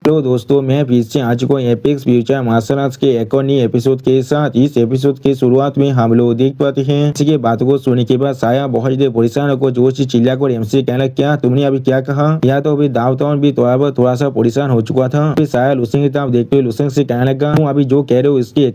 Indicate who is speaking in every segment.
Speaker 1: तो दोस्तों मैं फिर से आ चुका हूँ एपेक्स फ्यूचर मार्शल आर्ट्स के एक और नई एपिसोड के साथ। इस एपिसोड की शुरुआत में हम लोग देख पाते हैं किसी की बातों को सुनने के बाद साया बहुत ही परेशान को जोर से चिल्ला कर एमसी कहने लगा, क्या तुमने अभी क्या कहा? या तो अभी दावताउन भी थोड़ा सा परेशान हो चुका था। फिर साया लुसेंग की तरफ देखते हुए लुसेंग से कहने लगा, तुम अभी जो कह रहे हो इसकी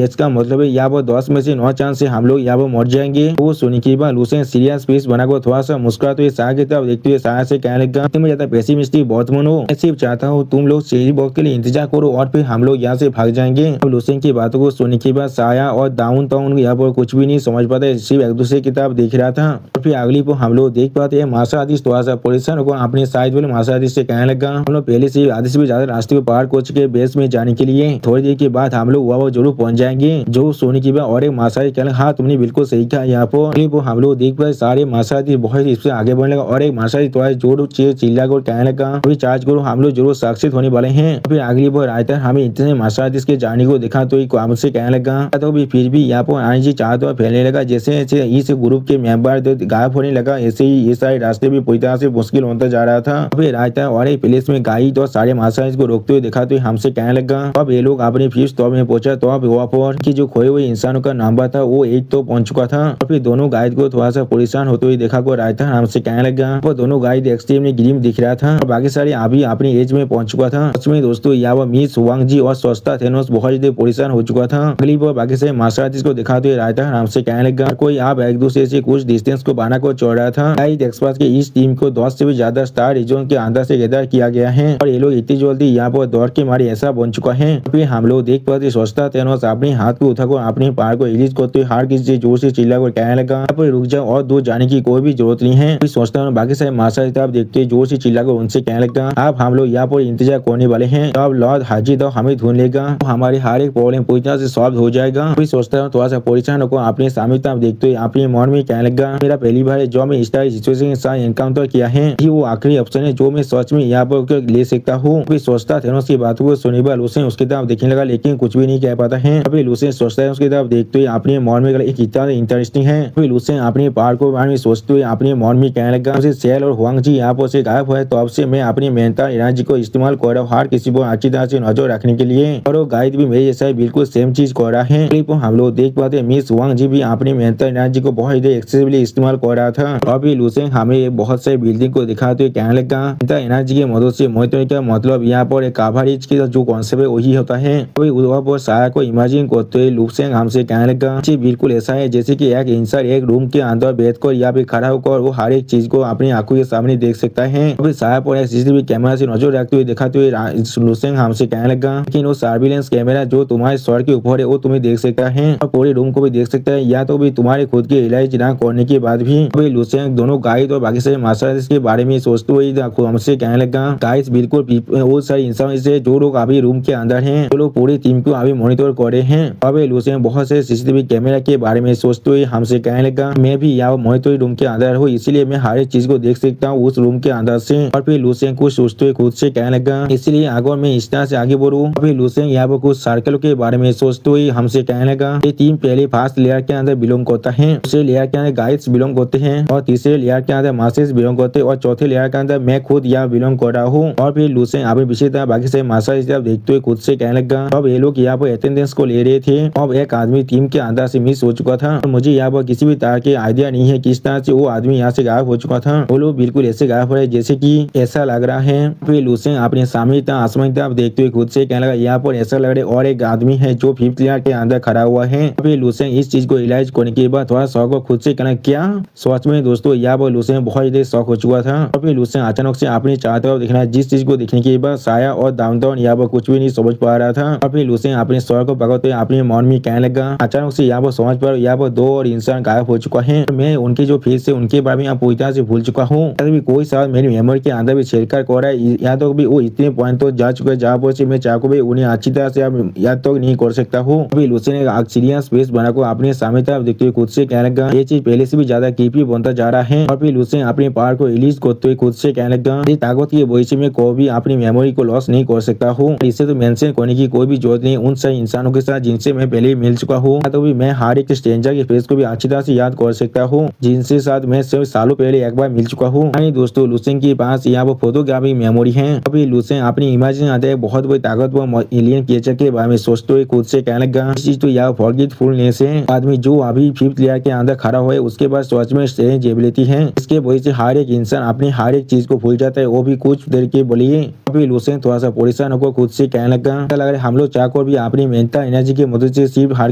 Speaker 1: इसका मतलब है यहाँ पर 10 में से 9 चांस से हम लोग यहाँ पर मर जाएंगे। वो सुनने के बाद लुसेंग सीरियस फेस बनाकर थोड़ा सा मुस्कुराते हुए साया की तरफ देखते हुए साया से कहने लगा, तुम ज्यादा पेसिमिस्टिक बहुत मन हो, मैं सिर्फ चाहता हूँ तुम लोग चेरी बॉक्स के लिए इंतजार करो और फिर हम लोग यहाँ से भाग जाएंगे। अब लुसेंग की बातों को सुनने के बाद साया और डाउन टाउन यहाँ पर कुछ भी नहीं समझ पाते, सिर्फ एक दूसरे की तरफ देख रहा था। और फिर अगली को हम लोग देख पाते हैं मार्शल आर्टिस्ट थोड़ा सा परेशान होकर अपने साइड वाले मार्शल आर्टिस्ट से कहने लगा, हम लोग पहले से आधे से भी ज्यादा रास्ते को पार कर चुके बेस में जाने के लिए, थोड़ी देर के बाद हम लोग वहाँ जरूर पहुंच जाएंगे। जो सोने के बाद और एक मार्शल आर्टिस्ट कहने, हाँ तुमने बिल्कुल सही कहा। यहाँ पर हम लोग देख पाए सारे मार्शल आर्टिस्ट बहुत इससे आगे बढ़ने लगा और एक मार्शल आर्टिस्ट थोड़ा जोर चिल्ला कर कहने लगा, अभी चार्ज करो, हम लोग जरूर सक्सेस होने वाले हैं। फिर अगली बार आयता हमें इतने मार्शल आर्टिस्ट के जाने को देखा तो हमसे कहने लगा, तो भी फिर भी यहाँ पर आने जी चाह तो फैलने लगा, जैसे इस ग्रुप के मेंबर गायब होने लगा, ऐसे ही ये सारे रास्ते भी पूरी तरह से मुश्किल होता जा रहा था। फिर रायता और एक प्लेस में गाइड और सारे मार्शल आर्टिस्ट को रोकते हुए देखा तो हमसे कहने लगा, अब ये लोग अपने फिफ्थ स्टॉप में पहुंचा तो अब वहाँ पर की जो खोए हुए इंसानों का नंबर था वो 8 तो पहुंच चुका था। और फिर दोनों गाइड को थोड़ा सा परेशान होते हुए देखा को रायता हमसे कहने लगा, वो दोनों गाइड एक्सट्रीमली ग्रीम दिख रहा था और बाकी सारे अभी अपनी एज में पहुंच चुका था। उसमें दोस्तों यहाँ मिस वांग जी और सस्ता थेनोस बहुत ही परेशान हो चुका था। अगली बार बाकी सारे मार्शल आर्टिस्ट को दिखा तो रायता हमसे कहने लगा, कोई आप एक दूसरे से कुछ डिस्टेंस को बना को छोड़ रहा था। एक्सपर्ट के इस टीम को 10 से भी ज्यादा स्टार रीजन के अंदर से गैदर किया गया है और ये लोग इतनी जल्दी यहाँ पर दौड़ के मारे ऐसा बन चुका है। फिर हम लोग देख पाते सस्ता थेनोस अपने हाथ को उठाकर अपने पैर को रिलीज करते हार किसी जोर से चिल्ला कर कहने लगा, रुक जाओ और दूर जाने की कोई भी जरूरत नहीं है। फिर सोचता हूँ बाकी सारे मार्शल आर्टिस्ट देखते जोर से चिल्लाकर उनसे कहने लगा, आप हम लोग यहाँ पर इंतजार करने वाले हैं, अब लॉर्ड हाजी तो हमें ढूंढ लेगा, हमारे हर एक प्रॉब्लम पूरी तरह से सॉल्व हो जाएगा। फिर सोचता हूँ थोड़ा सा परेशान होकर अपने सामने तरफ देखते हुए अपने मन में कहने लगा, मेरा पहली बार जो मैं इस तरह सिचुएशन के साथ एनकाउंटर किया है, वो आखिरी ऑप्शन है जो मैं सच में यहाँ पर ले सकता हूँ। फिर सोचता थेनोस की बातों को सुनने पर लुसेंग उसकी तरफ देखने लगा लेकिन कुछ भी नहीं कह पाता है। अभी लुसेंग सोचता है उसकी तरफ देखते हुए अपने मन में कितना इंटरेस्टिंग है। फिर लुसेंग अपने पार को बारे में सोचते हुए अपने मन में कहने लगा, उसे सेल और हुआंग जी यहाँ पर से गायब हुए तो अब से मैं अपनी मेंटल एनर्जी को इस्तेमाल कर रहा हूँ हर किसी को अच्छी तरह से नजर रखने के लिए और वो गाइड भी मेरे जैसा बिल्कुल सेम चीज कर रहा है। हम लोग देख पाते मिस हुआंग जी भी अपनी मेंटल एनर्जी को बहुत ही एक्सेसिवली इस्तेमाल कर रहा था। अभी लुसेंग हमें बहुत सारी बिल्डिंग को दिखाते हुए कहने लगा, एनर्जी की मदद से मोहित का मतलब यहाँ पर एक कवरेज की जो कॉन्सेप्ट है वही होता है। अभी वहाँ पर साया को इमेजिन करते हुए लुसेंग हमसे कहने लगा, जी बिल्कुल ऐसा है जैसे कि एक इंसान एक रूम के अंदर बैठकर या फिर खड़ा होकर वो हर एक चीज को अपनी आंखों के सामने देख सकता है। अभी साया पर एक सीसीटीवी कैमरा से नजर रखते हुए दिखाते हुए लुसेंग हमसे कहने लगा, लेकिन वो सर्विलेंस कैमरा जो तुम्हारे सर के ऊपर है वो तुम्हें देख सकता है और पूरे रूम को भी देख सकता है या तो भी तुम्हारे खुद के इलाज ना करने के बाद भी। अभी लुसेंग दोनों गाइड और बाकी सारे मार्शल आर्टिस्ट के बारे में सोचते हुए हमसे कहने लगा, गाइस बिल्कुल वो सारे इंसान से जो लोग अभी रूम के अंदर हैं वो लोग पूरी टीम को अभी मॉनिटर कर रहे हैं। अभी लुसेंग बहुत से सीसीटीवी कैमरा के बारे में सोचते हुए हमसे कहने लगा, मैं भी यहाँ मॉनिटर रूम के अंदर हूँ इसलिए मैं हर एक चीज को देख सकता हूँ उस रूम के अंदर से। और फिर लुसेंग कुछ सोचते हुए खुद से कहने लगा, इसलिए अगर मैं इस तरह से आगे बढ़ूँ। अभी लुसेंग यहाँ पर कुछ सर्कल के बारे में सोचते हुए हमसे कहने लगा, ये टीम पहले फर्स्ट लेयर के अंदर बिलोंग करता है, दूसरे लेयर के अंदर गाइड्स बिलोंग करते हैं और तीसरे लेयर के अंदर मार्शल्स बिलोंग करते हैं और चौथे लेयर के अंदर मैं खुद यहाँ बिलोंग कर रहा हूँ। और फिर लुसेंग अभी विशेष तरह बाकी से मार्शल देखते हुए खुद से कहने लगा, अब ये लोग यहाँ पर अटेंडेंस को ले रहे थे, अब एक आदमी टीम के अंदर से मिस हो चुका था और मुझे यहाँ पर किसी भी तरह के आइडिया नहीं है किस तरह से वो आदमी यहाँ से गायब हो चुका था। वो लोग बिल्कुल ऐसे गायब हो रहे जैसे कि ऐसा लग रहा है। फिर लुसेंग अपने सामने आसमान की तरफ देखते हुए खुद से कहने लगा, यहाँ पर ऐसा लग रहा है और एक आदमी है जो फिफ्थ लेयर के अंदर खड़ा हुआ है। फिर लुसेंग इस चीज को रियलाइज करने के बाद थोड़ा शौक को खुद से कहना, क्या सच में दोस्तों यहाँ पर लुसेंग बहुत ही शौक हो चुका था। और फिर लुसेंग अचानक से अपने चारों तरफ देखना जिस चीज को देखने के बाद साया और डाउनटाउन यहाँ पर कुछ भी नहीं समझ पा रहा था। और फिर लुसेंग अपने स्वर को पकड़ते अपने मन में कहने लगा, अचानक से यहाँ पर समझ पा यहाँ पर 2 और इंसान गायब हो चुका है, मैं उनके जो फेस है उनके बारे में पूरी तरह से भूल चुका हूँ। कोई साथ मेरी मेमोरी के अंदर भी छेड़छाड़ कर रहा है, या तो भी वो इतने पॉइंट तो जा चुके हैं जहाँ पर मैं चाहूँ भी उन्हें अच्छी तरह से याद तो नहीं कर सकता हूँ। अभी लुसेंग ने ऑक्सीजन स्पेस बनाकर अपने सामने तरफ देखते हुए खुद से कहने लगा, ये चीज पहले से भी ज्यादा क्रीपी बनता जा रहा है। और फिर लुसेंग अपने पावर को रिलीज करते हुए खुद से कहने लगा, इस ताकत की वजह से मैं कोई भी अपनी मेमोरी को लॉस नहीं कर सकता हूँ, इसे तो मेंशन करने की कोई भी जरूरत नहीं उन सही इंसानों के साथ जिनसे मैं पहले मिल चुका हूँ, तो भी मैं हर एक स्ट्रेंजर के फेस को भी अच्छी तरह से याद कर सकता हूँ जिनसे साथ मैं सालों पहले एक बार मिल चुका हूँ। दोस्तों लुसेंग के पास यहाँ पर फोटोग्राफी मेमोरी है। अभी लुसेन अपनी इमेजिन आते हैं बहुत बड़ी ताकतवर एलियन क्रिएचर के बारे में सोचते हुए खुद से कहने लगा चीज तो यह फॉरगेटफुलनेस है। आदमी जो अभी 5th लेयर के अंदर खड़ा हुआ है उसके पास सच में स्ट्रेंज एबिलिटी है। इसके वजह से हर एक इंसान अपनी हर एक चीज को भूल जाता है, वो भी कुछ देर के लिए। अभी लुसेन थोड़ा सा परेशान होकर खुद से कहने लगा लग रहा है हम लोग चाहकर भी अपनी मेंटल एनर्जी की मदद से सिर्फ हर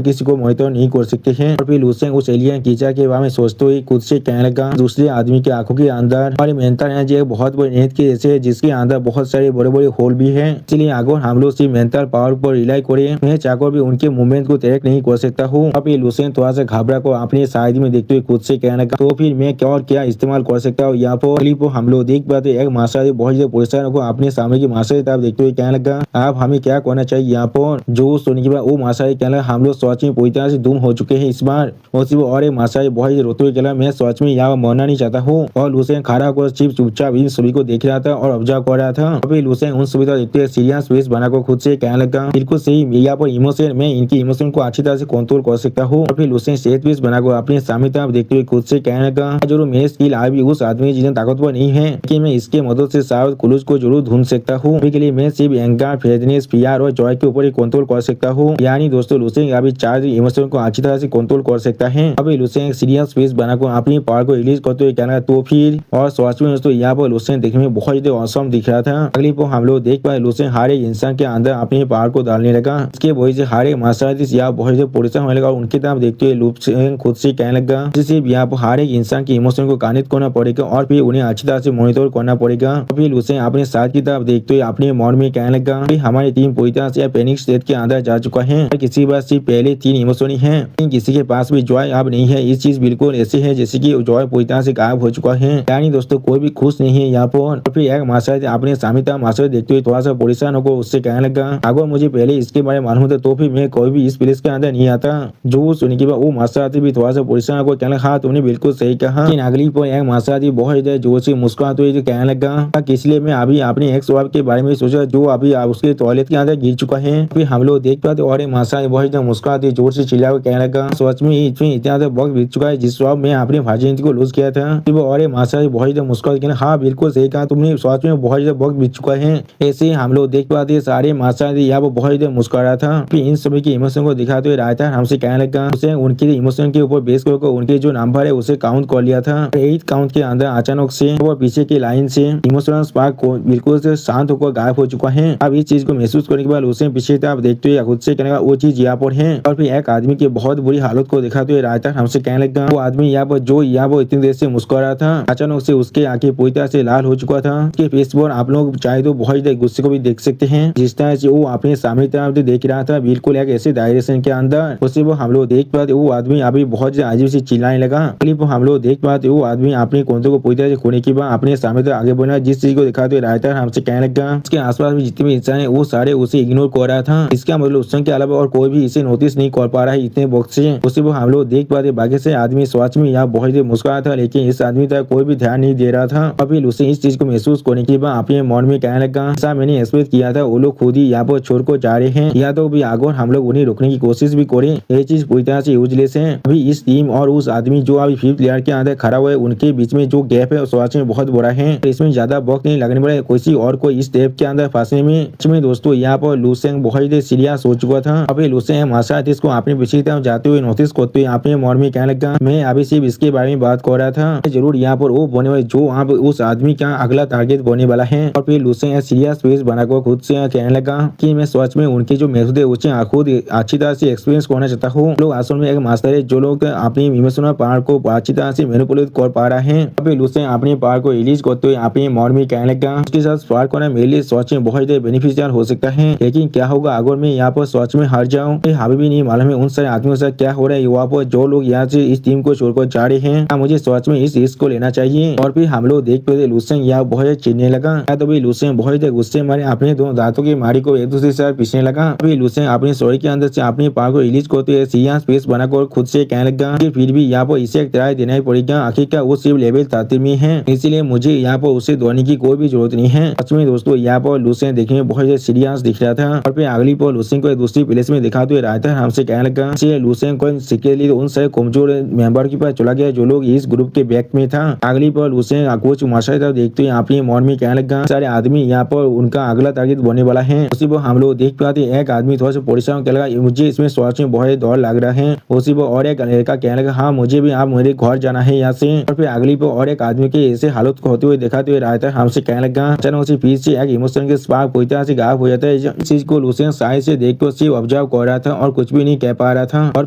Speaker 1: किसी को मॉनिटर नहीं कर सकते हैं। और फिर लुसेन उस एलियन क्रिएचर के बारे में सोचते हुए खुद से कहने लगा दूसरे आदमी के आंखों के अंदर हमारी मेंटल एनर्जी एक बहुत बड़ी नेट के जैसे है जिसके अंदर बहुत सारे बड़े बड़े होल भी है। इसलिए अगर हम लोग सिर्फ मेंटल पावर पर रिलाई करें मैं चाहकर भी उनके मूवमेंट को ट्रैक नहीं कर सकता हूँ। अभी लुसेन थोड़ा सा घबरा कर अपने साइड में देखते हुए खुद से कहने लगा तो फिर मैं क्या और क्या इस्तेमाल कर सकता हूँ। यहाँ पर क्लिप हम लोग देख पाते एक मास्टर बहुत ज्यादा परेशान को अपने सामने की मास्टर किताब देखते हुए कहने लगा आप हमें क्या करना चाहिए। यहाँ पर जो सुनने के बाद वो मास्टर कहने लगा हम लोग सच में पूरी तरह से दुम हो चुके हैं इस बार। और एक मास्टर बहुत ही रोते हुए कहला मैं सच में यहाँ मरना नहीं चाहता हूँ। और लुसेन खड़ा होकर सिर्फ चुपचाप इन सभी को देख रहा था और ऑब्जर्व कर रहा था। अभी लुसेन उन सभी देखते हुए सीरियस फेस बनाकर खुद से कहने लगा बिल्कुल सही यहाँ पर इमोशन मैं इनकी इमोशन को अच्छी तरह से कंट्रोल कर सकता हूँ। और फिर लुसेन सेट फेस बनाकर अपने सामने तरफ देखते हुए खुद से कहने लगा जरूर मेरे स्किल आज भी उस आदमी जितना ताकतवर नहीं है कि मैं इसके मदद से शायद क्लूज को जरूर ढूंढ सकता हूँ। अभी के लिए मैं सिर्फ एंगर फेडनेस फियर और जॉय के ऊपर ही कंट्रोल कर सकता हूँ। यानी दोस्तों लुसेन अभी 4 इमोशन को अच्छी तरह से कंट्रोल कर सकता है। अभी लुसेन एक सीरियस फेस बनाकर अपनी पावर को रिलीज करते हुए कहना तो फिर और सच में दोस्तों यहाँ पर लुसेन देखने में बहुत ज्यादा औसम दिख रहा था। अगली पर हम लोग देख पाए लुसेन हर एक इंसान के अंदर अपनी पावर को डालने लगा। इसके वजह से हर एक मास्टर यहाँ बहुत ज्यादा परेशान होने लगा। उनकी तरफ देखते हुए लुसेन खुद से कहने लगा जिससे यहाँ पर हर एक इंसान के इमोशन को कनेक्ट करना पड़ेगा और फिर उन्हें अच्छी तरह से मॉनिटर करना पड़ेगा। फिर लुसेन अपने साथ की तरफ देखते हुए अपने मन में कहने लगा हमारी टीम पूरी तरह से पैनिक स्टेट के अंदर जा चुका है। किसी के पास सिर्फ पहले 3 इमोशन ही है, किसी के पास भी जॉय अब नहीं है। इस चीज बिल्कुल ऐसे है जैसे कि जॉय पूरी तरह से गायब हो चुका है। यानी दोस्तों कोई भी खुश नहीं है यहाँ पर। फिर एक मास्टर अपने सामिता मास्टर देखते हुए थोड़ा सा परेशान होकर उससे कहने लगा अगर मुझे पहले इसके बारे में मालूम था तो फिर मैं कोई भी इस प्लेस के अंदर नहीं आता। जो सुनने के बाद वो मास्टर आती भी थोड़ा सा परेशान होकर कहने लगा हाँ तुमने बिल्कुल सही कहा। अगली पर एक मास्टर आती बहुत ज्यादा जोर से मुस्कुराते हुए कहने लगा इसलिए मैं अभी अपने एक्स वाइफ के बारे में सोचा जो अभी उसके टॉयलेट के अंदर गिर चुका है। फिर हम लोग देख पाते और एक मास्टर बहुत ज्यादा मुस्कुराते जोर से चिल्ला कर कहने लगा सच में इसमें इतना ज्यादा वक्त बीत चुका है जिस वक्त मैं अपनी वर्जिनिटी को लूज किया था। फिर और एक मास्टर बहुत ज्यादा मुस्कुराते कहना हाँ बिल्कुल सही कहा तुमने सच में बहुत ज्यादा वक्त बीत चुका है। ऐसे ही हम लोग देख पाते सारे मास्टर यहाँ पर बहुत ज्यादा मुस्कुरा था। फिर इन सभी के इमोशन को दिखाते हुए रायता हमसे कहने लगा उसे उनके इमोशन के ऊपर बेस करके उनके जो नंबर है उसे काउंट कर लिया था। 8th काउंट के अंदर अचानक से वो पीछे की लाइन से इमोशनल स्पार्क बिल्कुल से शांत होकर गायब हो चुका है। अब इस चीज को महसूस करने के बाद उसे पीछे तरफ देखते हुए खुद से कहने लगा वो चीज यहाँ पर है। और फिर एक आदमी की बहुत बुरी हालत को दिखाते हुए रायता हमसे कहने लगा वो आदमी यहाँ पर जो यहाँ पर इतनी देर से मुस्कुरा था अचानक से उसके आंखें पूरी तरह से लाल हो चुका था। उसके फेस पर आप लोग चाहे तो बहुत ज्यादा गुस्से को भी देख सकते हैं। जिस तरह से वो अपने सामने तरफ देख रहा था बिल्कुल एक ऐसे डायरेक्शन के अंदर उसे वो हम लोग देख पाते वो आदमी अभी बहुत ज्यादा अजीब से चिल्लाने लगा। क्लिप हम लोग देख पाते वो आदमी अपने कोंतों को पूरी तरह से खोने के बाद अपने सामने तक आगे बढ़ना जिस चीज को दिखाते हुए रायता हमसे कहने लगा उसके आसपास में जितने भी इंसान है वो सारे उसे इग्नोर कर रहा था। इसका मतलब उस के अलावा और कोई भी इसे नोटिस नहीं कर पा रहा है इतने वक्त से। उसे वो हम लोग देख पाते बाकी से आदमी स्वाच में यहाँ बहुत ही मुस्कुरा था लेकिन इस आदमी तक कोई भी ध्यान नहीं दे रहा था। अभी उसे इस चीज को महसूस करने के बाद अपने मन में कहने लगा ऐसा मैंने एक्सपेक्ट किया था वो लोग खुद ही यहाँ पर छोड़ कर जा रहे हैं या तो भी आगे हम लोग उन्हें रोकने की कोशिश भी करें। ये चीज पूरी तरह से यूजलेस है। अभी इस टीम और उस आदमी जो अभी 5th लेयर के अंदर खड़ा हुआ है उनके बीच में जो गैप है स्वाच में बहुत बड़ा है। इसमें ज्यादा वक्त नहीं लगने वाला किसी और को इस स्टेप के अंदर फंसने में। दोस्तों यहाँ पर लुसेन बहुत ही सीरियस हो चुका था। अभी लुसेन मास्टर इसको अपने पीछे तरफ जाते हुए नोटिस करते हुए अपने मन में कहने लगा मैं अभी सिर्फ इसके बारे में बात कर रहा था जरूर यहाँ पर वो बोने वाले जो आप उस आदमी का अगला टारगेट बोने वाला है। और फिर लुसेन सीरियस फेस बनाकर खुद से कहने लगा कि मैं सच में उनके जो मेथड है उसे खुद अच्छी तरह से एक्सपीरियंस करना चाहता हूँ। लोग असल में एक मास्टर है जो लोग अपनी इमोशनल पावर को अच्छी तरह से मैनिपुलेट कर पा रहा है। अभी लुसेन अपनी पावर को रिलीज करते हुए अपने मन में कहने लगा उसके साथ स्पार्क करना मेरे लिए सच में बहुत ज्यादा बेनिफिशियल हो सकता है लेकिन क्या होगा अगर मैं यहाँ पर सच में हार जाऊँ। हमें भी नहीं मालूम है उन सारे आदमियों से क्या हो रहा है वहाँ पर जो लोग यहाँ से इस टीम को छोड़कर जा रहे हैं। मुझे सच में इस रिस्क को लेना चाहिए। और फिर हम लोग देख पाते लुसेन यहाँ बहुत चिढ़ने लगा। तो भी लुसेन बहुत गुस्से मारे अपने दोनों दांतों की मारी को एक दूसरे से पीछने लगा। अभी लुसेन अपने शरीर के अंदर से अपनी पावर को रिलीज करते हुए सीरियस फेस बनाकर खुद से कहने लगा कि फिर भी यहाँ पर इसे एक ट्राई देना ही पड़ेगा। आखिरकार वो सिर्फ लेवल 33 में है इसलिए मुझे यहाँ पर उसे दौड़ने की कोई भी जरूरत नहीं है। सच में दोस्तों यहाँ पर लुसेन देखने में बहुत ज्यादा सीरियस दिख रहा था और फिर अगली पर लुसेन को दूसरी प्लेस में दिखा तो रायता हमसे कहने लगा लुसेन को सीक्रेटली उन सारे कमजोर मेंबर के पास चला गया जो लोग इस ग्रुप के बैक में था। अगली पर लुसेन कोच मास्टर था देखते हुए अपने मन में कहने लगा सारे आदमी यहाँ पर उनका अगला टारगेट बनने वाला है। उसी पर हम लोग देख पाते एक आदमी थोड़ा सा परेशान कहने लगा मुझे इसमें सोच में बहुत डर लग रहा है। उसी पर और एक लड़का कहने लगा हाँ मुझे भी आप मेरे घर जाना है यहाँ से। और फिर अगली पर और एक आदमी के ऐसे हालत को होते हुए दिखाते हुए रायता हमसे कहने लगा अचानक उसी पीछे एक इमोशन के स्पार्क पूरी से गायब हो जाता है। इस चीज को लुसेन साइड से देख कर सिर्फ ऑब्जर्व कर रहा था और कुछ भी नहीं कह पा रहा था। और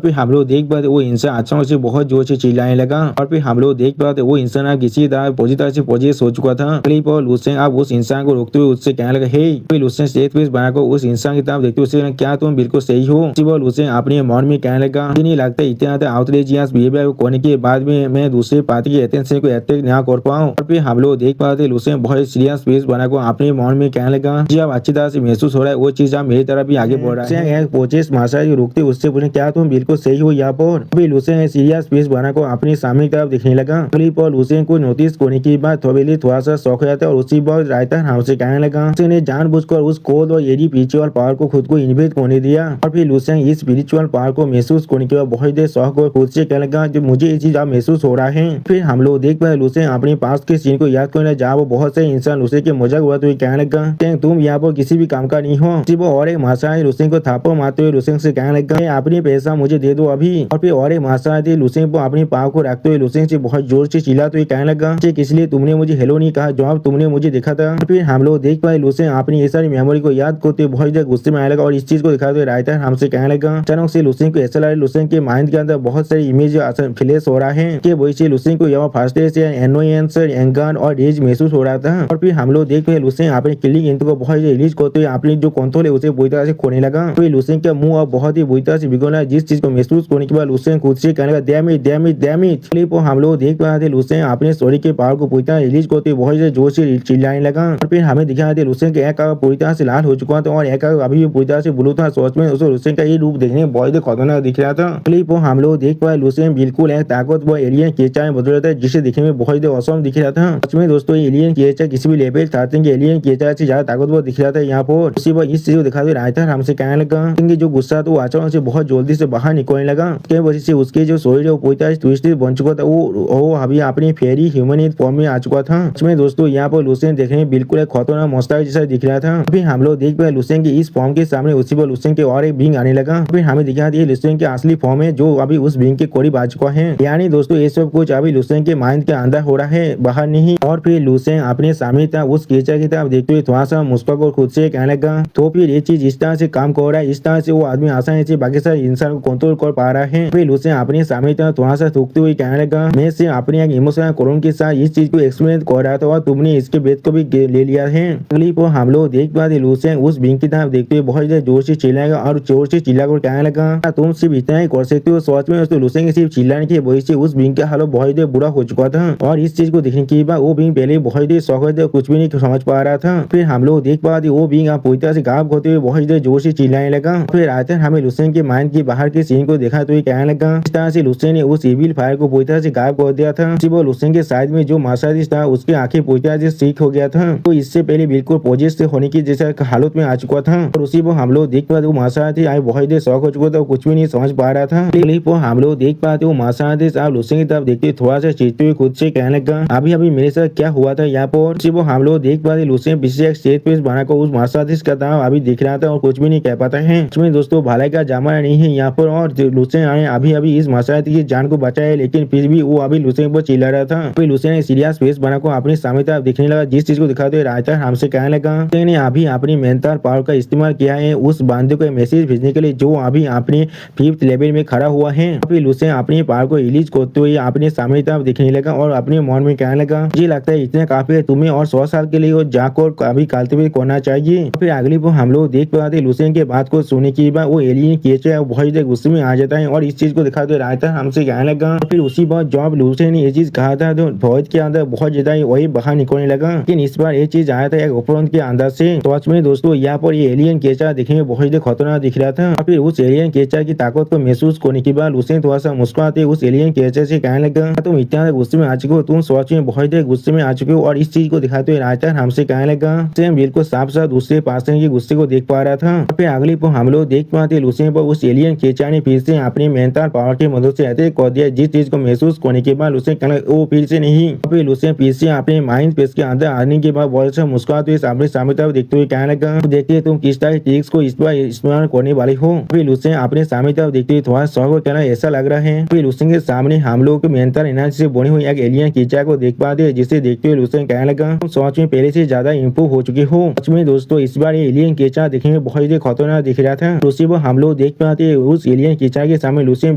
Speaker 1: फिर हम लोग देख पाते वो इंसान अचानक से बहुत जोर से चिल्लाने लगा और फिर हम लोग देख पाते वो इंसान अब किसी तरह पूरी तरह से पॉजिटिव हो चुका था। क्लिप और लुसेन अब उस इंसान को रोकते हुए उससे कहने लगा हे। फिर लुसेन स्टेट पे बनाकर उस इंसान की तरफ देखते हुए क्या तुम बिल्कुल सही हो। लुसेन अपने मन में कहने लगा मुझे नहीं लगता इतना आउटरेजियस बिहेवियर करने के बाद में मैं दूसरे पार्टी के अटेंशन को अटैक ना कर पाऊं। और फिर हम लोग देख पाते लुसेन बहुत सीरियस फेस बनाकर अपने मन में कहने लगा जी अब अच्छी तरह से महसूस हो रहा है वो चीज आप मेरी तरफ भी आगे बढ़ रहा है। पोचेस मास्टर को रोकते उससे पूछे क्या तुम बिल्कुल सही हो यहाँ पर। अभी लुसेन सीरियस फेस बनाकर अपने सामने की तरफ देखने लगा। क्लिप और लुसेन को नोटिस करने के बाद थोड़ा सा शौक हो जाता है और उसी वक्त रायता हमसे कहने लगा उसने जानबूझकर उस कोड और एडी स्पिरिचुअल पावर को खुद को इन्वेस्ट करने दिया। और फिर लुसेन इस स्पिरिचुअल पावर को महसूस करने के बाद बहुत देर शौक और खुद से कहने लगा जो मुझे ये चीज अब महसूस हो रहा है। फिर हम लोग देख पाए लुसेन अपने पास के सीन को याद करने जहाँ वो बहुत से इंसान लुसेन के मजाक उड़ाते हुए कहने लगा तुम यहाँ पर किसी भी काम का नहीं हो। वो और एक मास्टर लुसेन को थापो मारते हुए लुसेन से कहने लगा अपनी पैसा मुझे दे दो अभी। और फिर और एक मास्टर लुसेन को अपनी पाव को रखते हुए लुसेन से बहुत जोर से चिल्लाते हुए कहने लगा इसलिए तुमने मुझे हेलो नहीं कहा जवाब तुमने मुझे देखा था। फिर हम लोग देख पाए लुसेन अपनी ये सारी मेमोरी को याद करते बहुत ज्यादा गुस्से में आने लगा और इस चीज को दिखाते हुए रायता हमसे कहने लगा अचानक से लुसेन को ऐसा लगा लुसेन के माइंड के अंदर बहुत सारी इमेज फ्लैश हो रहा है कि वही से लुसेन को यहाँ फास्ट से एनोयंस एंगर और रेज महसूस हो रहा था। और फिर हम लोग देख पाए लुसेन अपने किलिंग इंट को बहुत रिलीज करते हुए अपनी जो कंट्रोल है उसे बुरी तरह से खोने लगा। फिर लुसेन का मुंह अब बहुत ही बुरी तरह से बिगड़ना जिस चीज को महसूस करने के बाद लुसेन खुद से कहने लगा डैम इट। क्लिप हम लोग देख पा रहे थे लुसेन अपने स्टोरी के पावर को पूरी तरह रिलीज करते हुए बहुत जोर से चिल्लाने लगा। और फिर हमें दिखा थे लुसेन के एक पूरी तरह से लाल हो चुका था और एक अभी भी पूरी तरह से ब्लू था। सोच में उसे लुसेन का ये रूप देखने में बहुत खतरनाक दिख रहा था। क्लिप हम लोग देख पाए लुसेन बिल्कुल एक ताकतवर एलियन क्रिएचर में बदल रहा था जिसे देखने में बहुत औसम दिख रहा था। सच में दोस्तों एलियन क्रिएचर किसी भी लेवल स्टार्टिंग एलियन क्रिएचर से ज्यादा ताकतवर दिख रहा था यहाँ पर। उसी पर इस चीज को दिखाते रायता हमसे कहने लगा क्योंकि जो गुस्सा था वो अचानक से बहुत जल्दी से बाहर निकलने लगा उसके वजह से उसके जो शरीर है वो पूरी तरह से ट्विस्टेड बन चुका था। वो अभी अपनी फेरी ह्यूमन फॉर्म में आ चुका था। इसमें दोस्तों यहाँ पर लुसेन देखने में बिल्कुल एक खतरनाक मॉन्स्टर जैसा दिख रहा था। फिर हम लोग देख पाए लुसेन के इस फॉर्म के सामने उसी पर लुसेन के और एक बींग आने लगा। फिर हमें दिखा दिया लुसेन के असली फॉर्म है जो अभी उस बींग के करीब आ चुका है। यानी दोस्तों ये सब कुछ अभी लुसेन के माइंड के अंदर हो रहा है बाहर नहीं। और फिर लुसेन अपने सामने था उस क्रिएचर की तरफ देखते हुए थोड़ा सा मुस्कुरा और खुद से कहने लगा तो फिर ये चीज इस तरह से काम कर रहा है इस तरह से वो आदमी आसानी से बाकी सारे इंसान को कंट्रोल कर पा रहा है। फिर लुसेन अपने सामने था थोड़ा सा थूकते हुए कहने लगा मैं से अपने एक इमोशनल कोरोन के साथ इस चीज को एक्सपीरियंस कर रहा था और तुमने इसके बेद को भी ले लिया है। अगली पर हम लोग देख पाते लुसेन उस बींग की तरफ देखते हुए बहुत जोर से चिल्लाएगा और जोर से चिल्लाकर कहने लगा तुम सिर्फ इतना ही कर सकते हो। सोच में तो लुसेन के सिर्फ चिल्लाने की वजह से उस बींग का हालत बहुत बुरा हो चुका था और इस चीज को देखने के बाद वो बींग पहले बहुत देर शौक कुछ भी नहीं समझ पा रहा था। फिर हम लोग देख पाते वो बींग पूरी तरह से गायब होते हुए बहुत देर जोर से चिल्लाने लगा। फिर आते हमें लुसेन के माइंड के बाहर के सीन को देखा तो ये कहने लगा इस तरह से लुसेन ने उस इविल फायर को पूरी तरह से गायब कर दिया था। वो लुसेन के साइड में जो मास्टर था उसकी आंखें पूरी तरह से सीख हो गया था तो इससे पहले बिल्कुल पॉजिटिव से होने की जैसा हालत में आ चुका था। और उसी पर हम लोग देख पाते वो मास्टर थे बहुत देर शौक हो चुका था कुछ भी नहीं समझ पा रहा था। हम लोग देख पाते वो मास्टर थे आप लुसेन की तरफ देखते थोड़ा सा चीखते हुए खुद से कहने लगा अभी अभी मेरे साथ क्या हुआ था यहाँ पर। सिर्फ हम लोग देख पाते लुसेन पीछे एक स्टेज पे बनाकर उस मास्टर का था अभी दिख रहा था और कुछ भी नहीं कह पाता है। इसमें दोस्तों भलाई का जामा नहीं है यहाँ पर और लुसेन आए अभी अभी इस मास्टर की जान को बचाया लेकिन फिर भी वो अभी लुसेन पर चिल्ला रहा था। फिर लुसेन एक सीरियस फेस बनाकर अपने सामने तरफ दिखने लगा जिस चीज को दिखाते हुए रायता हमसे कहने लगा ने अभी अपनी मेंटल पावर का इस्तेमाल किया है उस बंदे को मैसेज भेजने के लिए जो अभी अपने 5th लेवल में खड़ा हुआ है। फिर लुसेन अपनी पावर को रिलीज करते हुए अपने सामने तरफ दिखने लगा और अपने मन में कहने लगा मुझे लगता है इतना काफी है तुम्हें और 100 साल के लिए जाकर अभी कल्टिवेट करना चाहिए। फिर अगली पर हम लोग देख पाते लुसेन के बात को सुनने के बाद वो एलियन क्रिएचर बहुत गुस्से में आ जाता है और इस चीज को दिखाते हुए रायता हमसे कहने लगा। फिर उसी बार जब लुसेन ने ये चीज कहा था तो भौत के अंदर बहुत ज्यादा वही बाहर निकलने लगा लेकिन इस बार ये चीज आया था एक उपरंत के अंदर से। तो में दोस्तों यहाँ पर ये एलियन क्रिएचर दिखने में बहुत खतरनाक दिख रहा था। फिर उस एलियन क्रिएचर की ताकत को महसूस करने के बाद लुसेन थोड़ा सा मुस्कुराते उस एलियन क्रिएचर से कहने लगा तुम इतना गुस्से में आ चुके हो तुम सोच में बहुत गुस्से में आ चुके हो और इस चीज को दिखाते हुए रायता हमसे हमसे कहने लगा। लुसियन बिल्कुल साफ साफ दूसरे पार्सन के गुस्से को देख पा रहा था। फिर अगली पल हम लोग देख पाते लुसियन पर उस एलियन केचा ने फिर से अपनी मेंटल पावर की मदद से अटैक कर दिया, जिस चीज को महसूस करने के बाद लुसियन कहने लगा, वो फिर से नहीं। फिर लुसियन फिर से अपने माइंड स्पेस के अंदर आने के बाद बहुत से मुस्कुराते हुए अपने सामने तरफ देखते हुए कहने लगा, देखिए तुम किस तरह ट्रिक्स को इस बार इस्तेमाल करने वाली हो। फिर लुसियन अपने सामने तरफ देखते हुए थोड़ा शौक कहना ऐसा लग रहा है। फिर लुसियन के सामने हम लोग मेंटल एनर्जी से बनी हुई एक एलियन केचा को देख पाते हैं, जिसे देखते हुए लुसियन कहने लगा, तुम सच में पहले से ज्यादा इम्प्रूव हो चुके हो। सच में दोस्तों इस बार ये एलियन केचा दिखने में बहुत ही खतरनाक दिख रहा था। उसी पर हम लोग देख पाते उस एलियन केचा के सामने लुसियन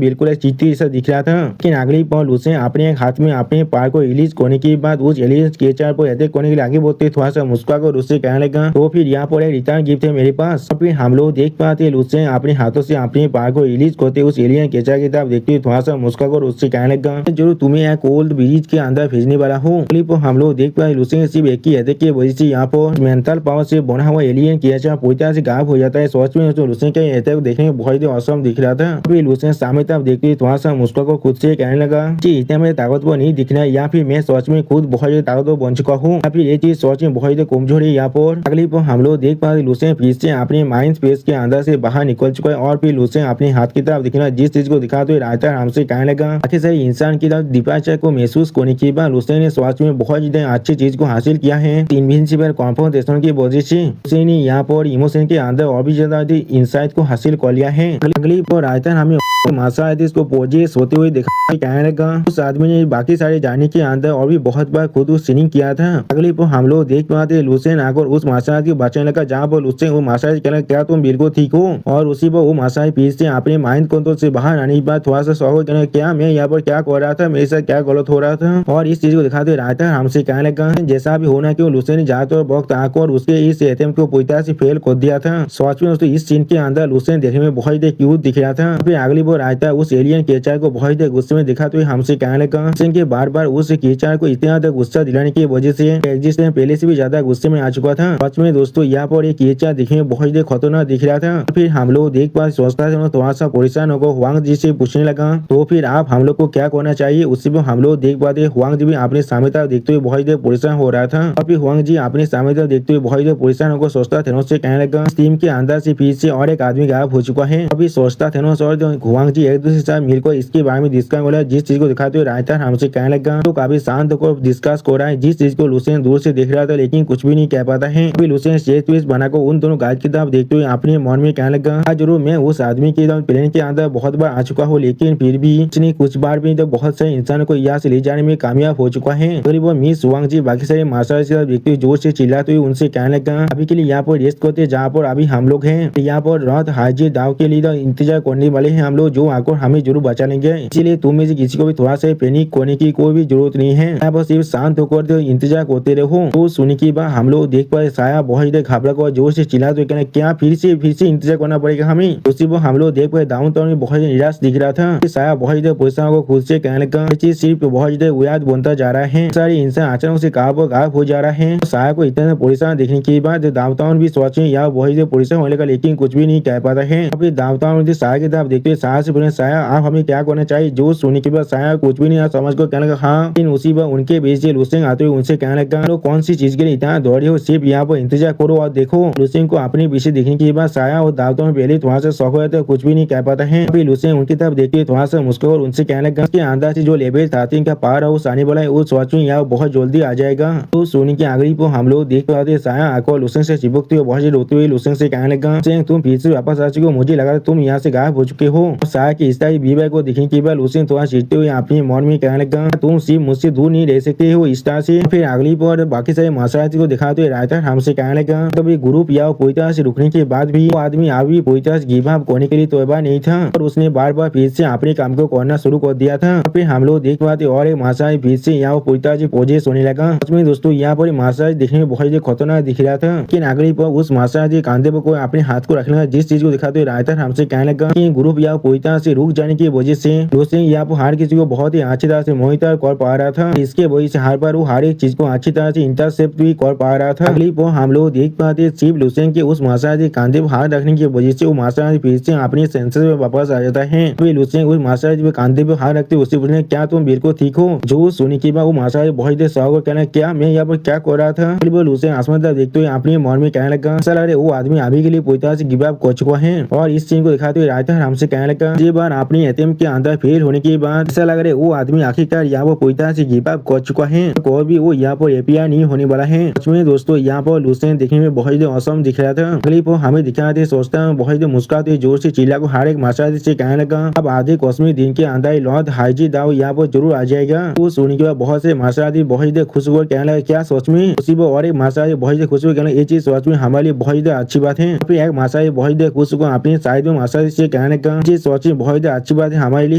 Speaker 1: बिल्कुल एक चींटी जैसा दिख रहा था। लेकिन अगली पल लुसियन अपने हाथ में अपने पार को रिलीज करने के बाद उस एलियन केचा पर अटैक करने के लिए आगे बढ़ते थोड़ा सा मुस्कुरा कर उससे कहने लगा, तो फिर यहाँ पर एक रिटर्न गिफ्ट है मेरे पास। फिर हम लोग देख पाते लुसियन अपने हाथों से अपने पार को रिलीज करते उस एलियन केचा की तरफ देखते थोड़ा सा मुस्कुरा कर उससे कहने लगा, जरूर तुम्हें एक ओल्ड ब्रिज के अंदर भेजने वाला हूँ। हम लोग देख पाए लुसियन सिर्फ एक ही अटैक की वजह से यहाँ पर मेंटल पावर से बना हुआ एलियन केचा पूरी तरह से गायब हो जाता है। सोच में तो लुसियन का अटैक देखने में बहुत ही औसम दिख रहा था। फिर लुसियन सामने तरफ देखते थोड़ा सा मुस्कुरा को खुद से कहने लगा कि इतना मेरे ताकतवर नहीं दिखना है, या फिर मैं सोच में खुद बहुत ही ताकतवर बन चुका हूँ, या फिर ये चीज सोच में बहुत ही कमजोर है। यहाँ पर अगली पर हम लोग देख पाते लुसियन फिर से अपने माइंड स्पेस के अंदर से बाहर निकल चुका है और फिर लुसियन अपने हाथ की तरफ दिखना जिस चीज को दिखा तो रायता हमसे कहने लगा, आखिर सही इंसान की तरफ डिपार्चर को महसूस करने के बाद लुसियन ने सोच में बहुत ज्यादा अच्छी चीज को हासिल किया है। इनविंसिबल कॉन्फिगरेशन की वजह से लुसियन ने यहाँ पर इमोशन के अंदर और भी ज्यादा इंसाइट को हासिल कर लिया है। अगली पर रायता हमें मार्शल आर्टिस्ट को पोजेस होते हुए देखा कहने लगा, उस आदमी ने बाकी सारे जाने के अंदर और भी बहुत बार खुद सीनिंग किया था। अगली पर हम लोग देख पाते लुसियन आकर उस मार्शल आर्ट को बचाने लगा, जहाँ पर लुसियन वो मार्शल आर्ट कहने क्या तुम बिल्कुल ठीक हो, और उसी पर वो मार्शल आर्ट फिर से अपने माइंड कंट्रोल से बाहर आने के बाद थोड़ा सा शौक कहना क्या मैं यहाँ पर क्या कर रहा था, मेरे साथ क्या गलत हो रहा था, और इस चीज को दिखाते रहता हमसे कहने लगा जैसा भी होना क्यों लुसियन ने ज्यादातर वक्त आकर उसके इस अटेम्प्ट को पूरी तरह से फेल कर दिया था। सच में दोस्तों इस सीन के अंदर लुसियन देखने में बहुत ही क्यूट दिख रहा था। फिर अगली बार रायता उस एलियन केचा को बहुत ही गुस्से में दिखा तो हमसे कहने लगा, लुसियन के बार बार उस केचा को इतना ज्यादा गुस्सा दिलाने की वजह से एग्जिस्टेंस पहले से भी ज्यादा गुस्से में आ चुका था। सच में दोस्तों यहाँ पर एक केचा दिखने में बहुत ही खतरनाक दिख रहा था। फिर हम लोग देख पा सोचता था थोड़ा सा परेशान होकर हुआंग जी से पूछने लगा, तो फिर आप हम लोग को क्या करना चाहिए। उसी पर हम लोग देख पाते हुआंग जी भी अपने सामने तरफ देखते हुए बहुत ही परेशान हो रहा था, और फिर हुआंग जी अपने सामने तरफ देखते हुए बहुत ही परेशान होकर सोचता थेनोस से कहने लगा, टीम के अंदर से फिर से और एक आदमी गायब हो चुका है। अभी सोचता थेनोस और हुआंग जी एक दूसरे से मिलकर इसके बारे में डिस्कस बोला, जिस चीज को दिखाते हुए रायता हमसे कहने लगा तो काफी शांत होकर डिस्कस कर रहा है, जिस चीज को लुसियन दूर से देख रहा था लेकिन कुछ भी नहीं कह पाता है। अभी लुसियन स्टेज पीस बनाकर उन दोनों गाइड की तरफ देखते हुए अपने मन में कहने लगा, हाँ जरूर मैं उस आदमी के प्लेन के अंदर बहुत बार आ चुका हूँ, लेकिन फिर भी इसने कुछ बार भी तो बहुत सारे इंसानों को यहाँ से ले जाने में कामयाब हो चुका है। तो वो मिस हुआंग जी बाकी सारे मार्शल आर्ट देखते हुए जोर से चिल्लाते हुए उनसे कहने लगा, अभी के लिए यहाँ पर रेस्ट करते जहाँ पर अभी हम लोग हैं, यहाँ पर रात हाजिर दाव के लिए इंतजार करने वाले हैं हम लोग, जो आकर हमें जरूर बचा लेंगे। इसीलिए तुम में से किसी को भी थोड़ा सा पैनिक करने की कोई भी जरूरत नहीं है, यहाँ पर सिर्फ शांत होकर इंतजार करते रहो। तो सुनने के बाद हम लोग देख पाए साया बहुत ही घबरा कर जोर से चिल्लाते हुए कहना क्या फिर से इंतजार करना पड़ेगा हमें। उसी पर हम लोग देख पाए डाउन टाउन में बहुत निराश दिख रहा था। साया बहुत ही परेशान को खुद से कहने लगा, चीज सिर्फ बहुत ही याद बनता जा रहा है, सारे इंसान अचानक से कहाँ पर गायब हो जा रहा है। साया को इतना परेशान देखने के बाद डाउन टाउन भी सोचे यहाँ बहुत ही परेशान होने का, लेकिन कुछ भी नहीं कह पाता है। अभी डाउन टाउन साया की तरफ देखते साया से बोले, साया आप हमें क्या करना चाहिए। जो सुनने के बाद साया कुछ भी नहीं समझ को कहने लगा हाँ। लेकिन उसी पर उनके बीच से लुसियन आते हुए उनसे कहने लगा, तो कौन सी चीज के लिए इतना दौड़े हो, सिर्फ यहाँ पर इंतजार करो और देखो। लुसियन को अपने पीछे देखने के बाद साया और दावतों में पहले थोड़ा सा शौक हो, कुछ भी नहीं कह पाता है। अभी लुसियन उनकी तरफ देखते थोड़ा सा मुस्कुरा और उनसे कहने लगा कि अंदर से जो लेवल 13 का पार है वो आने वाला है, वो सोच में यहाँ बहुत जल्दी आ जाएगा। तो सोने की आगरी को हम लोग देख पाते साया आकर लुसियन से चिपकते हुए बहुत ही रोते हुए लुसियन से कहने लगा, तुम फिर से वापस आ चुके हो, मुझे लगा तुम यहाँ से गायब हो चुके हो। साया की इस तरह बीबा को देखने के बाद लुसियन थोड़ा चिढ़ते हुए अपने मन में कहने लगा, तुम सिर्फ मुझसे दूर नहीं रह सकते हो इस तरह से। फिर अगली पर बाकी सारे मार्शल आर्ट को दिखाते हुए रायता हमसे कहने लगा, कभी ग्रुप या पूरी तरह से रुकने के बाद भी वो आदमी अभी पूरी तरह से गिव अप करने के लिए तैयार नहीं था, और उसने बार बार फिर से अपने काम को करना शुरू कर दिया था। फिर हम लोग देख पाते और एक मार्शल आर्ट फिर से यहाँ पूरी तरह से पोजेस होने लगा। उसमें दोस्तों यहाँ पर मार्शल आर्ट देखने में बहुत ही खतरनाक दिख रहा था, लेकिन अगली पर उस मार्शल आर्ट के कांधे पर कोई अपने हाथ को रखने लगा, जिस चीज को दिखाते हुए रायता हमसे कहने लगा कि ग्रुप या पूरी पूरी तरह से रुक जाने की वजह से लुसेंग यहाँ पर हर किसी को बहुत ही अच्छी तरह से मोहित कर पा रहा था। इसके वजह से हर बार वो हर एक चीज को अच्छी तरह से इंटरसेप्ट भी कर पा रहा था। अगली बार हम लोग देख पाते सिर्फ लुसेंग के उस मार्शल के कंधे पर हाथ रखने की वजह से वो मार्शल फिर से अपने सेंसेस में वापस आ जाता है। फिर लुसेंग उस मार्शल के कंधे पर हाथ रखते उससे पूछने क्या तुम बिल्कुल ठीक हो। जो सुनने के बाद वो मार्शल बहुत देर सौ कहना क्या मैं यहाँ पर क्या कर रहा था। लुसेंग आसमान तक देखते हुए अपने मन में कहने लगा सर अरे वो आदमी अभी के लिए पूरी तरह से गिव अप कर चुका है। और इस चीज को दिखाते हुए रायता हमसे कहने लगा ये बार अपनी अटेम्प्ट के अंदर फेल होने के बाद ऐसा लग रहा है वो आदमी आखिरकार यहाँ पर पूरी तरह से गिव अप कर चुका है। कोई भी वो यहाँ पर एपीआई नहीं होने वाला है। सच में दोस्तों यहाँ पर लुसेंग देखने में बहुत ही औसम दिख रहा था। अगली पर हमें दिखा थे सोचता है बहुत ही मुस्कुराते जोर से चिल्ला को हर एक मार्शल से कहने लगा अब आधे कश्मीर दिन के अंदर लॉर्ड हाईजी दाव यहाँ पर जरूर आ जाएगा। तो सुनने के बाद बहुत से मार्शल बहुत ही खुश हुए कहने लगा क्या सच में। उसी पर और एक मार्शल बहुत ही खुश हुए कहने ये चीज सच में हमारे लिए बहुत ही अच्छी बात है। फिर एक मार्शल बहुत ही खुश हुआ अपने साइड में मार्शल से कहने का ये सच में बहुत ही अच्छी बात है हमारे लिए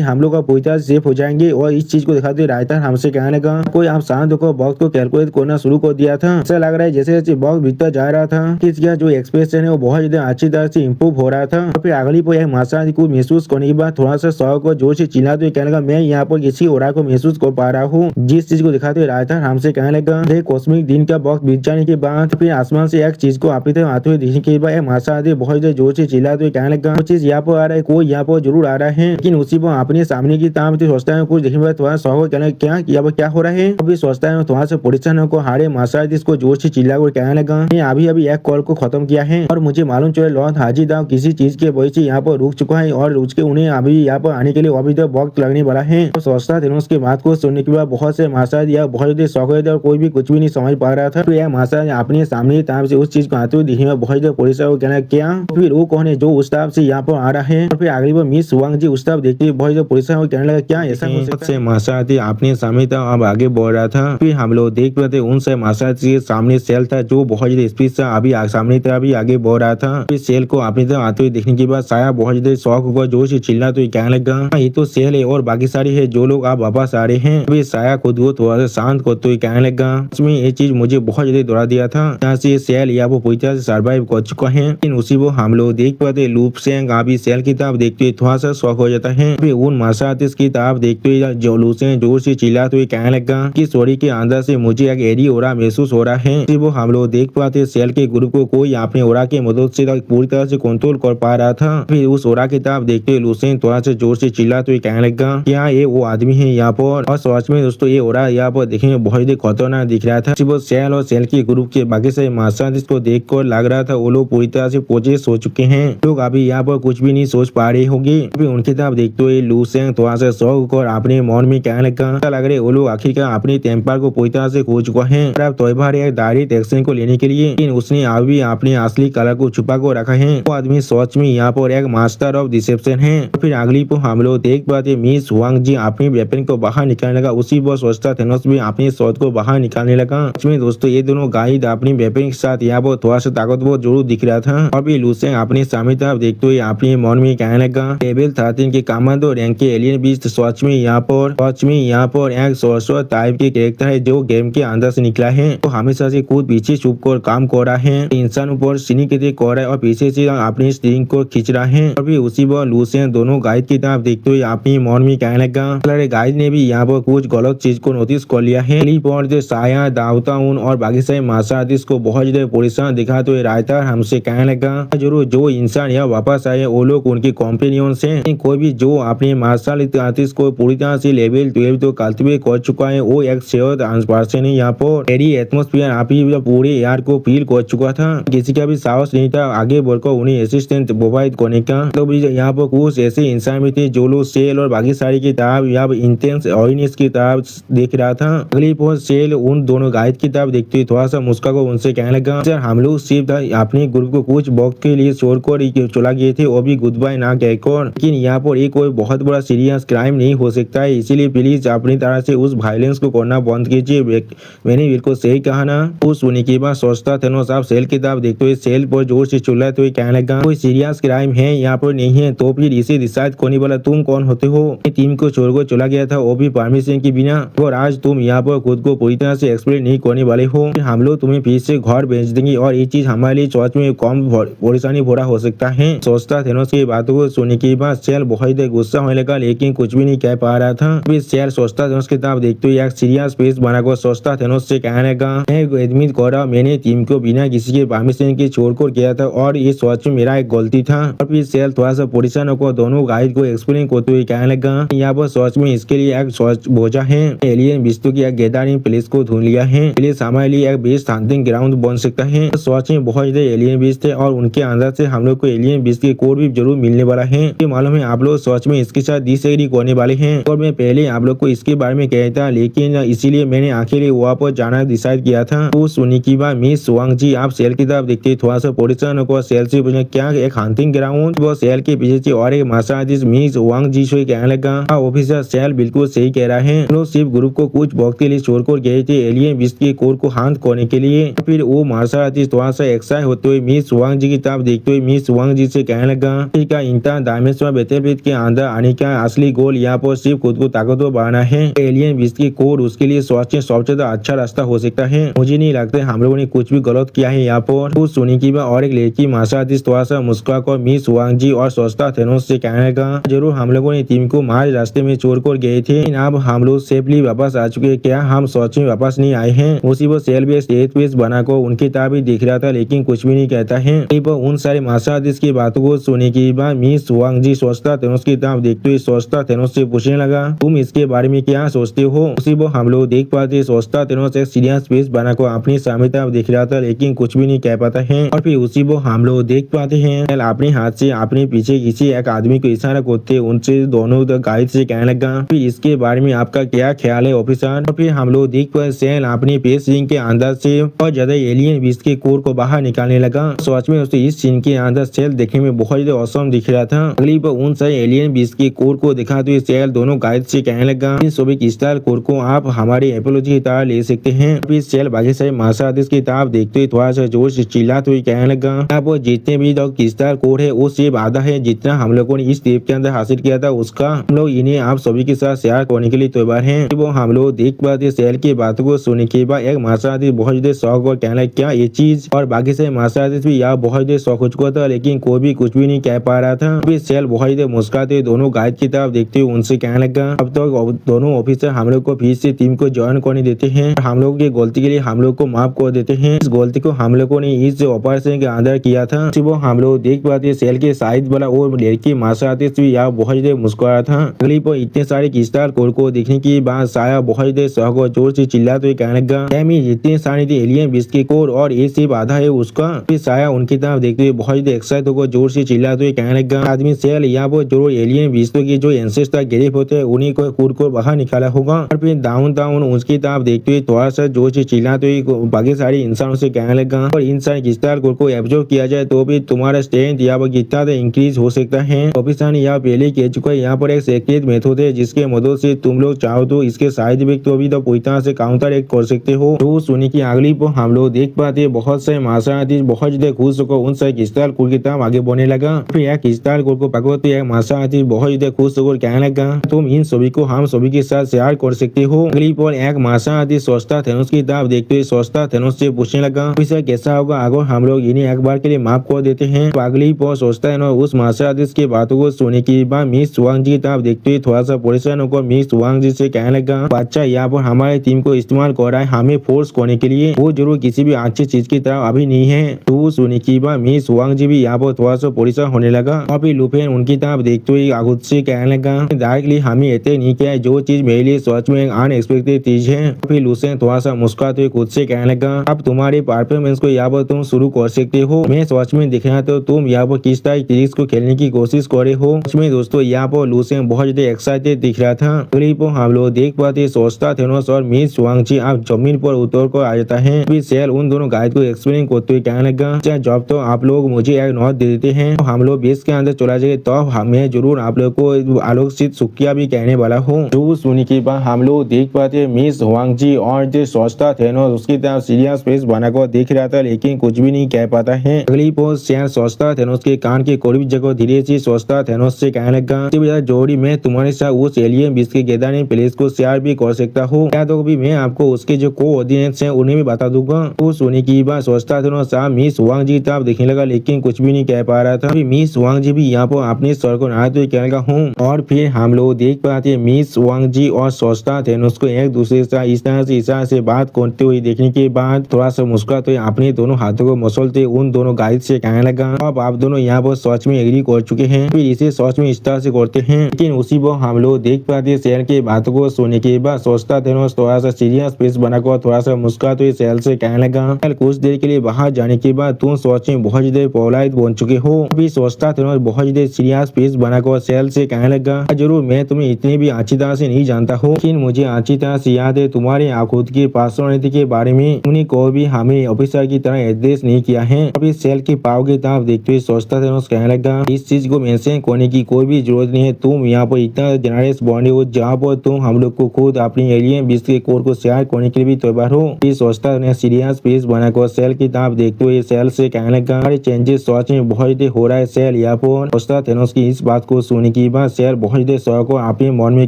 Speaker 1: हम लोग का पूरी तरह सेफ हो जाएंगे। और इस चीज को दिखाते हुए रायता हमसे कहने का कोई आप शांत होकर वक्त को कैलकुलेट करना शुरू कर दिया था। ऐसा लग रहा है जैसे जैसे वक्त बीतता जा रहा था किसका जो एक्सप्रेशन है वो बहुत ज्यादा अच्छी तरह से इम्प्रूव हो रहा था। और फिर अगली पर एक मार्शल को महसूस करने के बाद थोड़ा सा शौक को जोर से चिल्लाते हुए कहने का मैं यहाँ पर किसी और को महसूस कर पा रहा हूँ। जिस चीज को दिखाते हुए रायता हमसे कहने लगा कॉस्मिक दिन का वक्त बीत जाने के बाद फिर आसमान से एक चीज को अपनी तरफ आते हुए देखने के बाद मार्शल बहुत जोर से चिल्लाते हुए कहने लगा चीज यहाँ पर आ रहा है कोई यहाँ पर जरूर आ रहा है। लेकिन उसी पर अपने सामने की तरफ सोचता है कुछ देखने थोड़ा शौक कहने क्या यहाँ पर क्या हो रहा है। अभी सोचता है थोड़ा सा परेशान को हारे मार्शल इसको जोर से चिल्ला कर कहने लगा मैं अभी एक कॉल को खत्म किया है और मुझे मालूम चले लॉर्ड हाजी दाव किसी चीज के वजह से यहाँ पर रुक चुका है और उसके उन्हें अभी यहाँ पर आने के लिए अभी तक वक्त लगने वाला है। तो सोचता था उसके बात को सुनने के बाद बहुत से मार्शल या बहुत शौक और कोई भी कुछ भी नहीं समझ पा रहा था। तो यह मार्शल अपने सामने तरफ से उस चीज को आते हुए दिखने में बहुत परेशान कहना क्या फिर वो कौन है जो उस तरफ से यहाँ पर आ रहा है। और फिर अगली बार मिस वांग जी उस तरफ देखते हुए बहुत परेशान कहने लगा क्या ऐसा से मार्शल अपने सामने था अब आगे बढ़ रहा था। फिर हम लोग देख पाते थे उन मार्शल के सामने सेल था जो बहुत ज्यादा स्पीड से अभी सामने तरफ भी आगे बढ़ रहा था। फिर सेल को अपनी तरफ आते हुए देखने के बाद साया बहुत ज्यादा शौक होगा जोर से चिल्ला तो कहने लगा ये तो सेल है और बाकी सारी है जो लोग आप वापस आ रहे हैं। फिर साया खुद को थोड़ा सा शांत करते हुए कहने लगा इसमें ये चीज मुझे बहुत ज्यादा दौड़ा दिया था यहाँ से सेल या वो पूरी तरह से सर्वाइव कर चुका है। लेकिन उसी वो हम लोग देख पाते लुसेंग अभी सेल की तरफ देखते हुए थोड़ा सा शौक हो जाता है। फिर उन मार्शल की तरफ देखते हुए जो लुसेंग जोर से चिल्लाते हुए कहने लगा कि सॉरी के अंदर से मुझे एक एडी ओरा महसूस हो रहा है। फिर वो हम लोग देख पाते सेल के ग्रुप को कोई अपने ओरा की मदद से पूरी तरह से कंट्रोल कर पा रहा था। फिर उस ओरा की तरफ देखते हुए लुसेंग थोड़ा सा जोर से चिल्लाते हुए कहने लगा क्या ये वो आदमी है यहाँ पर। और सच में दोस्तों ये ओरा यहाँ पर देखने में बहुत ही खतरनाक दिख रहा था। वो सेल और सेल के ग्रुप के बाकी सारे मार्शल को देख कर लग रहा था वो लोग पूरी तरह से पोजेस हो चुके हैं। लोग अभी यहाँ पर कुछ भी नहीं सोच पा रहे होंगे। उनकी तरफ देखते हुए लुसेंग थोड़ा सा शौक और अपने मन में कहने लगा लग रहे वो लोग आखिरकार अपने टेम्पर को पूरी तरह से खो चुका है। अब तोयबार एक डायरेक्ट एक्शन को लेने के लिए लेकिन उसने अभी अपने असली कलर को छुपा कर रखा है। वो आदमी सच में यहाँ पर एक मास्टर ऑफ डिसेप्शन है। फिर अगली को हम लोग देख पाते मिस वांग जी अपने वेपन को बाहर निकालने लगा। उसी पर सोचता थेनोस भी अपने शॉट को बाहर निकालने लगा। इसमें दोस्तों ये दोनों गाइड अपनी वेपन के साथ यहाँ पर थोड़ा सा ताकतवर जरूर दिख रहा था। और भी लुसेंग अपने सामने तरफ देखते हुए अपने मन में कहने लगा लेवल 13 के कमांडो रैंक के एलियन बीस्ट सच में यहाँ पर एक सोर्सर टाइप के कैरेक्टर है जो गेम के अंदर से निकला है। तो हमेशा से खुद पीछे छुप कर काम कर रहा है इंसान ऊपर सिनिकेट कर रहा है और पीछे से अपनी स्ट्रिंग को खींच रहा है। और भी उसी पर लुसेंग दोनों गाइड की तरफ देखते हुए अपनी मन में कहने लगा गाइड ने भी यहाँ पर कुछ गलत चीज को नोटिस कर लिया है। साया दावताउन और बाकी सारे मार्शल को बहुत ज्यादा परेशान दिखाते हुए रायता हमसे कहने लगा जरूर जो इंसान यहाँ वापस आए वो लोग उनके कॉम्पेनियन से कोई भी जो अपने मार्शल आर्टिस्ट को पूरी तरह से लेवल 12 तो कल्टिवेट कर चुका है वो एक शेयर पर्सन है। यहाँ पर एरी एटमोस्फियर आप ही पूरे एयर को फील कर चुका था। किसी का भी साहस नहीं था आगे बढ़कर उन्हें असिस्टेंट प्रोवाइड करने का। तो यहाँ पर कुछ ऐसे इंसान भी थे जो लोग सेल और बाकी सारी की तरफ यहाँ इंटेंस ऑयनेस की तरफ देख रहा था। अगली पर सेल उन दोनों गाइड की तरफ देखते हुए थोड़ा सा मुस्का को उनसे कहने लगा सर हम लोग सिर्फ अपने ग्रुप को कुछ वक्त के लिए छोड़कर चला गए थे वो भी गुड बाय ना कहकर। लेकिन यहाँ पर एक कोई बहुत बड़ा सीरियस क्राइम नहीं हो सकता है इसीलिए प्लीज अपनी तरह से उस वायलेंस को करना बंद कीजिए। मैंने बिल्कुल सही कहा ना। वो सुनने के बाद सोचता थेनोस आप सेल की तरफ देखते हुए सेल पर जोर से चिल्लाते हुए कहने लगा कोई सीरियस क्राइम है यहाँ पर नहीं है तो फिर इसे डिसाइड करने वाला तुम कौन होते हो। टीम को छोड़कर चला गया था वो भी परमिशन के बिना और आज तुम यहाँ पर खुद को पूरी तरह से एक्सप्लेन नहीं करने वाले हो। हम लोग तुम्हें फिर से घर भेज देंगे और ये चीज हमारे लिए चौथ में कम परेशानी भरा हो सकता है। सोचता थेनोस की बातों को सुनने के बाद सेल बहुत ही गुस्सा होने लगा लेकिन कुछ भी नहीं कह पा रहा था। फिर सेल सोचता थेनोस की तरफ देखते हुए एक सीरियस फेस बनाकर सोचता थेनोस से कहने लगा, मैं एडमिट कर रहा, मैंने टीम को बिना किसी के परमिशन के छोड़कर किया था और ये सोच में मेरा एक गलती था। और फिर सेल थोड़ा सा परेशान होकर दोनों गाइड को एक्सप्लेन करते हुए कहने लगा, यहाँ पर सोच में इसके लिए एक सोच बोझा है, एलियन बिस्तु की एक गैदरिंग प्लेस को ढूंढ लिया है, प्लेस हमारे लिए एक बेस्ट हंटिंग ग्राउंड बन सकता है। सोच में बहुत ज्यादा एलियन बीस्ट थे और उनके अंदर से हम लोग को एलियन बीस्ट के कोड भी जरूर मिलने वाला है। ये मालूम है आप लोग सोच में इसके साथ डिसएग्री करने वाले हैं और मैं पहले आप लोग को इसके बारे में कहता था लेकिन इसीलिए मैंने आखिर वहाँ पर जाना डिसाइड किया था। तो सुनी की बात मिस वांग जी आप सेल की तरफ देखते थोड़ा सा परेशान होकर सेल से पूछे क्या एक हंटिंग ग्राउंड। वो सेल के पीछे से और एक मार्शल आर्टिस्ट मिस वांग जी से कहने लगा, ऑफिसर सेल बिल्कुल सही कह रहा है, लोग सिर्फ ग्रुप को कुछ वक्त के लिए छोड़कर गए थे एलियन बीस्ट के कोर को हंट करने के लिए। फिर वो मार्शल आर्टिस्ट थोड़ा सा एक्साइट होते हुए मिस वांग जी की तरफ देखते हुए मिस वांग जी से कहने लगा, का इंटर डायमेंशनल बैटलफील्ड के अंदर आने का असली गोल यहाँ पर सिर्फ खुद को ताकतवर बनाना है। एलियन बीस्ट की कोर उसके लिए सबसे ज्यादा अच्छा रास्ता हो सकता है। मुझे नहीं लगता हम लोगों ने कुछ भी गलत किया है यहाँ पर। तो सुनी की और एक लड़की मार्शल आर्टिस्ट थोड़ा सा मुस्कुराकर मिस वांग जी और सोचता थेनोस से कहने लगा, जरूर हम लोगों ने टीम को मार्च रास्ते में छोड़कर गए थे, अब हम लोग सेफली वापस आ चुके हैं, क्या हम सोच में वापस नहीं आए हैं। उसी वो सेल बेस एथ पेस बनाकर उनकी तरफ ही दिख रहा था लेकिन कुछ भी नहीं कहता है। उन सारे मार्शल आर्टिस्ट की बातों को सुनने के बाद मिस वांग जी सोचता थेनोस की तरफ देखते हुए सोचता थेनोस से पूछने लगा, तुम इसके बारे में क्या सोचते हो। उसी वो हम लोग देख पाते सोचता थेनोस एक सीरियस फेस बनाकर अपनी सामने तरफ दिख रहा था लेकिन कुछ भी नहीं कह पाता है। और फिर उसी वो हम लोग देख पाते हैं अपने हाथ से अपने पीछे किसी एक आदमी को इशारा करते उनसे दोनों गाइड से कहने लगा, फिर इसके बारे में आपका क्या ख्याल है ऑफिसर। और फिर हम लोग देख पाते सेल अपने पेस रिंग के अंदर से और ज्यादा एलियन बीस्ट के कोर को बाहर निकालने लगा। सोच में उससे इस सीन के अंदर सेल देखने में बहुत ज्यादा औसम दिख रहा था। अगली पर उन सारे एलियन बीस्ट के कोर को दिखाते हुए सेल दोनों गाइड से कहने लगा, इन सभी क्रिस्टल कोर को आप हमारे एपोलॉजी की तरह ले सकते हैं। फिर सेल बाकी सारे मार्शल आर्टिस्ट की तरफ देखते हुए थोड़ा सा जोर से चिल्लाते हुए कहने लगा, आप जितने भी क्रिस्टल कोर है वो सिर्फ आधा है जितना हम लोगों ने इस ट्रिप के अंदर हासिल किया था उसका। हम लोग इन्हें आप सभी के साथ शेयर करने के लिए तैयार हैं। वो हम लोग देख पाते सेल की बातों को सुनने के बाद एक मार्शल आर्टिस्ट बहुत ज्यादा शौक और कहना क्या ये चीज, और बाकी सारे मार्शल आर्टिस्ट भी यहाँ बहुत ज्यादा शौक हो चुका था लेकिन कोई भी कुछ भी नहीं कह पा रहा था। फिर सेल बहुत ज्यादा मुस्कुराते दोनों गाइड की तरफ देखते हुए उनसे कहने लगा, अब तो दोनों ऑफिसर हम लोग को फिर से टीम को ज्वाइन करने देते हैं, हम लोग की गलती के लिए हम लोग को माफ कर देते हैं। इस गलती को हम लोगों ने इस ऑपरेशन के अंदर किया था। वो हम लोग देख पाते सेल के साइड वाला और लड़की मार्शल आर्टिस्ट भी यहाँ बहुत ज्यादा मुस्कुरा था। अगली पर इतने सारे क्रिस्टल कोर को देखने की बाद साया बहुत ज्यादा शौक और जोर से चिल्लाते हुए कहने लगा, जितने सारे एलियन बीस्ट के कोर और ये सिर्फ आधा है उसका। फिर साया उनकी तरफ देखते हुए बहुत ज्यादा एक्साइट होकर जोर से चिल्लाते हुए कहने लगा, आदमी सेल यहाँ पर जरूर एलियन बीस्टों की जो एंसेस्टर गिरफ्त होते हैं उन्हीं को कोर को बाहर निकाला होगा। और फिर डाउन उसकी तरफ देखते हुए थोड़ा सा जोर से चिल्लाते हुए बाकी सारे इंसानों से कहने लगा, और इन सारे क्रिस्टल कोर को एब्जॉर्ब किया जाए तो भी तुम्हारा स्ट्रेंथ यहाँ पर कितना इंक्रीज हो सकता है। ऑफिसर ने यहाँ पहले कह चुका है यहाँ पर एक सीक्रेट मेथड है जिसके मदद से तुम लोग चाहो तो इसके साइड इफेक्ट को भी तो पूरी तरह से काउंटर एक कर सकते हो। तो सुनी की अगली पर हम लोग देख पाते हैं बहुत सारे मार्शल आर्टिस्ट बहुत ज्यादा खुश होकर उन सारे क्रिस्टल कोर की तरफ आगे बढ़ने लगा। फिर एक क्रिस्टल कोर को पकड़ते एक मार्शल आर्टिस्ट बहुत ज्यादा खुश होकर कहने लगा, तुम इन सभी को हम सभी के साथ शेयर कर सकते हो। अगली पर एक मार्शल आर्टिस्ट सोचता थेनोस की तरफ देखते हुए सोचता थेनोस से पूछने लगा, ऑफिसर कैसा होगा अगर हम लोग इन्हें एक बार के लिए माफ कर देते हैं। अगली पर सोचता है उस मार्शल आर्टिस्ट की बातों को सुनने के बाद मिस वांग जी की तरफ देखते हुए थोड़ा सा परेशान होकर मिस वांग जी से कहने लगा, बच्चा यहाँ पर हमारे टीम को इस्तेमाल कर रहा है हमें फोर्स करने के लिए, वो जरूर किसी भी अच्छी चीज की तरफ अभी नहीं है। तो सुनने के बाद मिस वांग जी भी यहाँ पर थोड़ा सा परेशान होने लगा। और फिर लुफेन उनकी तरफ देखते हुए आगुत से कहने लगा, डायरेक्टली हमें ऐसे नहीं किया जो चीज मेरे लिए सच में अनएक्सपेक्टेड चीज है। फिर लुसेन थोड़ा सा मुस्कुराते हुए खुद से कहने लगा, अब तुम्हारी परफॉर्मेंस को यहाँ पर तुम शुरू कर सकते हो, मैं सच में दिखना तो तुम यहाँ पर किस तरह सीरीज को खेलने की कोशिश करे हो। उसमें दोस्तों यहाँ पर लुसेन बहुत ज्यादा एक्साइटेड दिख रहा था। हम लोग देख पाते सोचता थेनोस और मिस वांग जी आप जमीन पर उतर कर आ जाता है। फिर सेल उन दोनों गाइड को एक्सप्लेन करते हुए कहने लगा, जब तो आप लोग मुझे एक नोट दे देते हैं तो हम लोग बेस के अंदर चला जाए तो हमें जरूर आप लोग को आलोकित शुक्रिया भी कहने वाला हूँ। तो सुनने के बाद हम लोग देख पाते मिस वांग जी और जो सोचता थेनोस उसकी तरफ सीरियस फेस बनाकर देख रहा था लेकिन कुछ भी नहीं कह पाता है। अगली पोस्ट सेल सोचता थेनोस के कान के करीब जगह धीरे से सोचता थेनोस से कहने लगा, जोड़ी मैं तुम्हारे साथ उस एलियन बीस्ट के गैदरिंग प्लेस को शेयर भी कर सकता हूँ, या तो भी मैं आपको उसके जो कोऑर्डिनेट्स हैं उन्हें भी बता दूंगा। तो सुनने की बात सोचता थेनोस मिस वांग जी तरफ देखने लगा लेकिन कुछ भी नहीं कह पा रहा था। मिस वांग जी भी यहाँ पर वो अपने स्वर को नाराते हुए कहने लगा हूँ। और फिर हम लोग देख पाते हैं मिस वांग जी और सोचता थेनोस को एक दूसरे से इस तरह से बात करते हुए देखने के बाद थोड़ा सा मुस्कुराते हुए अपने दोनों हाथों को मसलते उन दोनों गाइड से कहने लगा अब आप दोनों यहाँ पर सच में एग्री कर चुके हैं, फिर इसे सच में इस तरह से करते हैं। लेकिन उसी वो हम लोग देख पाते हैं शेर के बातों को सुनने के बाद सोचता थेनोस थोड़ा सा सीरियस फेस बनाकर थोड़ा सा मुस्कुराते हुए शेर से कहने लगा कुछ देर के लिए बाहर जाने के बाद तुम सच में बहुत ज्यादा पोलाइट बन चुके हो। अभी सोचता थेनोस बहुत ज्यादा सीरियस फेस बनाकर शेर से कहने लगा जरूर मैं तुम्हें इतनी भी अच्छी तरह से नहीं जानता हूँ, लेकिन मुझे अच्छी तरह से याद है तुम्हारे खुद की पर्सनालिटी के बारे में तुमने कोई भी हमें ऑफिसर की तरह एड्रेस नहीं किया है। अभी सेल की पाव की तरफ देखते हुए सोचता थेनोस कहने लगा इस चीज को मेंशन करने की कोई भी जरूरत नहीं है, तुम यहाँ पर इतना जनरस बॉन्ड हो जहाँ पर तुम हम लोग को खुद अपनी एलियन बीस के कोड को शेयर करने के लिए भी तैयार हो। फिर सोचता ने सीरियस फेस बनाकर सेल की तरफ देखते हुए सेल से कहने लगा अरे चेंजेस सच में बहुत ज्यादा हो रहा है सेल यहाँ पर। सोचता थेनोस की इस बात को सुनने के बाद सेल बहुत ज्यादा शौक को अपने मन में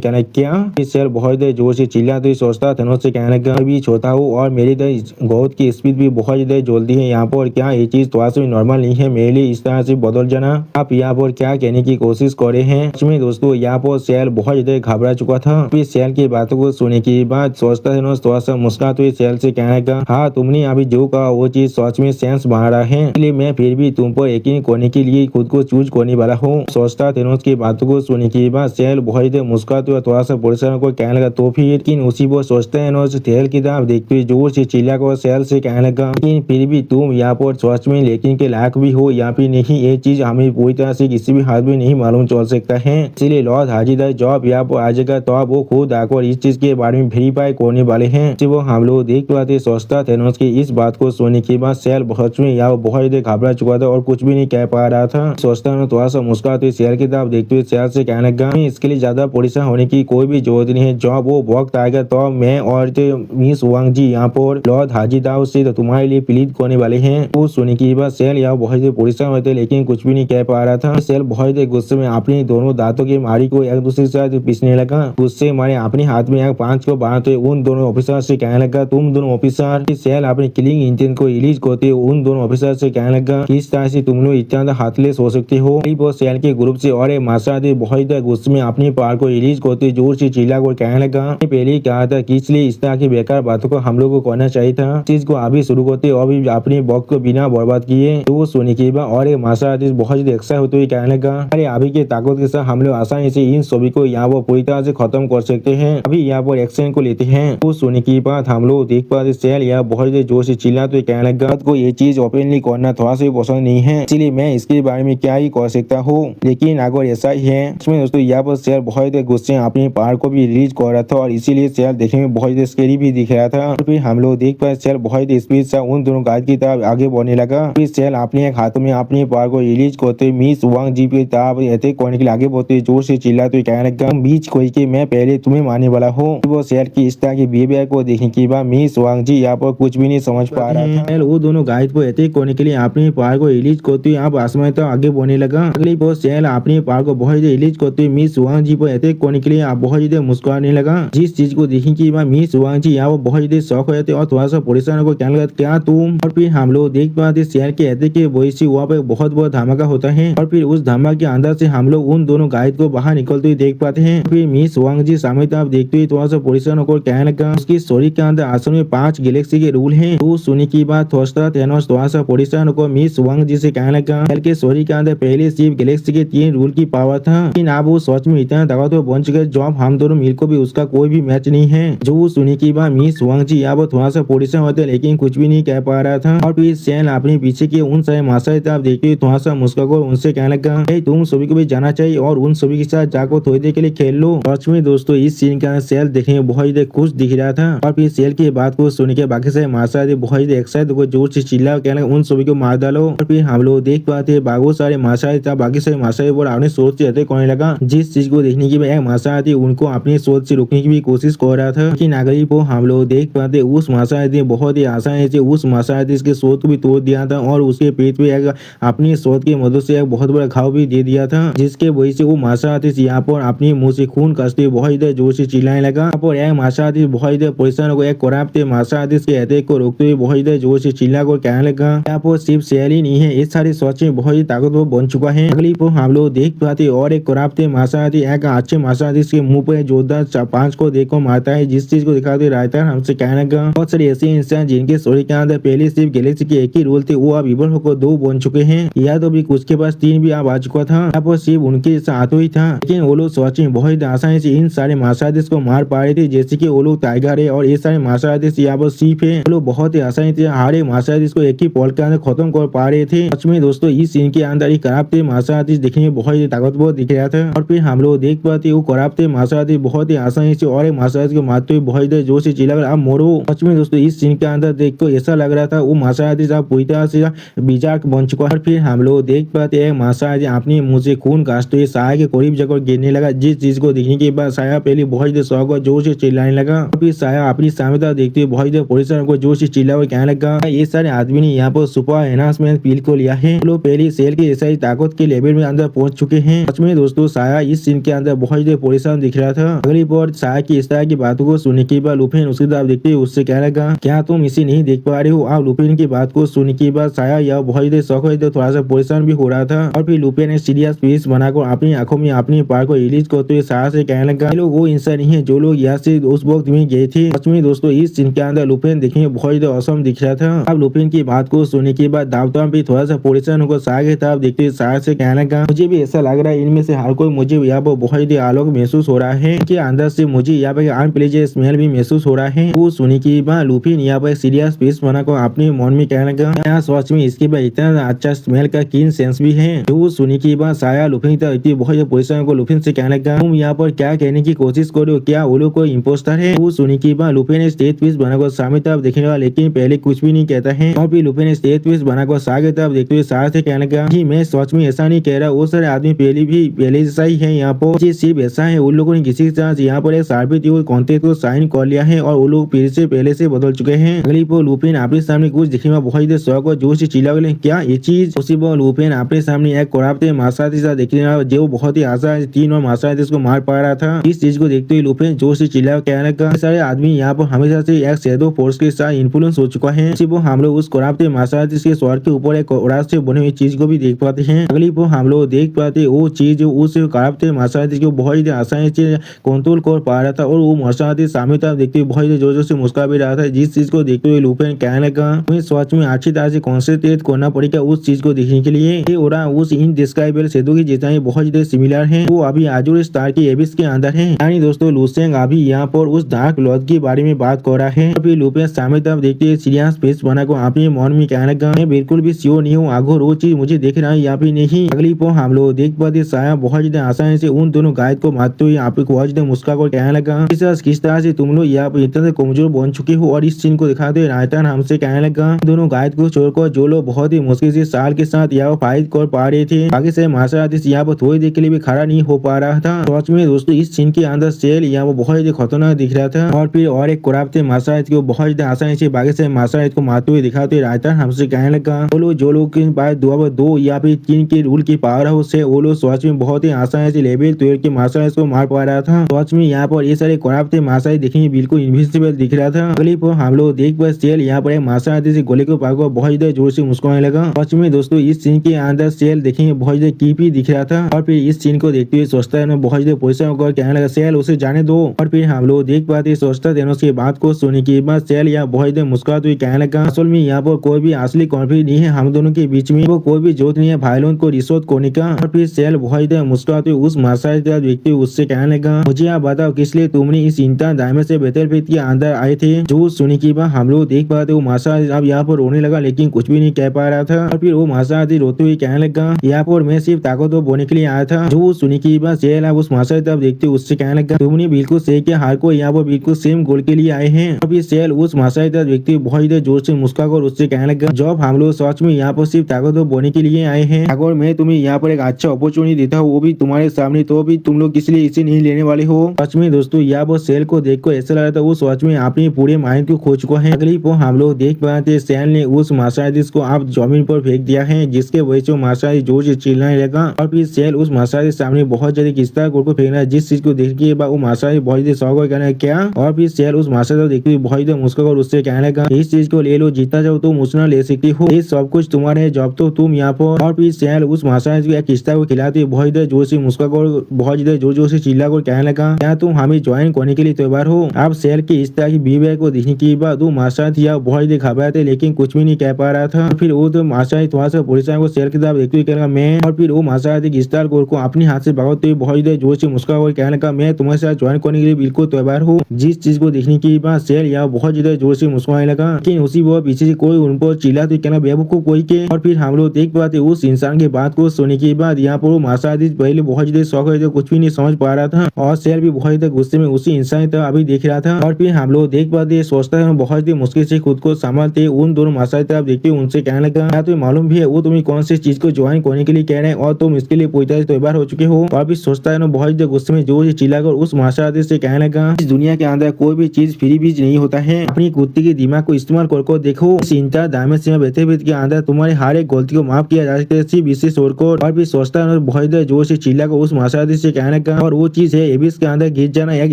Speaker 1: कहना क्या सेल बहुत ज्यादा जोर से चिल्लाते हुए सोचता थेनोस से कहने लगा भी छोटा हूँ और मेरी ग्रोथ की स्पीड भी बहुत ज्यादा जल्दी है यहाँ पर, क्या ये चीज थोड़ा सा नॉर्मल नहीं है मेरे लिए इस तरह से बदल जाना? आप यहाँ पर क्या कहने की कोशिश कर रहे हैं? सच में दोस्तों यहाँ पर सेल बहुत ज्यादा घबरा चुका था। फिर सेल की बातों को सुनने के बाद सोचता है थोड़ा सा मुस्कुराते हुए सेल से कहने लगा हाँ तुमने अभी जो कहा वो चीज सच में सेंस बना रहा है, इसलिए मैं फिर भी तुम पर यकीन करने के लिए खुद को चूज करने वाला हूँ। सोचता थेनोस की बातों को सुनने के बाद सेल बहुत ज्यादा मुस्कुराते हुए थोड़ा सा परेशान को कहने लगा तो फिर, लेकिन उसी वो सोचता है सेल की तरफ देखते हुए जोर से चिल्ला कर सेल से कहने लगा लेकिन फिर भी तुम यहाँ पर सच में लेकिन के लायक भी हो या फिर नहीं, ये चीज हमें पूरी तरह से किसी भी हाथ में नहीं मालूम चल सकता है। इसलिए लॉर्ड हाजिदार जॉब यहाँ पर आ जाएगा तो वो खुद आकर इस चीज के बारे में वेरीफाई करने वाले हैं। वो हम लोग देख पाते सोचता थेनोस की इस बात को सुनने के बाद सेल सच में यहाँ बहुत ज्यादा घबरा चुका था और कुछ भी नहीं कह पा रहा था। सोचता थोड़ा सा मुस्कुराते सेल की तरफ देखते हुए सेल से कहने लगा इसके लिए ज्यादा परेशान होने की कोई भी जरूरत नहीं है, जब वो वक्त आएगा तो मैं और मिस वांग जी यहाँ पर लॉर्ड हाजिदार से तो तुम्हारे लिए प्लीड करने वाले हैं। वो सुनने के बाद सेल यहाँ बहुत परेशान होते लेकिन कुछ भी नहीं कह पा रहा था। सेल बहुत गुस्से में अपने दोनों दांतों की मारी को एक दूसरे के साथ पीसने लगा। गुस्से मारे अपने हाथ में एक पांच को बांधते उन दोनों ऑफिसर से कहने लगा तुम दोनों ऑफिसर। सेल अपने किलिंग इंजन को रिलीज करते उन दोनों ऑफिसर से कहने लगा किस तरह से तुम लोग इतना हाथलेस हो सकते हो। वो सेल के ग्रुप से और मासादी बहुत गुस्से में अपनी पार को रिलीज करते जोर से चिल्ला कर कहने लगा पहले ही कहा था कि इसलिए इस तरह की बेकार बातों को हम लोग को करना चाहिए था, चीज को अभी शुरू करते और भी अपने वक्त को बिना बर्बाद किए। तो वो सुनने के बाद और मासादी बहुत एक्साइट होते हुए कहने लगा अरे अभी के ताकत के साथ हम लोग आसानी से इन सभी को यहाँ पर पूरी तरह से खत्म कर सकते हैं, अभी यहाँ पर एक्शन को लेते हैं। तो सुनने की बात हम लोग देख पाते सेल यहाँ बहुत जोर से चिल्लाते हुए कहने लगा को ये चीज ओपनली करना थोड़ा सा पसंद नहीं है, इसलिए मैं इसके बारे में क्या ही कर सकता हूँ, लेकिन अगर ऐसा ही है इसमें दोस्तों यहाँ पर सेल बहुत गुस्से अपने पार को भी रिलीज कर रहा था और इसीलिए सेल देखने में बहुत स्केरी भी दिख रहा था। फिर हम लोग देख पाए सेल बहुत स्पीड से उन दोनों गाइड की तरफ आगे बढ़ने लगा। फिर सेल अपने एक हाथ में अपने पार को रिलीज करते मिस वांग जी की तरफ अटैक करने के लिए आगे बढ़ते जोर से चिल्लाते हुए कहने लगा बीच कोई के मैं पहले तुम्हें मारने वाला हूँ। वो सेल की इस तरह की बिहेवियर को देखने के बाद मिस वांग जी यहाँ पर कुछ भी नहीं समझ पा रहा था। वो दोनों गाइड को अटैक करने के लिए अपने पार को रिलीज करते हुए अब आसमान तक आगे बढ़ने लगा। अगली बार सेल अपने पार को बहुत रिलीज करते हुए मिस वांग जी पर अटैक करने के लिए आप बहुत ज्यादा मुस्कुराने लगा। जिस चीज को देखने के बाद मिस वांग जी यहाँ बहुत ज्यादा शौक हो जाते और थोड़ा सा परेशान को कहने लगा क्या तुम। और फिर हम लोग देख पाते सेल के अटैक के वजह से वहाँ पे बहुत बड़ा धमाका होता है और फिर उस धमाके के अंदर से हम लोग उन दोनों गाइड को बाहर निकलते हुए देख पाते हैं। फिर मिस वांग जी सामने तरफ देखते हुए थोड़ा सा परेशान होकर कहने लगा उसकी स्टोरी के अंदर असल में 5 गैलेक्सी के रूल हैं। तो सुनने की बात सोचता थेनोस थोड़ा सा परेशान होकर मिस वांग जी से कहने लगा सेल के स्टोरी के अंदर पहले सिर्फ गैलेक्सी के 3 रूल की पावर था, लेकिन अब वो सच में इतना ताकतवर बन चुके जब हम दोनों मिल को भी उसका कोई भी मैच नहीं है। जो सुनने की बात मिस वांग जी यहाँ थोड़ा सा परेशान होते लेकिन कुछ भी नहीं कह पा रहा था। और फिर सेल अपने पीछे के उन सारे मासा तरफ देखते हुए थोड़ा सा मुस्कुराकर उनसे कहने लगा तुम सभी को भी जाना चाहिए और उन सभी के साथ जाकर थोड़ी देर के लिए खेल लो। सच में दोस्तों इस सीन का सेल देखने में बहुत ज्यादा खुश दिख रहा था। और फिर सेल की बात को सुन के बाकी सारे मासा बहुत ज्यादा एक्साइटेड होकर जोर से चिल्ला कहने उन सभी को मार डालो। और फिर हम लोग देख पाते हैं बाकी सारे मासा था बाकी सारे मासा अपने सोच से अटैक करने लगा। जिस चीज को देखने की एक मासा थी उनको अपनी सोच से रोकने की भी कोशिश कर रहा था, लेकिन अगली को हम लोग देख पाते उस मासा बहुत ही आसानी से उस मासा के सोच को भी तोड़ दिया था और उसके पेट पे एक अपनी सोच की मदद से एक बहुत बड़ा घाव भी दे दिया था, जिसके वजह से वो मासा यहाँ पर अपनी मुंह से खून कसते बहुत ज्यादा जोर से चिल्लाने लगा। और एक मासा बहुत ज्यादा परेशान हो एक करापते मासा के अटैक को रोकते हुए बहुत ज्यादा जोर से चिल्ला कर कहने लगा यहाँ पर सिर्फ सेल ही नहीं है, इस सारी सोच में बहुत ही ताकतवर बन चुका है। अगली पोस्ट हम लोग देख पाते और एक कराप्ते मासाहारी एक अच्छे मासाहारी के मुंह पे जोरदार 5 को देखो मारता है, जिस चीज को दिखाते रहता है हमसे कहने का बहुत सारे ऐसे इंसान जिनके स्टोरी के अंदर पहले सिर्फ गैलेक्सी की एक ही रोल थी, वो अब इवल होकर 2 बन चुके हैं, या तो भी कुछ के पास 3 भी अब आ चुका था, यहाँ पर सिर्फ उनके साथ ही था, लेकिन वो लोग सोचे बहुत आसानी से इन सारे मासाहारी को मार पा रहे थे, जैसे की वो लोग टाइगर है और ये सारे मासाहारी यहाँ पर सीप है, वो लोग बहुत ही आसानी से हर एक मासाहारी को एक ही पॉल के अंदर खत्म कर पा रहे थे। सच में दोस्तों इस सीन के अंदर कराप्ते मासाहारी देखने में बहुत ही ताकतवर दिख रहा था, और फिर हम लोग देख पाते वो कराप्ते मासाहारी बहुत ही आसानी से और एक मासाहारी को मारते हुए बहुत ही जोर से चिल्ला अब मोड़ो। सच में दोस्तों इस सीन के अंदर देख को ऐसा लग रहा था वो मासाहारी साहब पूरी तरह से बीजाक बन चुका है। और फिर हम लोग देख पाते हैं मासाहारी अपने मुंह से खून काटते हुए साया के करीब जाकर गिरने लगा, जिस चीज को देखने के बाद साया पहले बहुत ही शौक और जोर से चिल्लाने लगा, और फिर साया अपनी सामने देखते हुए बहुत ही परेशान को जोर से चिल्ला और कहने लगा ये सारे आदमी ने यहाँ पर सुपर एनहांसमेंट पील को लिया है, लोग पहले सेल की ऐसा ताकत के लेवल में अंदर पहुंच चुके हैं। सच में दोस्तों साया इस सीन के अंदर बहुत ही परेशान दिख रहा था। अगली बार साया की इस तरह की बातों को सुनने के बाद लुपिन उसकी तरफ देखते हुए उससे कहने लगा क्या तुम इसे नहीं देख पा रहे हो। आप लुपिन की बात को सुनने के बाद साया यह बहुत ही शौक है, थोड़ा सा परेशान भी हो रहा था, और फिर लुपिन ने सीरियस फेस बनाकर अपनी आंखों में अपनी पार को रिलीज करते हुए साया से कहने लगा लोग वो इंसान नहीं है जो लोग यहाँ से उस वक्त में गए थे। सच में दोस्तों इस सीन के अंदर लुपिन देखने में बहुत ही औसम दिख रहा था। अब लुपिन की बात को सुनने के बाद दावता भी थोड़ा सा परेशान होकर साया की तरफ देखते हुए साया से कहने लगा मुझे भी ऐसा लग रहा है इनमें से हर कोई मुझे यहाँ पर बहुत ही आलोक महसूस हो रहा है कि अंदर से मुझे यहाँ पर अनप्लेजेंट स्मेल भी महसूस हो रहा है। वो सुनने के बाद लुपिन यहाँ पर सीरियस फेस बनाकर अपने मन में कहने लगा यहाँ सच में इसके बाद इतना अच्छा स्मेल का कीन सेंस भी है। तो सुनने के बाद साया लुपिन इतनी बहुत परेशान को लुपिन से कहने लगा तुम यहाँ पर क्या कहने की कोशिश करो, क्या वो लोग कोई इम्पोस्टर है। वो सुनने के बाद लुपिन ने स्टेज पीस बनाकर सामने तरफ देखने लगा, लेकिन पहले कुछ भी नहीं कहता है, और फिर लुपिन ने स्टेज पीस बनाकर साया की तरफ देखते हुए साया से कहने लगा कि मैं सच में ऐसा नहीं कह रहा, वो सारे आदमी पहले जैसा ही है, यहाँ पर सिर्फ ऐसा है उन लोगों ने किसी के साथ यहाँ पर एक सार्बित कॉन्ट्रैक्ट को साइन कर लिया है और वो लोग फिर से पहले से बदल चुके हैं। अगली पर लुपिन अपने सामने कुछ दिखने में बहुत ही शौक और जोर से चिल्ला गए क्या ये चीज। उसी पर लुपिन अपने सामने एक कराप्ते मासाहारी साथ देखने लगा जो बहुत ही आसान 3 और मासाहारी को मार पा रहा था। इस चीज को देखते हुए लुपिन जोर से चिल्ला कहने लगा सारे आदमी यहाँ पर हमेशा से एक शैडो फोर्स के साथ इन्फ्लुएंस हो चुका है। इसी पर हम लोग उस कराप्ते मासाहारी के स्वर के ऊपर एक औरत से बने हुई चीज को भी देख पाते हैं। अगली पर हम लोग देख पाते वो चीज उस कराप्ते मासाहारी को बहुत ही आसानी से कंट्रोल कर पा रहा था, और वो मासाहारी सामने तरफ देखते हुए बहुत ही जोर जोर से मुस्कुरा भी रहा था, जिस चीज को देखते हुए लुपिन कहने लगा मुझे सच में अच्छी तरह से कॉन्सेंट्रेट करना पड़ेगा उस चीज को देखने के लिए। ये और उस इनडिस्क्राइबेबल शैडो की डिजाइन बहुत ही सिमिलर है, वो अभी आजुर स्टार की एबिस के अंदर है। यानी दोस्तों लुसेंग अभी यहाँ पर उस डार्क लॉर्ड के बारे में बात कर रहा है। फिर लुपिन सामने तरफ देखते हुए सीरियस फेस बनाकर अपने मन में कहने लगा मैं बिल्कुल भी श्योर नहीं हूँ आगो वो चीज मुझे देख रहा है यहाँ पे नहीं। अगली पर हम लोग देख पाते साया बहुत ज्यादा आसानी से उन दोनों गायद को मारते हुए आप मुस्का कर कहने लगा किस तरह से तुम लोग यहाँ पर इतना कमजोर बन चुके हो, और इस सीन को दिखाते हुए रायतन हमसे कहने लगा दोनों गायद को छोड़कर जो लोग बहुत ही मुश्किल से साल के साथ यहाँ फाइट कर पा रहे थे, बाकी से मार्शल यहाँ पर थोड़ी देर के लिए भी खड़ा नहीं हो पा रहा था। सच में दोस्तों इस सीन के अंदर सेल यहाँ पर बहुत ही खतरनाक दिख रहा था, और फिर और एक कराप्ते मार्शल को बहुत ही आसानी से बाकी से मार्शल को मारते हुए दिखाते हुए रायतन हमसे कहने लगा जो लोग के पास 2 या फिर 3 के रूल की पावर है उससे वो लोग सच में बहुत ही आसानी से लेवल 12 के मार्शल को मार पा रहा था। सच में यहाँ पर ये सारे कराप्ते मार्शल देखने बिल्कुल इनविजिबल दिख रहा था। अगली पर हम लोग देख पाए सेल यहाँ पर मार्शल से गोले को पाकर बहुत ज्यादा जोर से मुस्कुराने लगा। सच में दोस्तों इस सीन के अंदर सेल देखेंगे बहुत ज्यादा कीपी दिख रहा था, और फिर इस सीन को देखते हुए सोचता है बहुत ज्यादा परेशान होकर कहने लगा सेल उसे जाने दो। और फिर हम लोग देख पाते सोचता तेनोस की बात को सुनने के बाद सेल यहाँ बहुत ज्यादा मुस्कुराते हुए कहने लगा असल में यहाँ पर कोई भी असली कॉन्फ्लिक्ट नहीं है हम दोनों के बीच में, वो कोई भी जोत नहीं है वायलेंस को रिसोर्ट करने का। और फिर सेल बहुत ज्यादा मुस्कुराते हुए उस मार्शल व्यक्ति उससे कहने लगा मुझे आप बताओ किस लिए तुमने इस इंसान दायमे से बैटलफील्ड के अंदर आए थे। जो सुनी की बात हम लोग देख पाते वो मार्शल अब यहाँ पर रोने लगा, लेकिन कुछ भी नहीं कह पा रहा था। और फिर वो मार्शल रोते हुए कहने लगा यहाँ पर मैं सिर्फ ताकतवर बोने के लिए आया था। जो सुनी की बात सेल अब उस मार्शल तरफ देखते उससे कहने लगा तुमने बिल्कुल सही किया, हर को यहाँ पर बिल्कुल सेम गोल के लिए आए हैं। और फिर सेल उस मार्शल तरफ देखते बहुत ही जोर से मुस्कुराकर उससे कहने लगा जब हम लोग सच में यहाँ पर सिर्फ ताकतवर बोने के लिए आए हैं, अगर मैं तुम्हें यहाँ पर एक अच्छा अपॉर्चुनिटी देता हूँ वो भी तुम्हारे सामने, तो भी तुम लोग इसलिए इसे नहीं लेने वाले हो। सच में दोस्तों यहाँ पर सेल को देखकर ऐसा लग रहा था वो सच में अपने पूरे माइंड को खो चुका है। अगली पर हम लोग देख पाए थे सेल ने उस मार्शल को आप जमीन पर फेंक दिया है, जिसके वजह से मार्शल जोर से चिल्लाने लगा। और फिर सेल उस मार्शल के सामने बहुत ज्यादा किस तरह को फेंकना, जिस चीज को देखने के बाद वो मार्शल बहुत ज्यादा शौक कहना क्या। और फिर सेल उस मार्शल को देखते हुए बहुत ज्यादा मुस्कुराकर उससे कहने लगा इस चीज को ले लो, जीतना चाहो तुम उतना ले सकती हो, ये सब कुछ तुम्हारे जब तो तुम यहाँ पर। और फिर सेल उस उस माशाराज को एक किस्ता को खिलाते बहुत ज्यादा जोर से मुस्कुराकर बहुत ज्यादा जोर से चिल्लाकर कहने लगा, क्या तुम हमें ज्वाइन करने के लिए तैयार हो? आप सेल की इस तरह की बिहेवियर को देखने के बाद वो माशाराज या बहुत ज्यादा घबराए थे, लेकिन कुछ भी नहीं कह पा रहा था। फिर वो तो माशाराज थोड़ा सा पुलिस को सेल की तरफ देखते हुए कहने लगा मैं, और फिर वो माशाराज एक स्टार गोर को अपने हाथ से भगाते हुए बहुत ज्यादा जोर से मुस्कुराकर कहने लगा, मैं तुम्हारे साथ ज्वाइन करने के लिए बिल्कुल तैयार हूँ। जिस चीज को देखने के बाद सेल या बहुत ज्यादा जोर से मुस्कुराने लगा, लेकिन उसी वो पीछे से कोई उन पर चिल्लाते कहना बेवकूफ कोई के। और फिर हम लोग देख पाते उस इंसान की बात को सुनने के बाद यहाँ पर वो माशाराज पहले बहुत ज्यादा शौक है, कुछ भी नहीं समझ पा रहा था, और सेल भी बहुत ज्यादा गुस्से में उसी इंसान की तरफ अभी देख रहा था। और फिर हम लोग देख पाते सोचता है बहुत ही मुश्किल से खुद को संभालते उन दोनों माशाराज तरफ देखते उनसे कहने लगा, क्या तुम्हें मालूम भी है वो तुम्हें कौन सी चीज को ज्वाइन करने के लिए कह रहे हैं और तुम इसके लिए पूरी तरह से तैयार हो चुके हो? और फिर सोचता है बहुत ज्यादा गुस्से में जोर से चिल्लाकर उस माशाराज से कहने लगा, इस दुनिया के अंदर कोई भी चीज फ्री भी नहीं होता है, अपनी कुत्ते के दिमाग को इस्तेमाल कर देखो। इस इंतजार दामे से बैठे के अंदर तुम्हारे हर एक गलती को माफ किया जा सकता है, सिर्फ इसे छोड़कर। और फिर सोचता है बहुत ज्यादा जोर से चिल्लाकर उस माशाराज से कहने लगा, और वो चीज है एबिस के अंदर गिर जाना। एक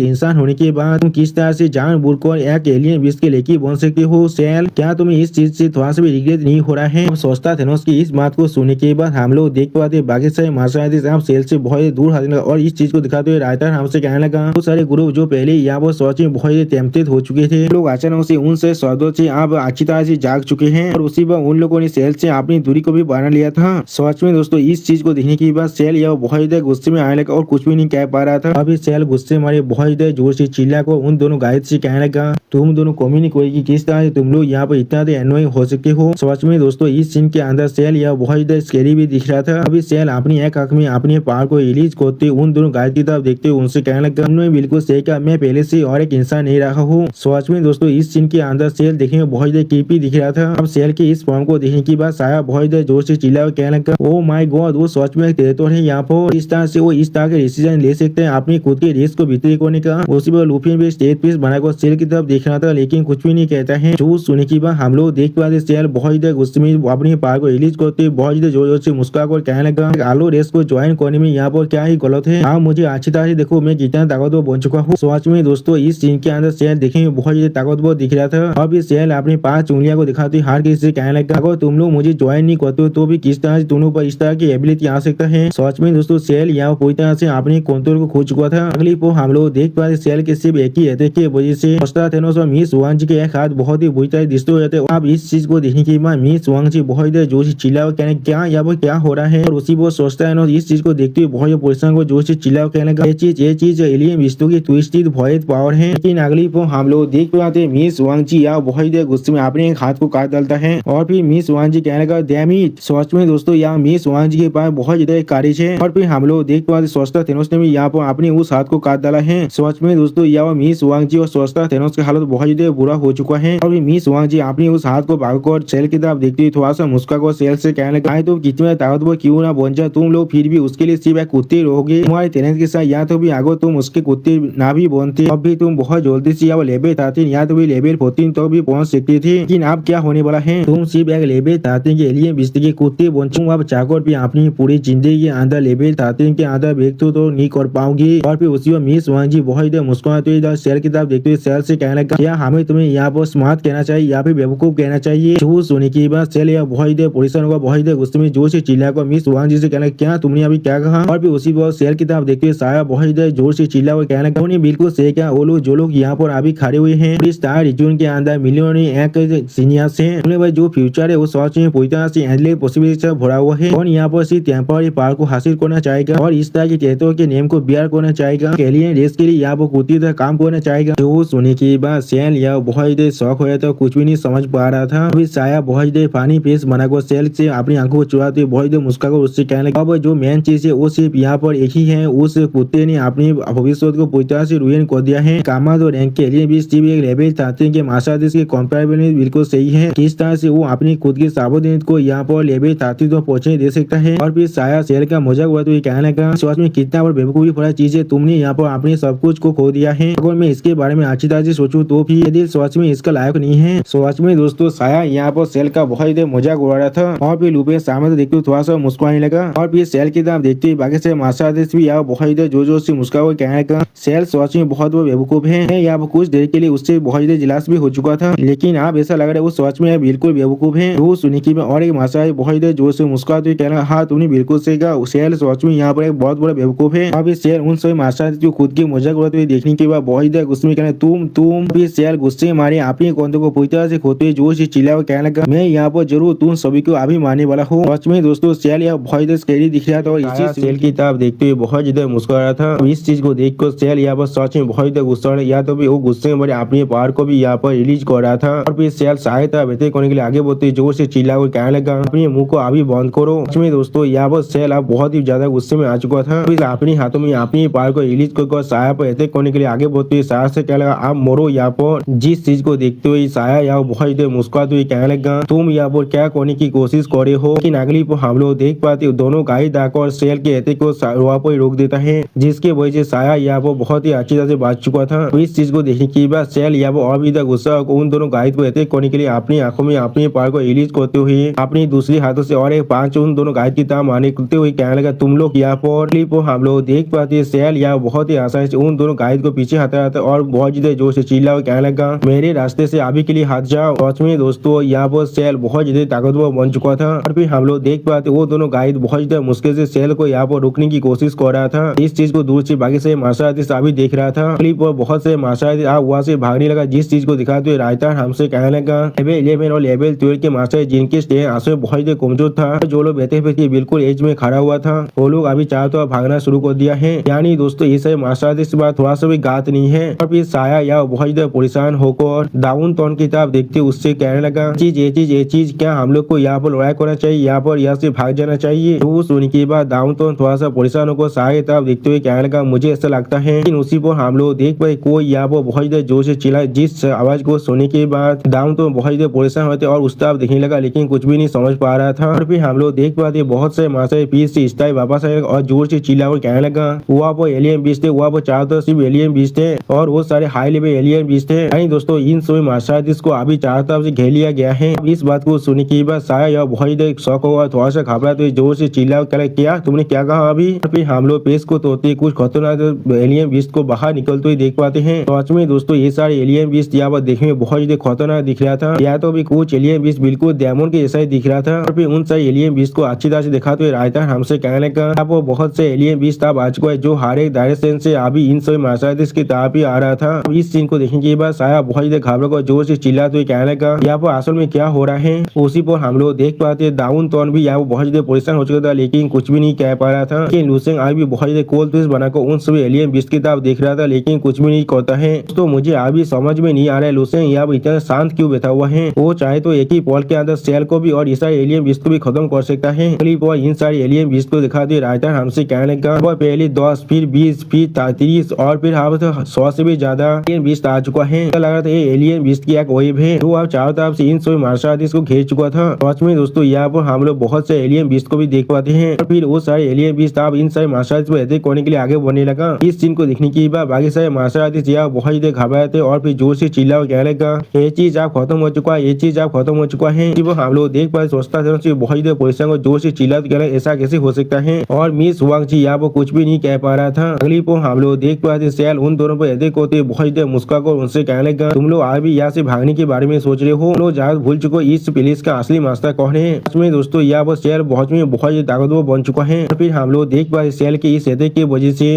Speaker 1: इंसान होने के बाद तुम किस तरह से जानबूझकर एक एलियन विष के लेके बन सकते हो सेल? क्या तुम्हें इस चीज से थोड़ा सा भी रिग्रेट नहीं हो रहा है? अब सोचता थेनोस की इस बात को सुनने के बाद हम लोग देख पाते बाकी सारे माशाराज आप सेल से बहुत दूर हटने लगा, और इस चीज को दिखाते हुए राइटर हमसे कहने लगा, वो सारे ग्रुप जो पहले यहाँ पर सोच में बहुत टेम्पटेड हो चुके थे, लोग अचानक से उनसे शब्दों से आप अच्छी तरह से जाग चुके हैं, और उसी बार उन लोगों ने सेल से अपनी दूरी को भी बना लिया था। सच में दोस्तों इस चीज को देखने के बाद सेल यह बहुत ज्यादा गुस्से में आने लगा और कुछ भी नहीं कह पा रहा था। अभी सेल गुस्से मारे बहुत ज्यादा जोर से चिल्ला को उन दोनों गाइड से कहने लगा, तुम दोनों कम्युनिकेट की किस तरह से तुम लोग यहाँ पर इतना एनोइंग हो सकते हो? सच में दोस्तों इस सीन के अंदर सेल यह बहुत ज्यादा स्कैरी भी दिख रहा था। अभी सेल अपनी एक आंख में अपने पार को रिलीज करते उन दोनों गाइड की तरफ देखते उनसे कहने लगा, उन्होंने बिल्कुल सही कहा, मैं पहले से और एक इंसान नहीं रहा हूँ। सच में दोस्तों इस सीन के अंदर सेल देखने में बहुत ज्यादा क्रीपी दिख रहा था। अब सेल के इस फॉर्म को देखने के बाद साया बहुत ज्यादा जोर से चिल्ला और कहने लगा, ओ माय गॉड, वो सच में टेरेटोर है यहाँ पर, इस तरह से वो इस तरह के डिसीजन ले सकते हैं अपनी खुद के रेस को बिक्री करने का। उसी पर लूफी भी स्टेज पीस बनाकर सेल की तरफ देख रहा था, लेकिन कुछ भी नहीं कहता है। जो सुनने के बाद हम लोग देख पाते सेल बहुत ज्यादा गुस्से में अपने पार को रिलीज करते बहुत ज्यादा जोर जोर से मुस्कुराकर कहने लगा, आलो रेस को ज्वाइन करने में यहाँ पर क्या ही गलत है? आप मुझे अच्छी तरह से देखो मैं कितना ताकतवर बन चुका हूँ। सच में दोस्तों इस सीन के अंदर सेल देखने में बहुत ज्यादा ताकतवर दिख रहा था। और भी सेल अपनी 5 उंगलियां को दिखाती हर किसी से कहने लगा, अगर तुम लोग मुझे ज्वाइन नहीं करते हो तो भी किस तरह से दोनों पर इस तरह की एबिलिटी आ सकता है? सच में दोस्तों सेल यहाँ पूरी तरह से अपने कंट्रोल को खो चुका था। अगली पो हम लोग देख पाते सेल के सिर्फ एक ही रहते की वजह से थेनोस और मिस वांग जी के एक हाथ बहुत ही बुरी तरह डिस्ट्रॉय हो जाते। अब इस चीज को देखने के बाद मिस वांग जी बहुत ही जोर से चिल्ला कहने क्या यहाँ पर क्या हो रहा है? और उसी वो सोचता है इस चीज को देखते हुए बहुत परेशान को जोर से चिल्ला कहने का, ये चीज एलियन विस्तों की ट्विस्टेड वॉइस पावर है। लेकिन अगली पो हम लोग देख पाते मिस वांग जी या बहुत गुस्से में अपने एक हाथ को काट डालता है, और फिर मिस वांग जी कहने का, डैम इट। सच में दोस्तों यहाँ मिस वांग जी के पास बहुत ज्यादा कारिश है। और फिर हम लोग देख पाते सोचता थेनोस ने भी यहाँ पर अपने उस हाथ को काट डाला है। सच में दोस्तों यहाँ मिस वांग जी और सोचता थेनोस की हालत बहुत ज्यादा बुरा हो चुका है। और मिस वांग जी अपने उस हाथ को भागकर सेल की तरफ देखते हुए थोड़ा सा मुस्कुराकर सेल से कहने लगा, तुम कितना ताकतवर क्यों ना बन जाए, तुम लोग फिर भी उसके लिए सिर्फ एक कुत्ते रहोगे। तुम्हारे टैलेंट के साथ या तो भी आगे तुम उसके कुत्ते ना भी बनते, अब भी तुम बहुत जल्दी से या लेवल 13 या तो भी लेवल 14 तो भी पहुंच सकते थे। लेकिन अब क्या होने वाला है, तुम सिर्फ एक लेवल 13 के लिए बिस्तर के कुत्ते बन चुके। अब चाहकर भी अपनी पूरी जिंदगी के अंदर लेवल 13 के अंदर व्यक्ति तो नहीं कर पाओगे। और फिर उसी मिस वांग जी बहुत मुस्कुराते सेल की तरफ देखते हुए सेल से कहने लगा, क्या हमें तुम्हें यहाँ पर स्मार्ट कहना चाहिए या फिर बेवकूफ कहना चाहिए? जो सुनने के बाद सेल यह बहुत परेशान होगा, बहुत गुस्से में जोर से चिल्लाकर मिस वांग जी से कहना, क्या तुमने अभी क्या कहा? और फिर उसी बार सेल की तरफ देखते हुए साया बहुत जोर से चिल्ला और कहना, उन्होंने बिल्कुल सही कहा, वो लोग जो लोग यहाँ पर अभी खड़े हुए हैं इस स्टार रीजन के अंदर मिलियन एक सीनियर्स है, उन्हें भाई जो फ्यूचर है वो सोच में पूरी तरह से एंडलेस पॉसिबिलिटी से भरा हुआ है। और यहाँ पर सिर्फ टेम्पररी पावर को हासिल करना चाहेगा और इस तरह के टेरिटोरी के नेम को बियर करना चाहेगा, एलियन रेस के लिए यहाँ पर कुत्ते तरह काम करना चाहेगा। जो सुनने के बाद सेल यह बहुत शौक हो तो कुछ भी नहीं समझ पा रहा था। अभी साया बहुत पानी पेश बनाकर सेल से अपनी आंखों को चुराते बहुत मुस्कुराकर उससे कहने लगा, अब जो मेन चीज है वो सिर्फ यहाँ पर एक ही है, उस कुत्ते ने अपनी भविष्य को पूरी तरह से रुइन कर दिया है। कामाद और रैंक के लिए भी सिर्फ एक लेवल 13 के माशादेश के कंपेरेबल में बिल्कुल सही है। किस तरह से वो अपनी खुद की सावधानी को यहाँ पर लेवल 13 तो पहुंचने दे सकता है। और फिर साया सेल का मजाक हुआ तो ये कहने का, सोच में कितना बड़ा बेवकूफी भरा चीज है, तुमने यहाँ पर अपने सब कुछ को खो दिया है। अगर मैं इसके बारे में अच्छी तरह से सोचूं तो भी यदि सोच में इसका लायक नहीं है। सोच में दोस्तों साया यहाँ पर सेल का बहुत मजाक उड़ा रहा था। और फिर लूपे सामने देखते हुए थोड़ा सा मुस्कुराने लगा। और फिर सेल की तरफ देखते हुए बाकी से माशादेश भी यहाँ बहुत जोर जोर से मुस्कुरा कहने का, सेल सोच में बहुत बेवकूफ है। यहाँ कुछ देर के लिए उससे बहुत जिलास भी हो चुका था, लेकिन अब ऐसा लग रहा है वो सोच में बिल्कुल बेवकूफ है। वो सुनी की और एक माशा बहुत जोर से मुस्कुराते कहने लगा हाँ तुमने बिल्कुल सही कहा, सेल सच में यहाँ पर एक बहुत बड़ा बेवकूफ है। अब इस सेल उन सभी मार्शल आर्टिस्ट को खुद की मजाक उड़ाते हुए देखने के बाद बहुत ज्यादा गुस्से में कहना तुम फिर सेल गुस्से में मारे अपने कौंतों को पूरी तरह से खोते हुए जोर से चिल्ला और कहने लगा मैं यहाँ पर जरूर तुम सभी को अभी मारने वाला हूँ। सच में दोस्तों सेल यहाँ बहुत ज्यादा स्कैरी दिख रहा था और इसी सेल की तरफ देखते हुए बहुत ज्यादा मुस्कुरा रहा था। इस चीज को देखकर सेल यहाँ पर सच में बहुत ज्यादा गुस्सा या तो वो गुस्से में बड़े अपने पावर को भी यहाँ पर रिलीज कर रहा था और फिर सेल सहायता बेहतर करने के लिए आगे बढ़ते जोर से चिल्ला और कहने लगा अपने मुंह को अभी बंद करो। सच में दोस्तों यहाँ पर सेल अब बहुत ही ज्यादा गुस्से में आ चुका था। फिर अपने हाथों में अपनी पावर को रिलीज कर साया पर अटैक करने के लिए आगे बढ़ते हुए साया से कहने लगा आप मरो। यहाँ पर जिस चीज को देखते हुए साया यहाँ बहुत ज्यादा मुस्कुराते हुए कहने लगा तुम यहाँ पर क्या करने की कोशिश करे हो। लेकिन अगली पर हम लोग देख पाते दोनों गाइड आकर सेल के अटैक को वहाँ पर रोक देता है, जिसके वजह से साया यहाँ पर बहुत ही अच्छी तरह से बच चुका था। तो इस चीज को देखने के बाद सेल यहाँ पर और भी गुस्सा उन दोनों गाइड को अटैक करने के लिए अपनी आंखों में अपनी पावर को रिलीज करते हुए अपनी दूसरी हाथों से और एक पांच उन दोनों गाइड की तरह मारने करते हुए कहने लगा तुम लोग यहाँ पर क्लिप हम लोग देख पाते हैं सेल यहाँ बहुत ही आसानी से उन दोनों गाइड को पीछे हटा रहा था और बहुत ज्यादा जोर से चिल्ला और कहने लगा मेरे रास्ते से अभी के लिए हट जाओ। सच में दोस्तों यहाँ पर सेल बहुत ज्यादा ताकतवर बन चुका था और फिर हम लोग देख पाते वो दोनों गाइड बहुत ज्यादा मुश्किल से सेल को यहाँ पर रोकने की कोशिश कर रहा था। इस चीज को दूर से बाकी से मार्शल आर्टिस्ट अभी देख रहा था। क्लिप पर बहुत से मार्शल आर्टिस्ट वहाँ से भागने लगा, जिस चीज को दिखाते हुए रायता हमसे कहने लगा लेवल 11 और लेवल 12 के मार्शल जिनके स्टे आंसू बहुत ज्यादा कमजोर था, जो लोग बेहतर व्यक्ति बिल्कुल एज में खड़ा हुआ था वो लोग अभी चारों तरफ भागना शुरू कर दिया है। यानी दोस्तों ये सारे मार्शल आर्टिस्ट बात थोड़ा सा भी गात नहीं है। और फिर साया या बहुत ज्यादा परेशान होकर डाउन टाउन की तरफ देखते उससे कहने लगा ये चीज क्या हम लोग को यहाँ पर लड़ाई करना चाहिए, यहाँ से भाग जाना चाहिए। तो सुनने के बाद डाउन टाउन थोड़ा सा परेशान होकर साया की तरफ देखते हुए कहने लगा मुझे ऐसा लगता है। लेकिन उसी पर हम लोग देख पाए कोई यहाँ पर बहुत ज्यादा जोर से चिल्ला, जिस आवाज को सुनने के बाद डाउन तो बहुत ज्यादा परेशान होते और उस तरफ देखने लगा लेकिन कुछ भी नहीं समझ पा रहा था। और फिर हम लोग देख पाते बहुत से मार्शल पीस से स्टाइल वापस आए और जोर से चिल्ला और कहने लगा वहाँ पर एलियन बीस्ट थे, वहाँ पर चारों तरफ सिर्फ एलियन बीस्ट थे और वो सारे हाई लेवल एलियन बीस्ट थे। यानी दोस्तों इन सभी मार्शल आर्टिस्ट को अभी चारों तरफ से घेर लिया गया है। इस बात को सुनने के बाद साया यह बहुत ज्यादा शौक हुआ, थोड़ा सा घबरा तो जोर से चिल्ला क्या तुमने क्या कहा अभी। फिर हम लोग पेश को तोड़ते कुछ खतरनाक एलियन बीस्ट को बाहर निकलते हुए देख पाते हैं। तो सच में दोस्तों ये सारे एलियन बीस्ट यहाँ पर देखने में बहुत ज्यादा खतरनाक दिख रहा था। या तो भी कुछ एलियन बीस्ट बिल्कुल डेमन के जैसा ही दिख रहा था। और फिर उन सारे एलियन बीस्ट को अच्छी तरह से दिखाते हुए रायता हमसे कहने लगा अब वो बहुत से एलियन बीस्ट अब आ चुका है जो हर एक डायरेक्शन से अभी इन सभी मार्शल आर्टिस्ट की तरफ ही आ रहा था। इस सीन को देखने के बाद साया बहुत ज्यादा घबरा कर जोर से चिल्लाते हुए कहने लगा यहाँ पर असल में क्या हो रहा है। उसी पर हम लोग देख पाते डाउन टाउन भी यहाँ बहुत ज्यादा परेशान हो चुका था लेकिन कुछ भी नहीं कह पा रहा था। लेकिन लूसेंग आज भी बहुत ज्यादा कोल्ड फेस बनाकर उन सभी एलियन बीस्ट की तरफ देख रहा था लेकिन कुछ भी नहीं कहता है। तो मुझे अभी समझ में नहीं आ रहा है लूसेंग यहाँ इतना शांत क्यों बैठा हुआ है। वो चाहे तो एक ही पॉल के अंदर सेल को भी और इस सारे एलियन बीस्ट को भी खत्म कर सकता है। इन सारे एलियन बीस्ट को दिखा दे रायता हमसे कहने लगा पहले 10 फिर 20 फिर 30 और फिर अब तो 100 से भी ज्यादा एलियन बीस्ट आ चुका है। लग रहा था ये एलियन बीस्ट की एक वेव है जो अब चारों तरफ से इन सभी मार्शल आर्टिस्ट को घेर चुका था। सच में दोस्तों यहाँ पर हम लोग बहुत से एलियन बीस्ट को भी देख पाते हैं। और फिर वो सारे एलियन बीस्ट अब इन सारे मार्शल आर्टिस्ट को अटैक करने के लिए आगे बढ़ने लगा। इस सीन को देखने के बाद बाकी सारे मार्शल आर्टिस्ट यहाँ बहुत ज्यादा घबराए थे और फिर जोर से चिल्ला कहने लगा ये चीज आप खत्म हो चुका है, ये चीज आप खत्म हो चुका है। हम लोग देख पाए सोचता था बहुत ज्यादा परेशान और जोर से चिल्ला ऐसा कैसे हो सकता है। और मिस वांग जी यहाँ पर कुछ भी नहीं कह पा रहा था। अगली को हम लोग देख पाते सेल उन दोनों पर अटैक होते बहुत ज्यादा मुस्कुरा कर उनसे कहने लगा तुम लोग आज भी यहाँ से भागने के बारे में सोच रहे हो, लोग ज्यादा भूल चुके इस प्लेस का असली मास्टर कौन है। उसमें दोस्तों यहाँ पर सेल बहुत ज्यादा ताकतवर बन चुका है। फिर हम लोग देख पाए सेल के इस अटैक की वजह से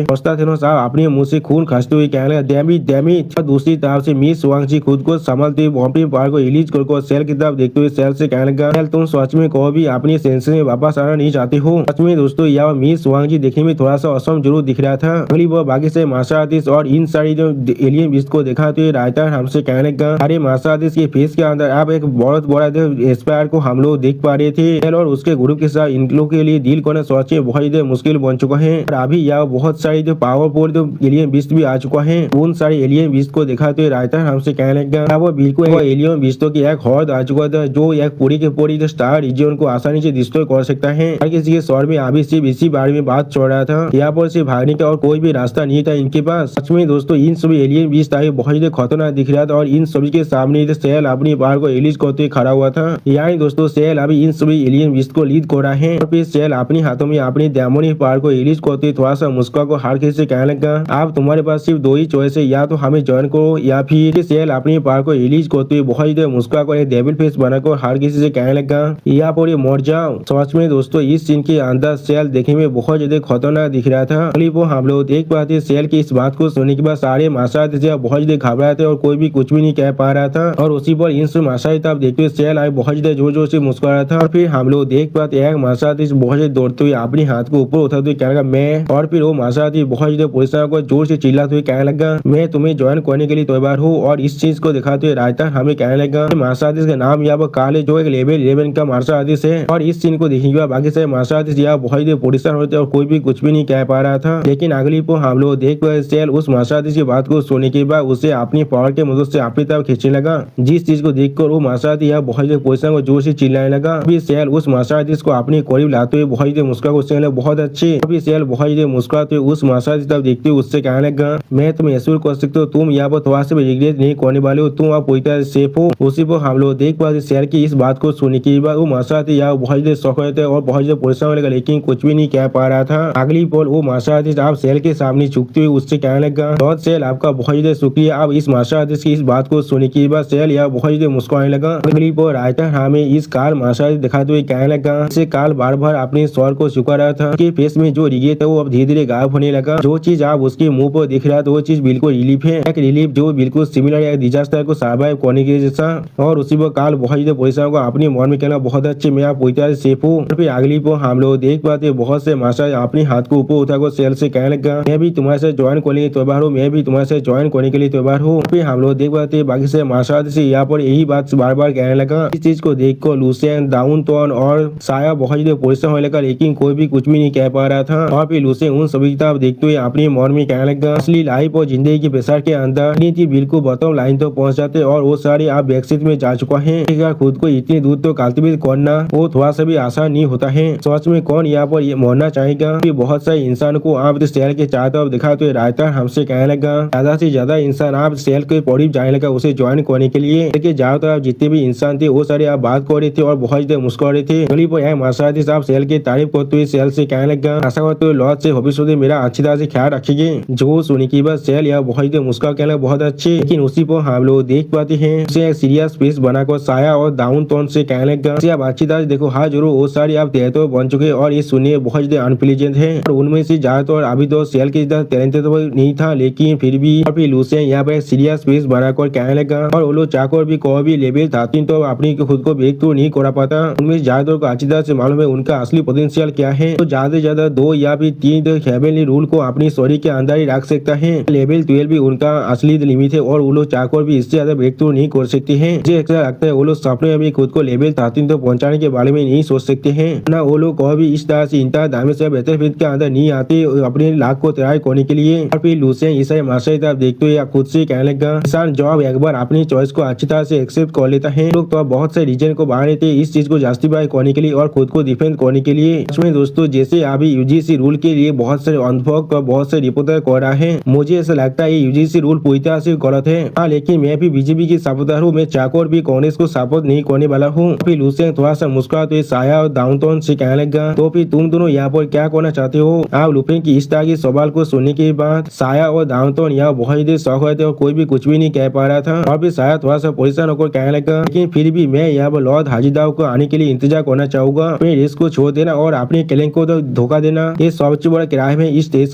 Speaker 1: अपने मुंह से खून खांसते हुए कहने लगा डैमेज। दूसरी तरफ से मिस वांग जी खुद को संभालते हुए अपनी पावर को रिलीज कर सेल की तरफ देखते हुए सेल से कहने लगा सेल तुम सच में कहो भी अपनी सेंस में वापस आना नहीं चाहते हो। सच में दोस्तों यहाँ मिस वांग जी देखने में थोड़ा सा असम जरूर दिख रहा था। अगली वो बाकी से मार्शल आर्टिस्ट और इन सारी जो एलियन बीस्ट को देखा तो रायता हमसे कहने लगा अरे मार्शल आर्टिस्ट के फेस के अंदर आप एक बहुत बड़ा एस्पायर को हम लोग देख पा रहे थे और उसके ग्रुप के साथ इन लोग के लिए डील करना सोचे बहुत ज्यादा मुश्किल बन चुका है। और अभी यहाँ बहुत सारी जो पावरफुल जो एलियन बीस्ट भी आ चुका है। उन सारे एलियन बीस्ट को देखा तो रायता हमसे कहने लगा वो बिल्कुल एलियन बीस्टों की एक हौद आ चुका था जो एक पूरी के पूरी जो स्टार रीजन को आसानी से डिस्ट्रॉय कर सकता है। हर किसी के सौर में अभी सिर्फ इसी बारे में बात चल रहा था। यहाँ पर से भागने का और कोई भी रास्ता नहीं था इनके पास। सच में दोस्तों इन सभी एलियन बीस्ट आगे बहुत ज्यादा खतरनाक दिख रहा था और इन सभी के सामने सेल अपनी पावर को रिलीज करते खड़ा हुआ था। यानी दोस्तों सेल अभी इन सभी एलियन बीस्ट को लीड कर रहा है। और फिर सेल अपने हाथों में अपनी डेमोनिक पावर को रिलीज करते थोड़ा सा मुस्कुरा को हर किसी से कहने लगा आप तुम्हारे पास सिर्फ दो ही चॉइस है, या तो हमें ज्वाइन करो या फिर सेल अपनी पावर को रिलीज करते हुए बहुत ज्यादा मुस्कुरा को डेविल फेस बनाकर हर किसी से कहने लगा यहाँ पर मर जाओ। सच में दोस्तों इस सीन के अंदर सेल देखने में बहुत ज्यादा खतरनाक दिख रहा था। अगली वो हम लोग देख पाते सेल की इस बात को सुनने के बाद सारे माशात बहुत ज्यादा घबराए थे और कोई भी कुछ भी नहीं कह पा रहा था। और उसी पर इन सब माशात आप देखते सेल आए बहुत ज्यादा जोर जोर से मुस्कुरा था। और फिर हम लोग देख पाते एक माशात बहुत ज्यादा दौड़ते हुए अपने हाथ को ऊपर उठाते हुए कहने लगा मैं। और फिर वो माशात बहुत ज्यादा पुलिस को जोर से चिल्लाते हुए कहने लगा मैं तुम्हें ज्वाइन करने के लिए तैयार हूँ। और इस चीज को दिखाते हुए रायता हमें कहने लगा मार्शल आर्टिस्ट का नाम यहाँ पर काल है जो एक लेवल 11 का मार्शल आर्टिस्ट है। और इस सीन को देखने के बाद बाकी सारे मार्शल आर्टिस्ट यहाँ बहुत ही परेशान होते और कोई भी कुछ भी नहीं कह पा रहा था। लेकिन अगली को हम लोग देख पाए सेल उस मार्शल आर्टिस्ट की बात को सुनने के बाद उसे अपनी पावर के मदद से अपनी तरफ खींचने लगा। जिस चीज को देखकर वो मार्शल आर्टिस्ट यहाँ बहुत ही परेशान को जोर से चिल्लाने लगा। अभी सेल उस मार्शल आर्टिस्ट को अपने करीब लाते हुए बहुत ही मुस्कुरा बहुत अच्छे। अभी सेल बहुत ही मुस्कुराते हुए उस मार्शल आर्टिस्ट तरफ देखते हुए उससे कहने लगा मैं तुम्हें एश्योर कर सकते हो तुम यहाँ पर थोड़ा सा भी रिग्रेट नहीं करने वाले हो, तुम आप पूरी तरह सेफ हो। उसी पर हम लोग देख पाते शेर की इस बात को सुनने के बाद वो मार्शल यहाँ बहुत ज्यादा शौक रहते और बहुत ज्यादा परेशान होने लगा लेकिन कुछ भी नहीं कह पा रहा था। अगली पल वो मार्शल आर्टिस्ट आप शेर के सामने झुकते हुए उससे कहने लगा बहुत शेर आपका बहुत ज्यादा शुक्रिया। अब इस मार्शल आर्टिस्ट की इस बात को सुनने के बाद शेर यहाँ बहुत ज्यादा मुस्कुराने लगा। अगली पल रायता हमें इस काल मार्शल आर्टिस्ट दिखाते हुए कहने लगा इसे काल बार बार अपने स्वर को झुका रहा था कि फेस में जो रिग्रेट था वो अब धीरे धीरे गायब होने लगा। जो चीज आप उसके मुंह पर दिख रहा था वो चीज बिल्कुल रिलीफ है, एक रिलीफ जो बिल्कुल सिमिलर है डिजास्टर को सर्वाइव करने के जैसा। और उसी पर काल बहुत ज्यादा परेशान होगा अपने मन में कहना बहुत अच्छे मैं आप पूरी तरह से सेफ हूँ। फिर अगली पर हम लोग देख पाते बहुत से मार्शल अपने हाथ को ऊपर उठाकर सेल से कहने लगा मैं भी तुम्हारे साथ ज्वाइन करने के लिए तैयार हूँ, मैं भी तुम्हारे साथ ज्वाइन करने के लिए तैयार हूँ। फिर हम लोग देख पाते बाकी से मार्शल से यहाँ पर यही बात बार बार कहने लगा। इस चीज को देख कर लुसियन डाउनटॉन और साया बहुत ज्यादा परेशान होने लगा लेकिन कोई भी कुछ भी नहीं कह पा रहा था। और फिर लुसियन उन सभी किताब देखते हुए अपने मन में कहने लगा असली लाइफ और जिंदगी के प्रेशर के अंदर नीति बिल्कुल बॉटम लाइन तो पहुंच जाते और वो सारे आप बैकसीट में जा चुका है। खुद को इतनी दूर तो कल्टिवेट करना वो थोड़ा सा भी आसान नहीं होता है। सोच में कौन यहाँ पर ये मरना चाहेगा। फिर बहुत सारे इंसान को आप सेल के चाहते अब दिखाते हुए रायता हमसे कहने लगा ज्यादा से ज्यादा इंसान आप सेल के करीब जाने लगा उसे ज्वाइन करने के लिए। लेकिन ज्यादातर आप जितने भी इंसान थे वो सारे आप बात कर रहे थे और बहुत ज्यादा मुस्कुरा रहे थे। गली पर मार्शल साहब सेल की तारीफ करते हुए सेल से कहने लगा आशा करते हुए लॉज से भविष्य मेरा अच्छी तरह से ख्याल रखेंगे। जो सुनी की बात सेल यहाँ बहुत ज्यादा मुस्कुरा कहने लगा बहुत अच्छे। लेकिन उसी पर हम लोग देख पाते हैं उसे एक सीरियस फेस बनाकर साया और डाउनटॉन से कहने लगा आप अच्छी तरह देखो हाँ जरूर वो सारी आप तो बन चुके और ये सुनिए बहुत ज्यादा अनप्लीजेंट है। और उनमें से ज्यादातर अभी तो सेल के टैलेंटेड तो नहीं था लेकिन फिर भी और फिर लुसियन यहाँ पर सीरियस फेस बनाकर कहने लगा और वो लोग चाहकर भी कोई भी लेवल 13 तो अपनी खुद को ब्रेक तो नहीं करा पाता। उनमें ज्यादातर को अच्छी तरह से मालूम है उनका असली पोटेंशियल क्या है। तो ज्यादा से ज्यादा 2 या फिर 3 हेवनली रूल को अपनी शरीर के अंदर ही रख सकता है। लेवल 12 भी उनका असली लिमिट है और वो लोग चाहकर भी इससे ज्यादा ब्रेक तो नहीं कर सकते हैं। मुझे ऐसा लगता है वो लोग सपने में भी खुद को लेवल 13 तो पहुंचाने के बारे में नहीं सोच सकते हैं ना। वो लोग कभी इस तरह से इंतजार दामे से बेहतर फिट के अंदर नहीं आते अपने लाख को तैयार करने के लिए। और फिर लुसियन इस मार्शल आप देखते हुए खुद से कहने लगा इंसान जॉब एक बार अपनी चॉइस को अच्छी तरह से एक्सेप्ट कर लेता है लोग तो बहुत से रीजन को बाहर लेते इस चीज को जस्टिफाई करने के लिए और खुद को डिफेंड करने के लिए। इसमें दोस्तों जैसे अभी यूजीसी रूल के लिए बहुत सारे अनुभव बहुत से रिपोर्टर कर रहा है मुझे ऐसा लगता है यूजीसी रूल पूरी तरह से गलत है। हाँ लेकिन मैं भी बीजेपी की सपोर्टर हूँ, मैं चाहकर भी कांग्रेस को सपोर्ट नहीं करने वाला हूँ। फिर लुसियन थोड़ा सा मुस्कुरा तो साया और डाउनटॉन से कहने लगा तो फिर तुम दोनों यहाँ पर क्या करना चाहते हो। आप लुपिन की इस तरह की सवाल को सुनने के बाद साया और डाउनटॉन यहाँ बहुत ही शौक हुए थे और कोई भी कुछ भी नहीं कह पा रहा था। और फिर साया थोड़ा सा परेशान होकर कहने लगा लेकिन फिर भी मैं यहाँ पर लॉर्ड हाजीदाव को आने के लिए इंतजार करना चाहूंगा। मैं रेस को छोड़ देना और अपने क्लैंक को तो धोखा देना ये सबसे बड़ा किराया है इस देश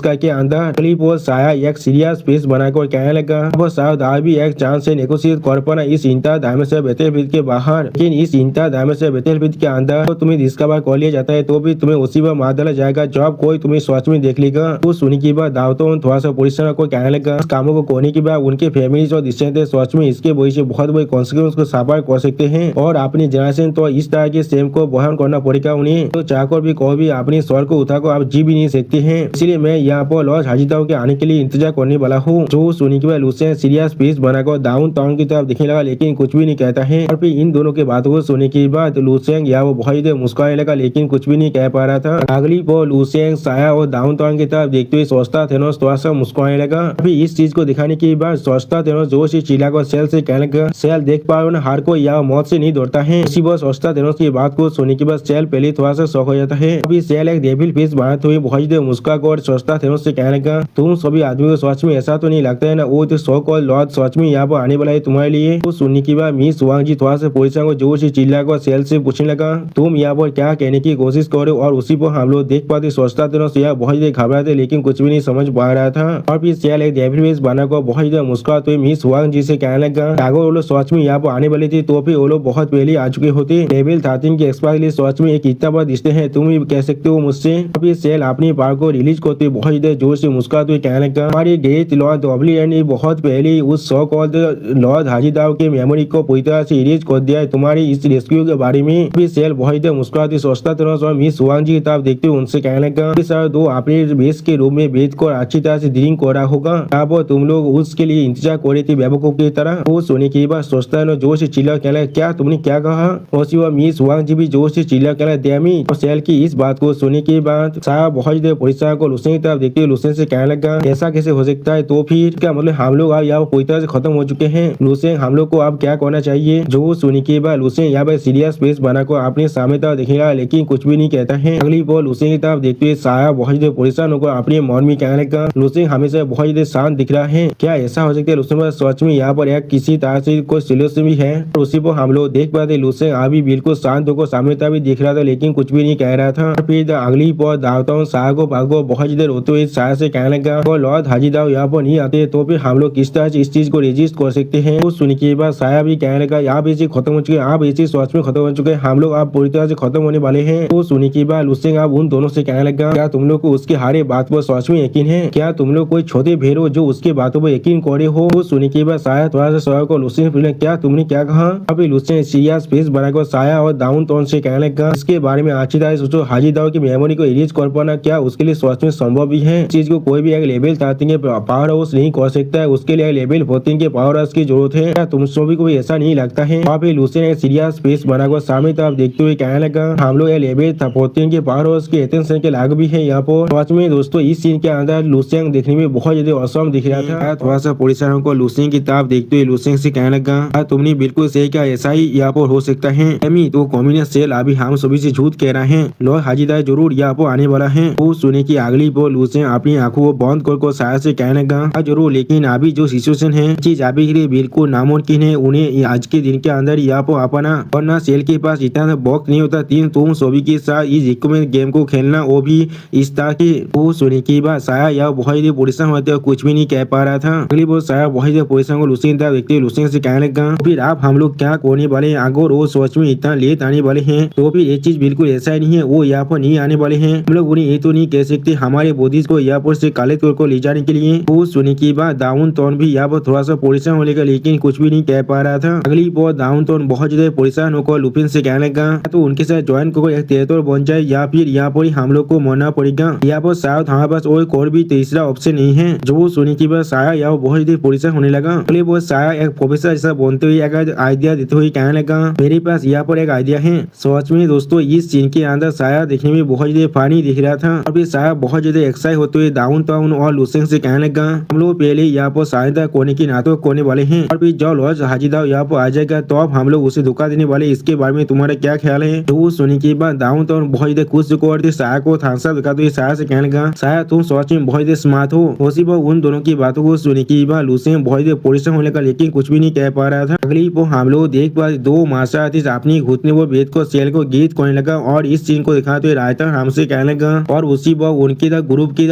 Speaker 1: का के अंदर। क्लिप और साया एक सीरियस फेस बनाकर कहने लगा वो शायद भी एक चांस से नेगोशिएट कर पाना इस इंटर डायमेंशन बैटलफील्ड के बाहर। लेकिन इस इंटर डायमेंशन बैटलफील्ड के अंदर तो तुम्हें डिस्कवर कर लिया जाता है तो भी तुम्हें उसी पर मार डाला जाएगा जब कोई तुम्हें सच में देख लेगा। तो सुनी की बात दावतों थोड़ा सा परेशान को कहने लगा इस कामों को करने के बाद उनके फैमिली और डिस्टेंट सच में इसके वजह से बहुत बड़ी कॉन्सिक्वेंस को सफर कर सकते हैं और अपनी जनरेशन तो इस तरह के सेम को बहन करना पड़ेगा उन्हें। तो चाहकर भी कोई भी अपनी स्वर को उठाकर आप जी भी नहीं सकते हैं। इसलिए मैं यहाँ पर लॉर्ड हाजीदाव के आने के लिए इंतजार करने वाला हूँ। जो सुनी के बाद लुसियन सीरियस फेस बनाकर डाउन टाउन की तरफ दिखने लगा लेकिन कुछ भी नहीं कहता है। और फिर इन दोनों के बातों को सुनने के बाद लुसियन या वो बहुत ही मुस्कुराने लगा लेकिन कुछ भी नहीं कह पा रहा था। अगली पर लुसियन साया और डाउन टाउन की तरफ देखते हुए सोचता थेनोस थोड़ा सा मुस्कुराने लगा। अभी इस चीज को दिखाने के बाद सोचता थेनोस जोर से चिल्लाकर सेल से कहने लगा सेल देख पा रहे हर कोई या मौत से नहीं दौड़ता है। इसी पर सोचता थेनोस की बात को सुनने के बाद सेल पहले थोड़ा सा शौक हो जाता है। अभी सेल एक डेविल फेस बनाते हुए बहुत ही मुस्कुराकर सोचता थेनोस से कहने लगा तुम सभी आदमी को सच में ऐसा तो नहीं लगता है ना वो तो शौक और लॉर्ड सच में यहाँ पर आने वाला है तुम्हारे लिए। तो सुनने के बाद मिस वांग जी थोड़ा सा परेशान को जोर से चिल्लाकर सेल से पूछने लगा तुम यहाँ पर क्या कहने की कोशिश करे और उसी पर हम लोग देख पाते सोचता दिनों से बहुत ही घबराते लेकिन कुछ भी नहीं समझ पा रहा था। और फिर सेल एक डेविल फेस बनाकर बहुत ही मुस्कुराते हुए मिस हुआंग जी से कहने लगा अगर वो लोग सच में यहाँ पर आने वाली थी तो फिर वो लोग बहुत पहले आ चुके होते। डेविल 13 के एक्सपायर लिए सच में एक इतना बड़ा रिश्ते हैं, तुम भी कह सकते हो मुझसे। फिर सेल अपनी पार को रिलीज करते हुए बहुत ही जोर से मुस्कुराते हुए कहने लगा हमारी ग्रेट लॉर्ड डब्ल्यूएन ने बहुत पहले उस सो कॉल्ड लॉर्ड हाजीदाव के मेमोरी को पूरी तरह से इरेज कर दिया है तुम्हारी इस रेस्क्यू के बारे में। फिर सेल बहुत ही मुस्कुराते सोचता तरह मिस हुआंग जी किताब देखते हुए उनसे कहने लगा सर दो अपने बेस के रूम में बैठ कर अच्छी तरह से ड्रिंक करा होगा, अब तुम लोग उसके लिए इंतजार कर रहे थे बेवकूफ की तरह। वो सोने की बात सोचता है जोर से चिल्ला कहला क्या तुमने क्या कहा। और वह मिस हुआंग जी भी जोर से चिल्ला कहला डैमी। और सेल की इस बात को सुनने के बाद साहब बहुत देर परेशान को लुसेन की तरफ देखते हुए लुसेन से कहने लगा ऐसा कैसे हो सकता है, तो फिर क्या मतलब हम लोग अब यहाँ पूरी तरह से खत्म हो चुके हैं लुसेन, हम लोग को अब क्या करना चाहिए। जो सुनने के बाद लुसेन यहाँ पर सीरियस फेस बनाकर अपने सामने तरफ देखेगा लेकिन कुछ भी नहीं कहता है। अगली बार लुसेन की तरफ देखते हुए साया बहुत देर परेशान होकर अपने मन में कहने लगा लुसेन हमेशा बहुत देर शांत दिख रहा है, क्या ऐसा हो सकता है लुसेन पर सच में यहाँ पर एक किसी तरह से कोई सोल्यूशन भी है। और उसी पर हम लोग देख पाते लुसेन अभी बिल्कुल शांत होकर सामने तरफ भी दिख रहा था लेकिन कुछ भी नहीं कह रहा था। फिर अगली बार दावता साया को भागो बहुत देर होते हुए साया से कहने लगा वो लॉर्ड हाजीदाव यहाँ पर नहीं आते तो फिर हम लोग किस तरह से इस चीज को रजिस्ट कर सकते हैं। तो सुन के बाद साया भी कहने लगा आप ऐसे खत्म हो चुके, आप ऐसे सच में खत्म हो चुके हैं, हम लोग आप पूरी तरह से खत्म होने वाले हैं। तो सुन के बाद लुसेन आप उन दोनों से कहने लगा क्या तुम लोग को उसके हर बात पर सच में यकीन है, क्या तुम लोग कोई छोटे भेड़ हो जो उसके बातों पर यकीन करे हो। तो सुन के बाद साया थोड़ा सा साया को लुसेन पूछा क्या तुमने क्या कहा। अभी लुसेन सीरियस फेस बनाकर साया और डाउन टोन से कहने लगा इसके बारे में अच्छी तरह सोचो, हाजीदाव की मेमोरी को इरेज कर पाना क्या उसके लिए सच में संभव भी है। चीज को कोई भी एक लेवल 13 के पावर हाउस नहीं कर सकता है, उसके लिए लेवल 14 के पावर हाउस की जरूरत है, क्या तुम सभी को ऐसा नहीं लगता है। वहाँ पे लुसेन एक सीरियस फेस बनाकर सामने तरफ देखते हुए कहने लगा हम लोग लेवल 14 के पावर हाउस के अटेंशन के लाग भी है यहाँ पर। सच में दोस्तों इस सीन के अंदर लुसेन देखने में बहुत ज्यादा औसम दिख रहा था। थोड़ा सा परेशान को लुसेन की तरफ देखते हुए लुसेन से कहने लगा तुमने बिल्कुल सही कहा, ऐसा ही यहाँ पर हो सकता है। एमी तो कम्युनिस्ट सेल अभी हम सभी से झूठ कह रहा है, लॉर्ड हाजीदाव जरूर यहाँ पर आने वाला है। वो सुने की अगली बार लुसेन अपनी आंखों को बंद कर साया से कहने लगा जरूर, लेकिन अभी जो सिचुएशन है चीज अभी के लिए बिल्कुल नामुमकिन है उन्हें आज के दिन के अंदर यहाँ पर अपना, वरना सेल के पास इतना वक्त नहीं होता तीन तुम सभी के साथ इस रिकमेंड गेम को खेलना, वो भी इस तरह की। वो सुने की बात साया यह बहुत ही परेशान होते हुए कुछ भी नहीं कह पा रहा था। अगली बार साया बहुत ही परेशान को लुसेन देखते हुए लुसेन से कहने लगा फिर आप हम लोग क्या करने वाले हैं, अगर वो सोच में इतना लेट आने वाले हैं तो फिर ये चीज बिल्कुल ऐसा ही नहीं है, वो यहाँ पर नहीं आने वाले हैं, हम लोग उन्हें ये तो नहीं कह सकते हमारे बोधिस को यहाँ पर से काले तौर को ले जाने के लिए। वो सुने की बात डाउन टोन भी यहाँ पर थोड़ा सा परेशान होने का लेकिन कुछ भी नहीं कह पा रहा था। अगली बार डाउन टोन बहुत ज्यादा परेशान होकर लुपिन से कहने लगा तो उनके साथ ज्वाइन को एक तेतौर बन जाए या फिर यहाँ पर हम लोग को मरना पड़ेगा, यहाँ पर शायद हमारे पास और भी तीसरा ऑप्शन नहीं है। जो सुने की बात साया यहाँ बहुत ज्यादा परेशान होने लगा। अगली बार साया एक प्रोफेसर जैसा बनते हुए एक आइडिया देते हुए कहने लगा मेरे पास यहाँ पर एक आइडिया है। सच में दोस्तों इस सीन के अंदर साया देखने में बहुत ज्यादा फानी दिख रहा था और फिर साया बहुत ज्यादा एक्साइट होते हुए डाउन टाउन और लुसेन से कहने लगा हम लोग पहले यहाँ पर सहायता करने की नाटक करने वाले हैं और फिर जब लॉर्ड हाजीदाव यहाँ पर आ जाएगा तो अब हम लोग उसे धोखा देने वाले, इसके बारे में तुम्हारा क्या ख्याल है। तो सुनने के बाद डाउन टाउन बहुत ज्यादा खुश होकर साया को थांसा दिखाते हुए साया से कहने लगा साया तुम सच में बहुत ज्यादा स्मार्ट हो। उसी पर उन दोनों की बातों को सुनने के बाद लुसेन बहुत ज्यादा परेशान होने का लेकिन कुछ भी नहीं कह पा रहा था। अगली वो हम लोग देख पा दो मार्शल आर्टिस्ट अपनी घुटने वो बेद को सेल को गीत करने लगा और इस सीन को दिखाते हुए रायता हमसे कहने लगा और उसी पर उनके ग्रुप की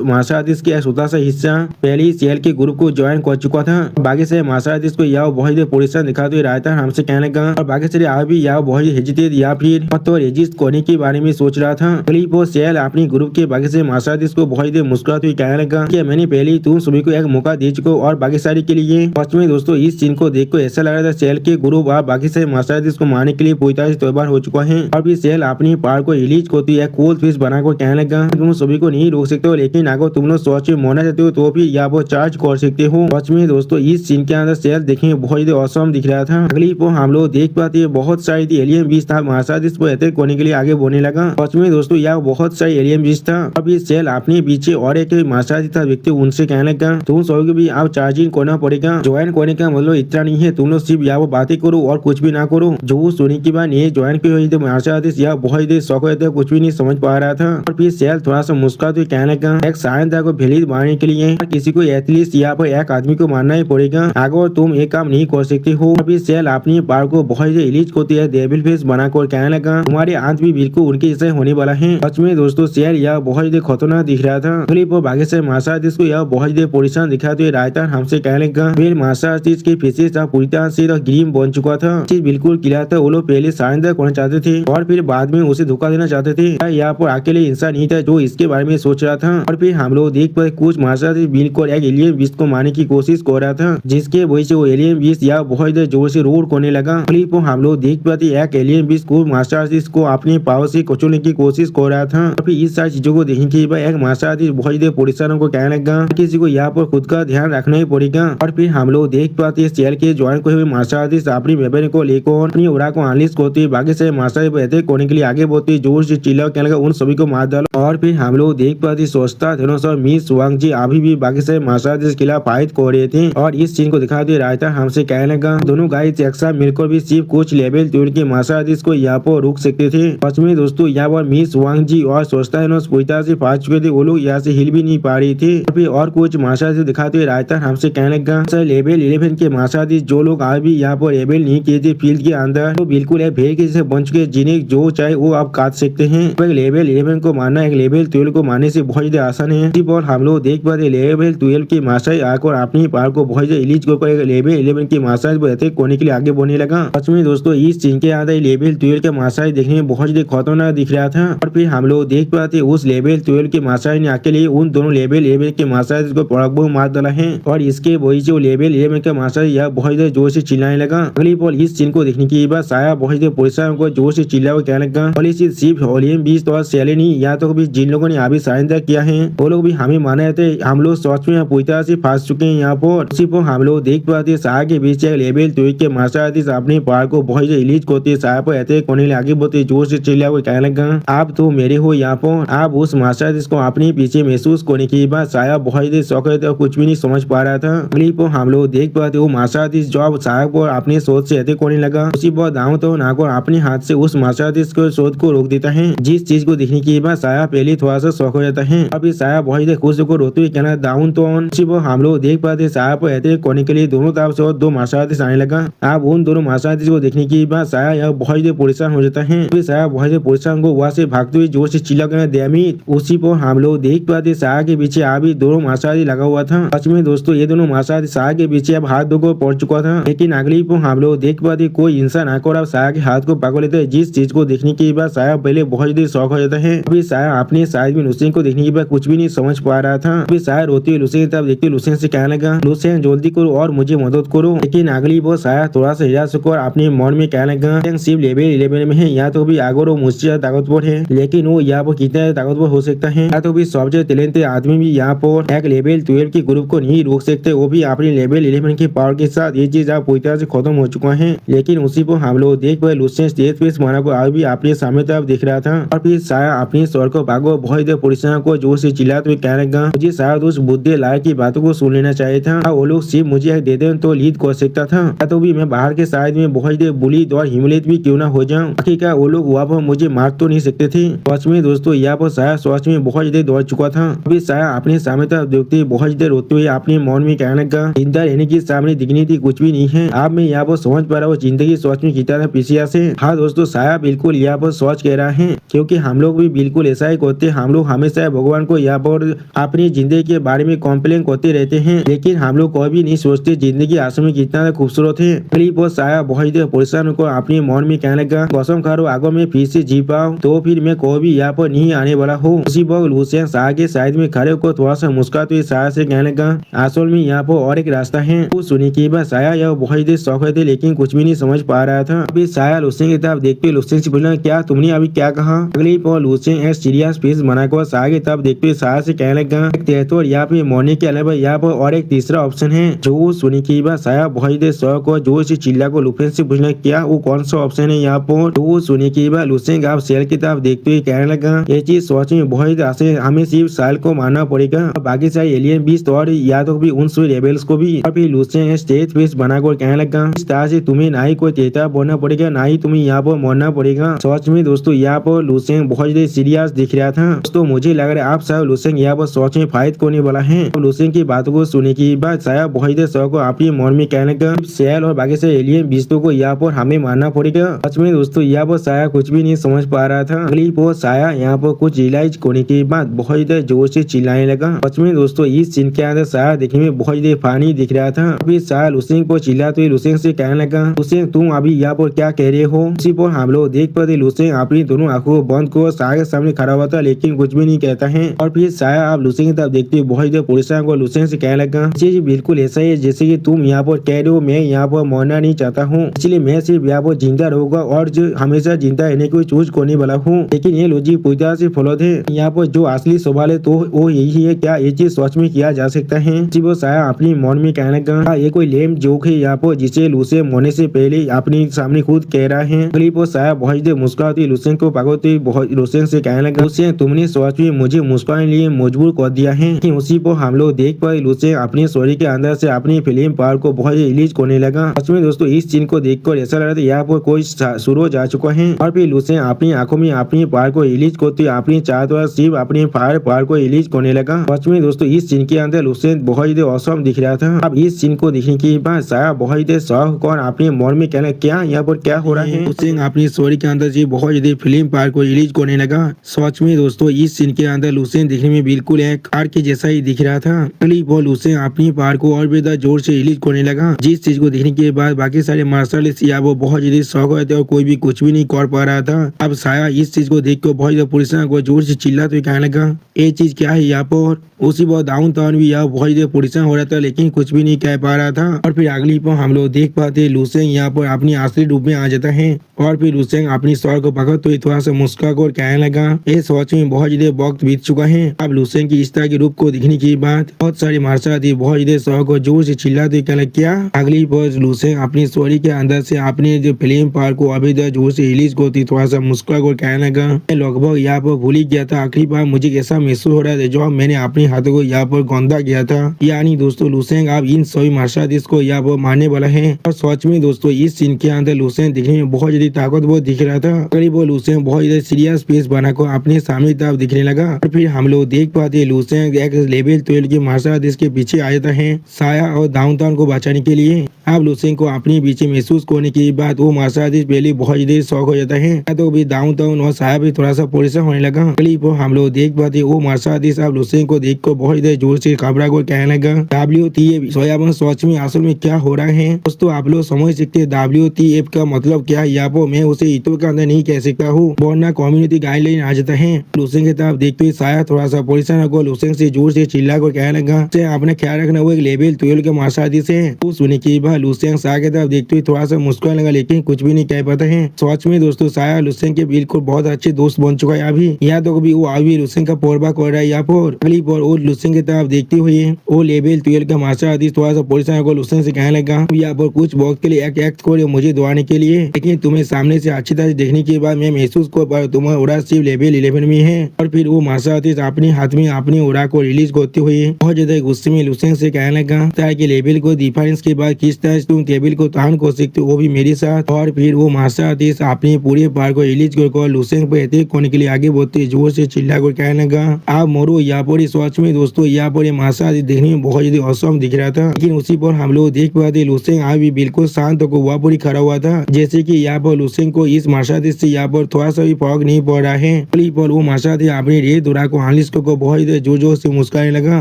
Speaker 1: मार्शल आर्टिस्ट का छोटा सा हिस्सा पहले ही सेल के ग्रुप को ज्वाइन कर चुका था। बाकी से मार्शल आर्टिस्ट को यह बहुत ही परेशान दिखाते हुए रायता हमसे कहने लगा और बाकी से आज भी यह बहुत हेजिटेट या फिर तो रजिस्ट करने के बारे में सोच रहा था। अगली वो सेल अपनी ग्रुप के बाकी से मार्शल आर्टिस्ट को बहुत ही मुस्कुराते हुए कहने लगा कि मैंने पहले ही तुम सभी को एक मौका दे चुका और बाकी सारी के लिए। सच में दोस्तों इस सीन को देख ऐसा लग रहा था सेल के ग्रुप और बाकी से मार्शल आर्टिस्ट को मारने के लिए पूरी तरह से तैयार हो चुका है और फिर सेल अपनी पावर को रिलीज करती है कोल्ड फिश बनाकर कहने लगा तुम सभी को नहीं रोक सकते हो, लेकिन अगर तुम लोग सच में मरना चाहते हो तो फिर यहाँ पर चार्ज कर सकते हो। सच में दोस्तों इस सीन के अंदर सेल देखने बहुत ज्यादा औसम दिख रहा था। अगली वो हम लोग देख पाते हैं बहुत सारी एलियन बीच था मार्शल आर्टिस्ट को अटैक करने के लिए आगे बढ़ने लगा। सच में दोस्तों यहाँ बहुत सारी एलियन बीच था। अब ये सेल अपने पीछे और एक मार्शल आर्टिस्ट था व्यक्ति उनसे कहने लगा तुम सभी को भी आप चार्जिंग करना पड़ेगा, ज्वाइन करने का मतलब इतना नहीं है तुम लोग सिर्फ यहाँ बातें करो और कुछ भी ना करो। जो सुनी की बात ये ज्वाइन की हुई मार्शल आर्टिस्ट यहाँ बहुत ही शौक होते कुछ भी नहीं समझ पा रहा था और फिर सेल थोड़ा सा मुस्कुराते हुए कहने लगा एक सहायता को भेलित मारने के लिए किसी को एटलीस्ट यहाँ पर एक आदमी को मारना ही पड़ेगा, अगर तुम एक काम नहीं कर सकते हो। फिर सेल अपनी पावर को बहुत ही रिलीज करती है डेविल फेस बनाकर कहने लगा तुम्हारे अंत भी बिल्कुल उनके जैसे होने वाला है। सच में दोस्तों शेर यह बहुत ही खतरनाक दिख रहा था। फिलिप और बाकी से मार्शल आर्टिस्ट को यह बहुत ही परेशान दिखा तो रायता हमसे कहने लगा फिर मार्शल आर्टिस्ट के फेसेस पूरी तरह से ग्रीन बन चुका था। चीज बिल्कुल क्लियर था, वो लोग पहले साइंदा करना चाहते थे और फिर बाद में उसे धोखा देना चाहते थे। यहाँ पर अकेले इंसान नहीं था जो इसके बारे में सोच रहा था और फिर हम लोग देख पाए कुछ मार्शल आर्टिस्ट बिल्कुल एक एलियन बीस्ट को मारने की कोशिश कर रहा था, जिसके वजह से वो एलियन बीस्ट या बहुत जोर से रोड करने लगा। फिलिप हम लोग देख पाते एक एलियन बीस्ट को मार्शल आर्टिस्ट को अपने पावर से कुचलने की कोशिश कर रहा था। और फिर इस सारी चीजों को देखने के बाद एक मार्शल आर्टिस्ट बहुत परेशान को कहने लगा किसी को यहाँ पर खुद का ध्यान रखना ही पड़ेगा। और फिर हम लोग देख पाते सेल के ज्वाइन को हुए मार्शल आर्टिस्ट अपनी वेपन को लेकर अपनी उड़ा को अनलिस्ट करते बाकी से मार्शल अटैक करने के लिए आगे बढ़ते जोर से चिल्ला कहने लगा उन सभी को मार डालो। और फिर हम लोग देख पाते सोचता थेनोस और मिस वांग जी अभी भी बाकी से मार्शल आर्टिस्ट के खिलाफ फाइट कर रहे थे और इस सीन को दिखाते रायता हमसे कहने लगा दोनों गाइस एक साथ मिलकर भी सिर्फ कुछ लेवल 12 के मार्शल आर्टिस्ट को यहाँ पर रोक सकते थे। सच में दोस्तों यहाँ पर मिस वांग जी और सोचता थेनोस पूरी तरह से फाट चुके थे, वो लोग यहाँ से हिल भी नहीं पा रही थे। और कुछ मार्शल आर्टिस्ट दिखाते रायता हमसे कहने लगा सर लेवल 11 के मार्शल आर्टिस्ट जो लोग आज भी यहाँ पर लेवल नहीं किए थे फील्ड के अंदर तो बिल्कुल है भेड़ के जैसे बन चुके जिन्हें जो चाहे वो आप काट सकते हैं। लेवल 11 को मारना एक लेवल 12 को मारने से बहुत ज्यादा आसान है। और हम लोग देख पाते लेवल 12 के मार्शल आकर अपनी पावर को बहुत ज्यादा इलीज कर लेवल 11 के मार्शल कोने के लिए आगे बढ़ने लगा। सच में दोस्तों इस सीन के अंदर लेवल 12 के मार्शल देखने में बहुत ज्यादा खतरनाक दिख रहा था। और फिर हम लोग देख पाते उस लेवल 12 के मार्शल ने अकेले उन दोनों लेवल 11 के मार्शल को पड़क मार डाला है और इसके वजह से लेवल 11 का मार्शल यह बहुत ज्यादा जोर से चिल्लाने लगा। अगली पल इस सीन को देखने के बाद साया बहुत ज्यादा परेशान को जोर से चिल्ला कहने लगा सिर्फ ओलियम बीस तो सेले नहीं या तो भी जिन लोगों ने अभी साइंदा किया है वो लोग भी हमें माने थे, हम लोग सच में पूरी तरह से फंस चुके हैं यहाँ पर। उसी पर हम लोग देख पाते साया के बीच एक लेवल 2 के मार्शल आर्टिस्ट अपने पावर को बहुत ज्यादा रिलीज करते साया पर अटैक करने लिए आगे बढ़ते जोर से चिल्ला कहने लगा आप तो मेरे हो यहाँ पर। आप उस मार्शल आर्टिस्ट को अपने पीछे महसूस करने के बाद साया बहुत ज्यादा शौक और कुछ भी नहीं समझ पा रहा था। अगली पर हम लोग देख पाते वो मार्शल आर्टिस्ट जो अब साया पर अपने सोच से अटैक करने लगा उसी पर दाव तो नाकर अपने हाथ से उस मार्शल आर्टिस्ट को शोध को रोक देता है। जिस चीज को देखने के बाद साया पहले थोड़ा सा शौक हो जाता है। अभी साया बहुत ज्यादा खुश होकर रोते हुए कहना डाउन तो ऑन। उसी पर हम लोग देख पाते साया पर अटैक करने के लिए दोनों तरफ से दो मार्शल आर्टिस्ट आने लगा। अब उन दोनों मार्शल आर्टिस्ट को देखने के बाद साया यह बहुत ज्यादा परेशान हो जाता है। फिर साया बहुत ज्यादा परेशान को वहाँ से भागते हुए जोर से चिल्ला कहना डैमिट। उसी पर हम लोग देख पाते साया के पीछे अभी दोनों मार्शल आर्टिस्ट लगा हुआ था। सच में दोस्तों ये दोनों मार्शल आर्टिस्ट साया के पीछे अब हाथ धोकर पड़ चुका था, लेकिन अगली पर हम लोग देख पाते कोई इंसान आकर अब साया के हाथ को पकड़ लेता है। जिस चीज को देखने के बाद साया पहले बहुत ज्यादा शौक हो जाता है। अभी साया अपने साइड में लुसेन को देखने के बाद कुछ भी नहीं समझ पा रहा था। अभी साया रोती हुई लुसेन की तरफ देखते लुसेन से कहने लगा लुसेन जल्दी करो और मुझे मदद करो। लेकिन अगली बार साया थोड़ा सा हिला होकर अपने मन में कहने लगा सिर्फ लेवल 11 में है या तो भी अगर वो मुझसे ज्यादा ताकतवर है, लेकिन वो यहाँ पर कितना ताकतवर हो सकता है या तो भी सबसे टैलेंटेड आदमी भी यहाँ पर एक लेवल 12 के ग्रुप को नहीं रोक सकते, वो भी अपने लेवल 11 की पावर के साथ। ये चीज आप पूरी तरह से खत्म हो चुका है। लेकिन उसी पर हम लोग देख पाए लुसेन स्टेज पे माना को आज भी अपने सामने तरफ दिख रहा था। और फिर साया अपने स्वर को भागो बहुत परेशान को जोर से चिल्लाते हुए कहने लगा मुझे शायद उस बुद्धे लाल की बातों को सुन लेना चाहिए था। वो लोग सिर्फ मुझे दे दे तो लीड कर सकता था, या तो भी मैं बाहर के साइड में बहुत बुलीद और हिमलेट भी क्यों ना हो जाऊं। आखिरकार वो लोग वहाँ पर मुझे मार तो नहीं सकते थे। सच में दोस्तों यहाँ पर साया सच में बहुत ज्यादा दौड़ चुका था। अभी साया अपने सामने तरफ देखते बहुत ज्यादा रोते हुए अपने मन में कहने लगा जिंदा रहने के सामने दिखनी थी कुछ भी नहीं है। अब मैं यहाँ पर समझ पा रहा हूँ जिंदगी सच में कितना था पीछे से। हाँ दोस्तों साया बिल्कुल यहाँ पर सोच कह रहा है, क्योंकि हम लोग भी बिल्कुल ऐसा ही करते। हम लोग हमेशा भगवान को यहाँ पर अपनी जिंदगी के बारे में कॉम्प्लेन करते रहते हैं, लेकिन हम लोग कभी भी नहीं सोचते जिंदगी असल में कितना खूबसूरत है। पर साया बहुत परेशान होकर अपने मन में कहने लगा कसम खा रहा अगर मैं फिर से जी पाऊँ तो फिर मैं कभी भी यहाँ पर नहीं आने वाला हूँ। उसी वक्त लुसेन साया के साइड में खड़े होकर थोड़ा सा मुस्कुराते हुए साया से कहने लगा असल में यहाँ पर और एक रास्ता है। वो सुनी के बाद साया यह बहुत शौक थे, लेकिन कुछ भी नहीं समझ पा रहा था। अभी साया लुसेन की तरफ देखते लुसेन से पूछना क्या तुमने अभी क्या कहा। अगली पर लुसेन एक सीरियस फेस बनाकर साया की तरफ देखते हुए साया से कहने लगा तेतुर यहाँ पे मरने के अलावा यहाँ पर और एक तीसरा ऑप्शन है। जो सुनी के बाद साया बहुत शौक और जोर से चिल्ला को लुसेन से पूछना क्या वो कौन सा ऑप्शन है यहाँ पर। तो सुनी के बाद लुसेन आप सेल की तरफ देखते हुए कहने लगा ये चीज सोच में बहुत आसान, हमें सिर्फ साल को मारना पड़ेगा, बाकी सारे एलियन बीस्ट और या तो भी उन रेबेल्स को भी। और फिर लुसेन स्टेज फेस बनाकर कहने लगा इस तरह से तुम्हें ना ही कोई चेता बनना पड़ेगा ना ही तुम्हें यहाँ पर मरना पड़ेगा। सच में दोस्तों यहाँ पर लुसेन बहुत ज्यादा सीरियस दिख रहा था। दोस्तों मुझे लग रहा है आप शायद लुसेन यहाँ पर सच में फाइट करने वाला है। लुसेन की बातों को सुनने के बाद शायद बहुत शौक को अपने मन में कहने का सेल और बाकी से एलियन बीस्तों को यहाँ पर हमें मारना पड़ेगा। सच में दोस्तों यहाँ पर साया कुछ भी नहीं समझ पा रहा था। अगली पर साया यहाँ पर कुछ रियलाइज होने के बाद बहुत ज्यादा जोर से चिल्लाने लगा। सच में दोस्तों इस सीन के अंदर साया देखने में बहुत ज्यादा फानी दिख रहा था। फिर साया लुसेंग को चिल्लाते हुए लुसेंग से कहने लगा, लुसेंग तुम अभी यहाँ पर क्या कह रहे हो। उसी पर हम लोग देख पाते लुसेंग अपनी दोनों आंखों को बंद कर साया के सामने खड़ा हुआ था, लेकिन कुछ भी नहीं कहता है। और फिर साया आप लुसेंग की तरफ देखते हुए बहुत ज्यादा परेशान को लुसेंग से कहने लगा, जी बिल्कुल ऐसा ही है जैसे कि तुम यहाँ पर कह रहे हो। मैं यहाँ पर मरना नहीं चाहता हूँ, इसलिए मैं सिर्फ यहाँ पर जिंदा रहूंगा और जो हमेशा जिंदा रहने को चूज करने वाला हूँ। लेकिन ये लॉजिक पूरी तरह से फॉलोड है। यहाँ पर जो असली सवाल है तो वो यही है, क्या ये चीज सच में किया जा सकता है। वो साया अपनी मन में कहने लगा, ये कोई लेम जोक है यहाँ पर जिसे लुसेंग मरने से पहले अपने सामने खुद कह रहा है। अगली पर साया बहुत देर मुस्कुराती लुसेंग को पागलती लुसेंग से कहने लगा, लुसेंग तुमने सच में मुझे मुस्कुराने लिए मजबूर कर दिया है। उसी पर हम लोग देख पाए लुसेंग अपने शरीर के अंदर से अपनी फिल्म पावर को बहुत रिलीज करने लगा। सच में दोस्तों इस सीन को देखकर ऐसा लग रहा था यहाँ पर कोई शुरू जा चुका है। और फिर लुसेंग अपनी आंखों में अपनी पावर को रिलीज करते अपनी चारों तरफ सिर्फ अपनी फायर पावर को रिलीज करने लगा। सच में दोस्तों इस सीन के अंदर लुसेंग बहुत ज्यादा औसम दिख रहा था। अब इस सीन को देखने के बाद साया बहुत ज्यादा शौक और अपने मन में कहना, क्या यहाँ पर क्या हो रहा है। लुसेंग अपनी शरीर के अंदर से बहुत ज्यादा फिल्म पावर को रिलीज करने लगा। सच में दोस्तों इस सीन के अंदर लुसेंग दिखने में बिल्कुल एक कार के जैसा ही दिख रहा था। अगली बॉल लुसेंग अपनी पावर को और भी ज्यादा जोर से रिलीज करने लगा। जिस चीज को देखने के बाद बाकी सारे मार्शल वो बहुत ज्यादा शौक हुए थे और कोई भी कुछ भी नहीं कर पा रहा था। अब साया इस चीज को देख कर बहुत ज्यादा परेशान को जोर से चिल्लाते हुए कहने लगा, ये चीज क्या है यहाँ पर। उसी बहुत डाउन टाउन भी यहाँ बहुत ज्यादा परेशान हो रहा था, लेकिन कुछ भी नहीं कह पा रहा था। और फिर अगली पर हम लोग देख पाते लुसेंग यहाँ पर अपनी असली रूप में आ जाता है। और फिर लुसेंग अपनी सर को पकड़ तो थोड़ा सा मुस्कुरा कर कहने लगा, ये सोच में बहुत ज्यादा वक्त बीत चुका है। अब लुसेंग की इस तरह के रूप को दिखने के बाद बहुत सारे मार्शल बहुत ज्यादा शौक और जोर से चिल्लाते कहने क्या। अगली पर लुसेंग अपनी शरीर के अंदर से अपने जो फिल्म पावर को अभी जोर से रिलीज करती थोड़ा सा मुस्कुरा कर कहने लगा, मैं लगभग यहाँ पर भूल ही गया था। आखिरी बार मुझे कैसा महसूस हो रहा था जब मैंने अपने हाथों को यहाँ पर गंदा किया था। यानी दोस्तों लुसेंग अब इन सभी मार्शल को यहाँ पर मारने वाला है। और सच में दोस्तों इस सीन के अंदर लुसेंग दिखने में बहुत ज्यादा ताकतवर दिख रहा था। करीब वो लुसेंग बहुत ज्यादा सीरियस फेस बनाकर अपने सामने तरफ दिखने लगा। और फिर हम लोग देख पाते लुसेंग एक लेवल 12 के मार्शल के पीछे आ जाता है साया और डाउनटाउन को बचाने के लिए। अब लुसेंग को अपने पीछे महसूस करने के बाद वो मार्शल पहले बहुत ज्यादा शौक हो जाता है। तो भी डाउनटाउन और साया भी थोड़ा सा परेशान होने लगा। क्लिप हम लोग देख पाते वो मार्शल अब लुसेंग को देख कर बहुत ज्यादा जोर से घबरा कर कहने लगा, WTF सच में असल में क्या हो रहा है। दोस्तों आप लोग समझ सकते हैं WTF का मतलब क्या है। यहाँ पर मैं उसे इतो के अंदर नहीं कह सकता हूँ, वरना कम्युनिटी गाइडलाइन आ जाता है। लुसेंग की तरफ देखते हुए साया थोड़ा सा परेशान होकर लुसेंग से जोर से चिल्ला कर कहने लगा, अपने ख्याल रखना वो एक लेवल 12 के मार्शल है। तो सुनने के बाद लुसेंग साया की तरफ देखते हुए थोड़ा सा मुस्कुराने लगा, लेकिन कुछ भी नहीं कह पाता है। सच में दोस्तों साया लुसेंग के बिल्कुल बहुत अच्छे दोस्त बन चुका है। अभी यहाँ तो वो अभी लुसेंग का पोरबा कर रहा है। यहाँ पर अगली पर वो लुसेंग की तरफ देखते हुए वो लेवल 12 का मार्शल थोड़ा सा परेशान होकर लुसेंग से कहने लगा, यहाँ पर कुछ वक्त के लिए एक एक्ट करे मुझे दौड़ाने के लिए, लेकिन तुम्हें सामने से अच्छी तरह देखने के बाद मैं महसूस कर पा तुम्हारा उड़ा सिर्फ लेवल 11 में है। और फिर वो मार्शल अपने हाथ में अपने उड़ा को रिलीज करते हुए बहुत ज्यादा गुस्से में लुसेंग से कहने लगा, ताकि लेवल को डिफरेंस के बाद किस तरह से तुम टेबल को तान कर सकते हो वो भी मेरे साथ। और फिर वो मार्शल अपने पूरे पार को रिलीज कर लुसेंग पर अटैक करने के लिए आगे बढ़ते जोर से चिल्ला कर कहने लगा, आप मरो यहाँ पर। सच में दोस्तों यहाँ पर मार्शल देखने में बहुत ज्यादा औसम दिख रहा था, लेकिन उसी पर हम लोग देख पाते लुसेंग अभी बिल्कुल शांत होकर वहाँ पर खड़ा हुआ था, जैसे कि यहाँ पर लुसेंग को इस मार्शल से यहाँ पर थोड़ा सा भी फर्क नहीं पड़ रहा है। पर वो मार्शल अपने रेड दुरा को हानिस को बहुत जोर जोर से मुस्कुराने लगा,